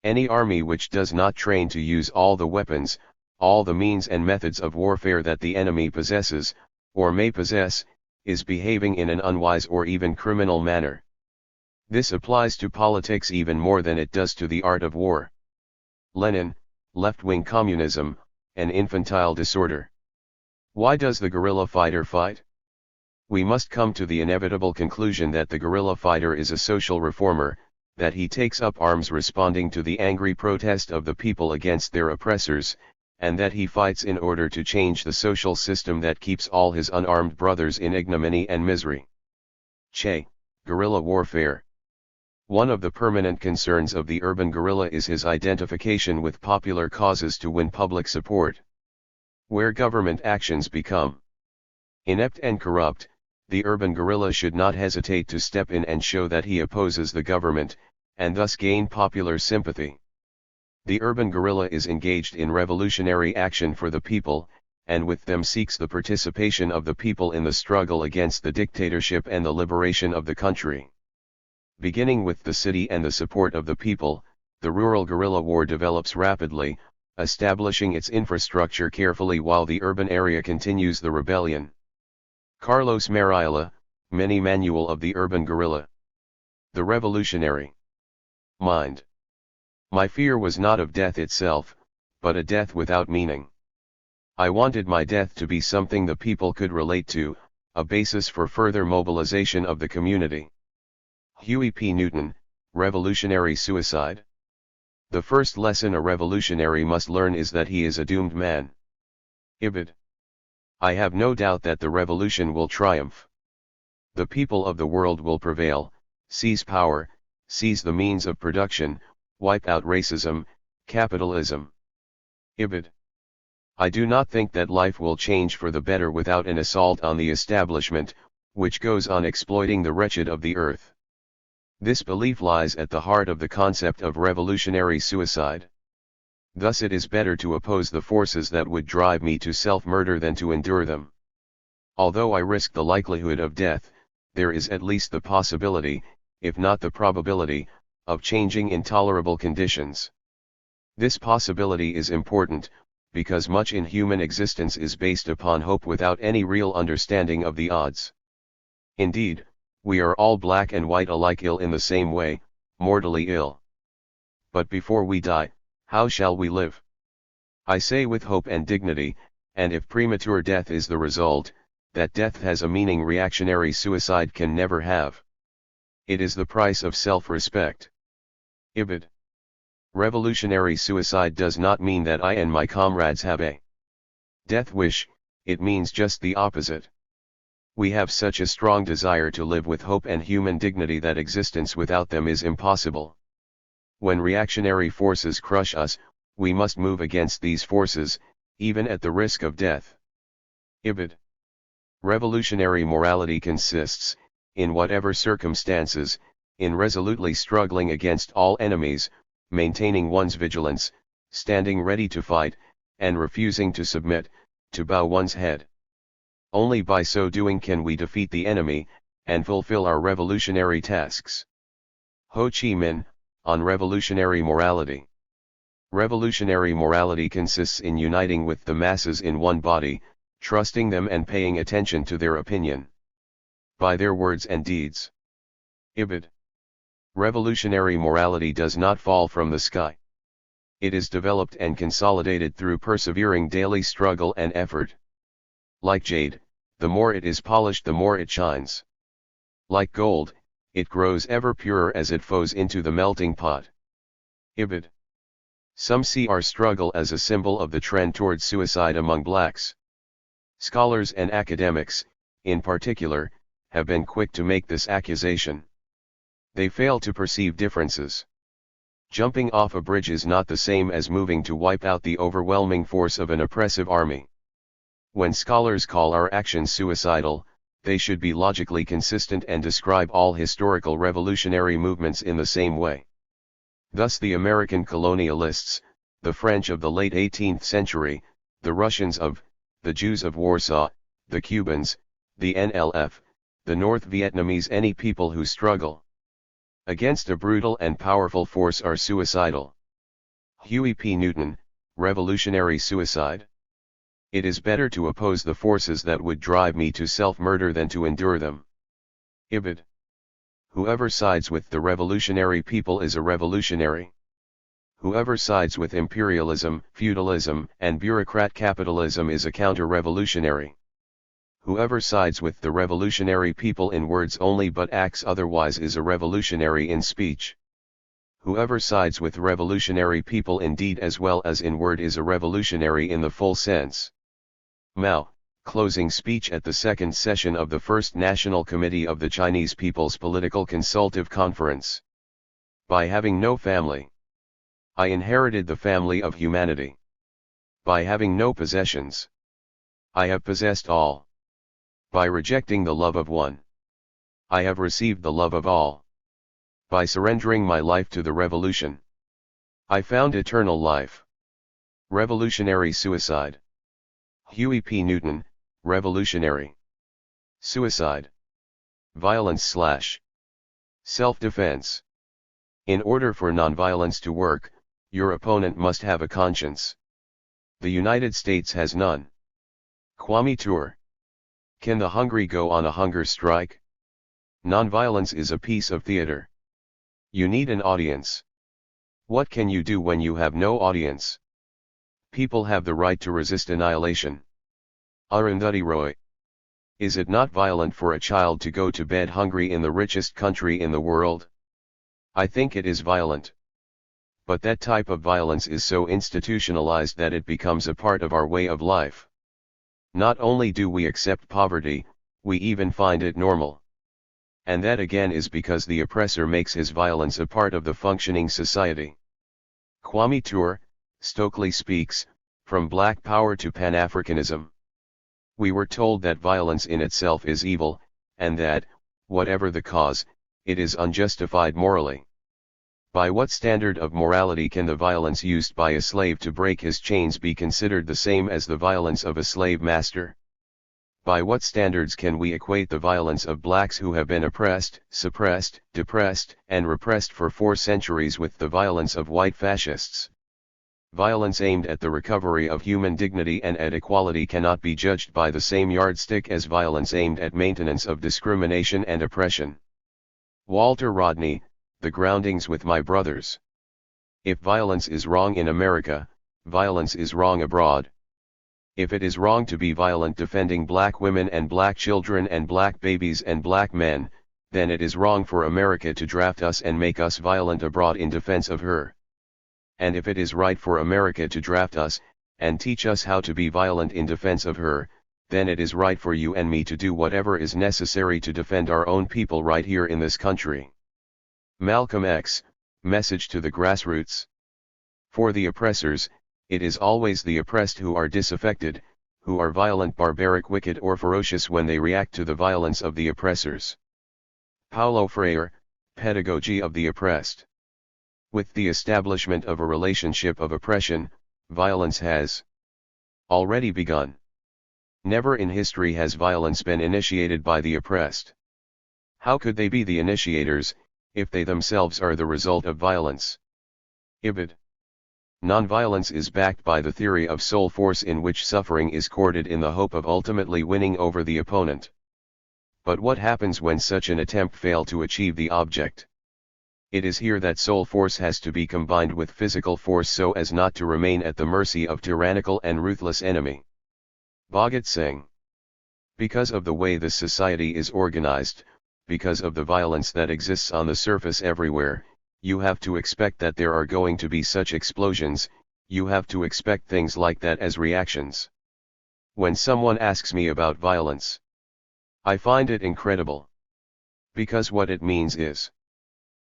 Any army which does not train to use all the weapons, all the means and methods of warfare that the enemy possesses, or may possess, is behaving in an unwise or even criminal manner. This applies to politics even more than it does to the art of war. Lenin, left-wing communism, an infantile disorder. Why does the guerrilla fighter fight? We must come to the inevitable conclusion that the guerrilla fighter is a social reformer, that he takes up arms responding to the angry protest of the people against their oppressors, and that he fights in order to change the social system that keeps all his unarmed brothers in ignominy and misery. Che, guerrilla warfare. One of the permanent concerns of the urban guerrilla is his identification with popular causes to win public support. Where government actions become inept and corrupt, the urban guerrilla should not hesitate to step in and show that he opposes the government, and thus gain popular sympathy. The urban guerrilla is engaged in revolutionary action for the people, and with them seeks the participation of the people in the struggle against the dictatorship and the liberation of the country. Beginning with the city and the support of the people, the rural guerrilla war develops rapidly, establishing its infrastructure carefully while the urban area continues the rebellion. Carlos Mariola, Mini Manual of the Urban Guerrilla. The Revolutionary Mind. My fear was not of death itself, but a death without meaning. I wanted my death to be something the people could relate to, a basis for further mobilization of the community. Huey P. Newton, Revolutionary Suicide. The first lesson a revolutionary must learn is that he is a doomed man. Ibid. I have no doubt that the revolution will triumph. The people of the world will prevail, seize power, seize the means of production, wipe out racism, capitalism. Ibid. I do not think that life will change for the better without an assault on the establishment, which goes on exploiting the wretched of the earth. This belief lies at the heart of the concept of revolutionary suicide. Thus it is better to oppose the forces that would drive me to self-murder than to endure them. Although I risk the likelihood of death, there is at least the possibility, if not the probability, of changing intolerable conditions. This possibility is important, because much in human existence is based upon hope without any real understanding of the odds. Indeed, we are all black and white alike, ill in the same way, mortally ill. But before we die, how shall we live? I say with hope and dignity, and if premature death is the result, that death has a meaning reactionary suicide can never have. It is the price of self-respect. Ibid. Revolutionary suicide does not mean that I and my comrades have a death wish, it means just the opposite. We have such a strong desire to live with hope and human dignity that existence without them is impossible. When reactionary forces crush us, we must move against these forces, even at the risk of death. Ibid. Revolutionary morality consists, in whatever circumstances, in resolutely struggling against all enemies, maintaining one's vigilance, standing ready to fight, and refusing to submit, to bow one's head. Only by so doing can we defeat the enemy, and fulfill our revolutionary tasks. Ho Chi Minh, on revolutionary morality. Revolutionary morality consists in uniting with the masses in one body, trusting them and paying attention to their opinion. By their words and deeds. Ibid. Revolutionary morality does not fall from the sky. It is developed and consolidated through persevering daily struggle and effort. Like jade, the more it is polished the more it shines. Like gold, it grows ever purer as it flows into the melting pot. Ibid. Some see our struggle as a symbol of the trend toward suicide among blacks. Scholars and academics, in particular, have been quick to make this accusation. They fail to perceive differences. Jumping off a bridge is not the same as moving to wipe out the overwhelming force of an oppressive army. When scholars call our actions suicidal, they should be logically consistent and describe all historical revolutionary movements in the same way. Thus the American colonialists, the French of the late 18th century, the Russians the Jews of Warsaw, the Cubans, the NLF, the North Vietnamese, any people who struggle against a brutal and powerful force are suicidal. Huey P. Newton, Revolutionary Suicide. It is better to oppose the forces that would drive me to self-murder than to endure them. Ibid. Whoever sides with the revolutionary people is a revolutionary. Whoever sides with imperialism, feudalism, and bureaucrat capitalism is a counter-revolutionary. Whoever sides with the revolutionary people in words only but acts otherwise is a revolutionary in speech. Whoever sides with revolutionary people in deed as well as in word is a revolutionary in the full sense. Mao, closing speech at the second session of the First National Committee of the Chinese People's Political Consultative Conference. By having no family, I inherited the family of humanity. By having no possessions, I have possessed all. By rejecting the love of one, I have received the love of all. By surrendering my life to the revolution, I found eternal life. Revolutionary suicide. Huey P. Newton, Revolutionary Suicide. Violence / self-defense. In order for nonviolence to work, your opponent must have a conscience. The United States has none. Kwame Ture. Can the hungry go on a hunger strike? Nonviolence is a piece of theater. You need an audience. What can you do when you have no audience? People have the right to resist annihilation. Arundhati Roy. Is it not violent for a child to go to bed hungry in the richest country in the world? I think it is violent. But that type of violence is so institutionalized that it becomes a part of our way of life. Not only do we accept poverty, we even find it normal. And that again is because the oppressor makes his violence a part of the functioning society. Kwame Ture, Stokely speaks, From Black Power to Pan-Africanism. We were told that violence in itself is evil, and that, whatever the cause, it is unjustified morally. By what standard of morality can the violence used by a slave to break his chains be considered the same as the violence of a slave master? By what standards can we equate the violence of blacks who have been oppressed, suppressed, depressed, and repressed for 4 centuries with the violence of white fascists? Violence aimed at the recovery of human dignity and at equality cannot be judged by the same yardstick as violence aimed at maintenance of discrimination and oppression. Walter Rodney, The Groundings with My Brothers. If violence is wrong in America, violence is wrong abroad. If it is wrong to be violent defending black women and black children and black babies and black men, then it is wrong for America to draft us and make us violent abroad in defense of her. And if it is right for America to draft us, and teach us how to be violent in defense of her, then it is right for you and me to do whatever is necessary to defend our own people right here in this country. Malcolm X, Message to the Grassroots. For the oppressors, it is always the oppressed who are disaffected, who are violent, barbaric, wicked, or ferocious when they react to the violence of the oppressors. Paulo Freire, Pedagogy of the Oppressed. With the establishment of a relationship of oppression, violence has already begun. Never in history has violence been initiated by the oppressed. How could they be the initiators, if they themselves are the result of violence? Ibid. Nonviolence is backed by the theory of soul force in which suffering is courted in the hope of ultimately winning over the opponent. But what happens when such an attempt fails to achieve the object? It is here that soul force has to be combined with physical force so as not to remain at the mercy of tyrannical and ruthless enemy. Bhagat Singh. Because of the way this society is organized, because of the violence that exists on the surface everywhere, you have to expect that there are going to be such explosions, you have to expect things like that as reactions. When someone asks me about violence, I find it incredible. Because what it means is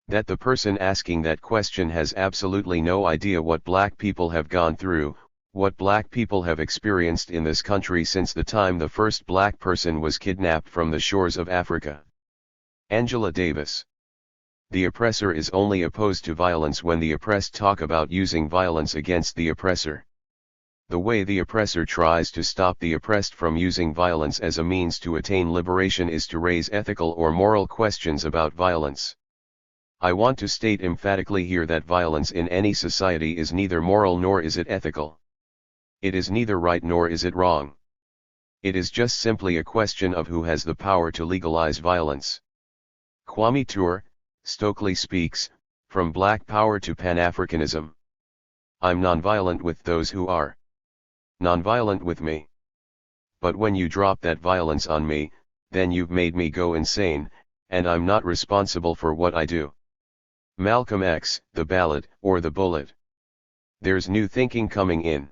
that the person asking that question has absolutely no idea what black people have gone through, what black people have experienced in this country since the time the first black person was kidnapped from the shores of Africa. Angela Davis. The oppressor is only opposed to violence when the oppressed talk about using violence against the oppressor. The way the oppressor tries to stop the oppressed from using violence as a means to attain liberation is to raise ethical or moral questions about violence. I want to state emphatically here that violence in any society is neither moral nor is it ethical. It is neither right nor is it wrong. It is just simply a question of who has the power to legalize violence. Kwame Ture, Stokely speaks, From Black Power to Pan-Africanism. I'm nonviolent with those who are nonviolent with me. But when you drop that violence on me, then you've made me go insane, and I'm not responsible for what I do. Malcolm X, The Ballad, or The Bullet. There's new thinking coming in.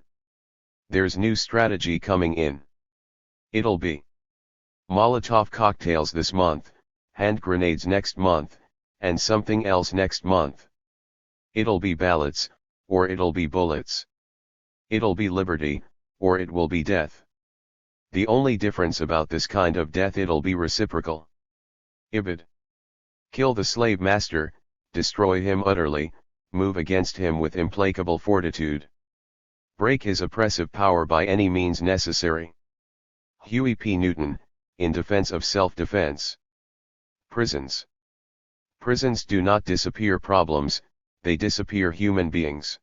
There's new strategy coming in. It'll be Molotov cocktails this month, hand grenades next month, and something else next month. It'll be ballots, or it'll be bullets. It'll be liberty, or it will be death. The only difference about this kind of death, it'll be reciprocal. Ibid. Kill the slave master, destroy him utterly, move against him with implacable fortitude. Break his oppressive power by any means necessary. Huey P. Newton, In Defense of Self-Defense. Prisons. Prisons do not disappear problems, they disappear human beings.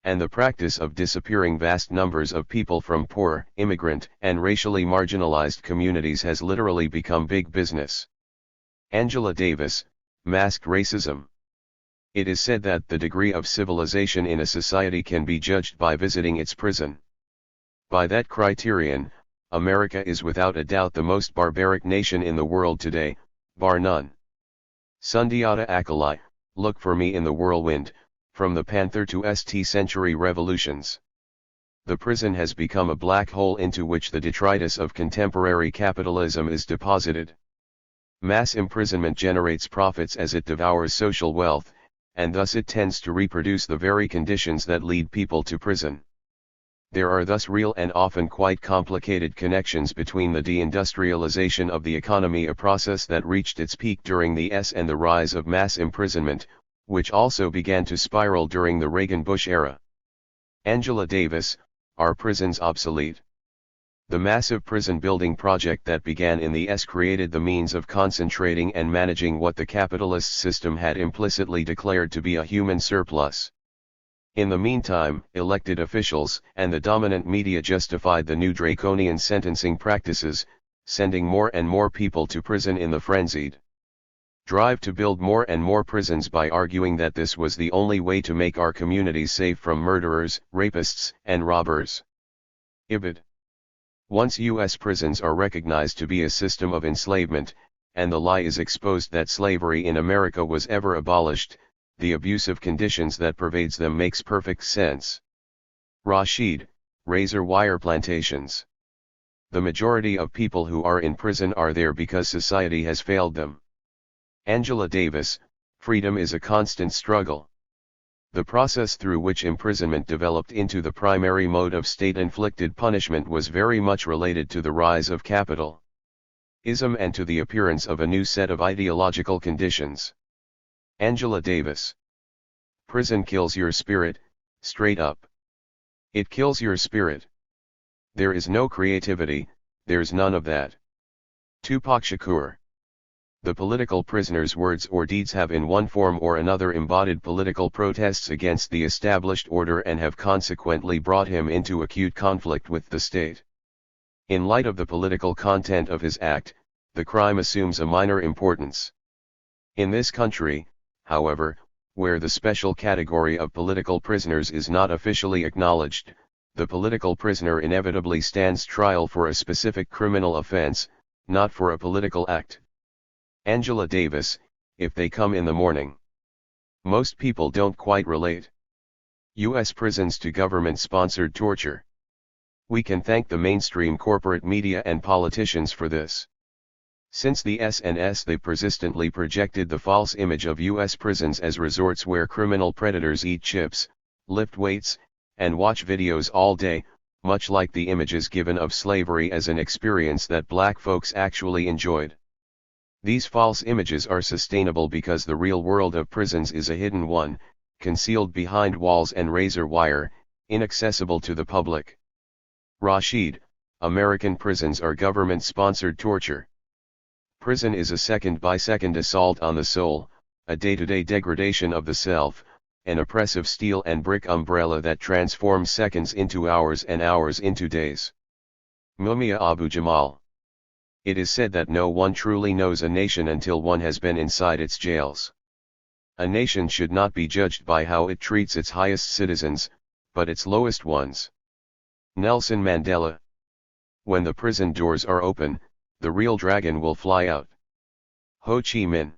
And the practice of disappearing vast numbers of people from poor, immigrant, and racially marginalized communities has literally become big business. Angela Davis, Masked Racism. It is said that the degree of civilization in a society can be judged by visiting its prison. By that criterion, America is without a doubt the most barbaric nation in the world today, bar none. Sundiata Acoli, Look for Me in the Whirlwind, From the Panther to St. Century Revolutions. The prison has become a black hole into which the detritus of contemporary capitalism is deposited. Mass imprisonment generates profits as it devours social wealth, and thus it tends to reproduce the very conditions that lead people to prison. There are thus real and often quite complicated connections between the deindustrialization of the economy, a process that reached its peak during the S, and the rise of mass imprisonment, which also began to spiral during the Reagan-Bush era. Angela Davis, Are Prisons Obsolete? The massive prison building project that began in the S created the means of concentrating and managing what the capitalist system had implicitly declared to be a human surplus. In the meantime, elected officials and the dominant media justified the new draconian sentencing practices, sending more and more people to prison in the frenzied drive to build more and more prisons by arguing that this was the only way to make our communities safe from murderers, rapists, and robbers. Ibid. Once U.S. prisons are recognized to be a system of enslavement, and the lie is exposed that slavery in America was ever abolished, the abusive conditions that pervades them makes perfect sense. Rashid, Razor Wire Plantations. The majority of people who are in prison are there because society has failed them. Angela Davis, Freedom is a Constant Struggle. The process through which imprisonment developed into the primary mode of state-inflicted punishment was very much related to the rise of capitalism and to the appearance of a new set of ideological conditions. Angela Davis. Prison kills your spirit, straight up. It kills your spirit. There is no creativity, there's none of that. Tupac Shakur. The political prisoners' words or deeds have in one form or another embodied political protests against the established order and have consequently brought him into acute conflict with the state. In light of the political content of his act, the crime assumes a minor importance. In this country, however, where the special category of political prisoners is not officially acknowledged, the political prisoner inevitably stands trial for a specific criminal offense, not for a political act. Angela Davis, If They Come in the Morning. Most people don't quite relate U.S. prisons to government-sponsored torture. We can thank the mainstream corporate media and politicians for this. Since the SNS they persistently projected the false image of U.S. prisons as resorts where criminal predators eat chips, lift weights, and watch videos all day, much like the images given of slavery as an experience that black folks actually enjoyed. These false images are sustainable because the real world of prisons is a hidden one, concealed behind walls and razor wire, inaccessible to the public. Rashid, American prisons are government-sponsored torture. Prison is a second-by-second assault on the soul, a day-to-day degradation of the self, an oppressive steel and brick umbrella that transforms seconds into hours and hours into days. Mumia Abu Jamal. It is said that no one truly knows a nation until one has been inside its jails. A nation should not be judged by how it treats its highest citizens, but its lowest ones. Nelson Mandela. When the prison doors are open, the real dragon will fly out. Ho Chi Minh.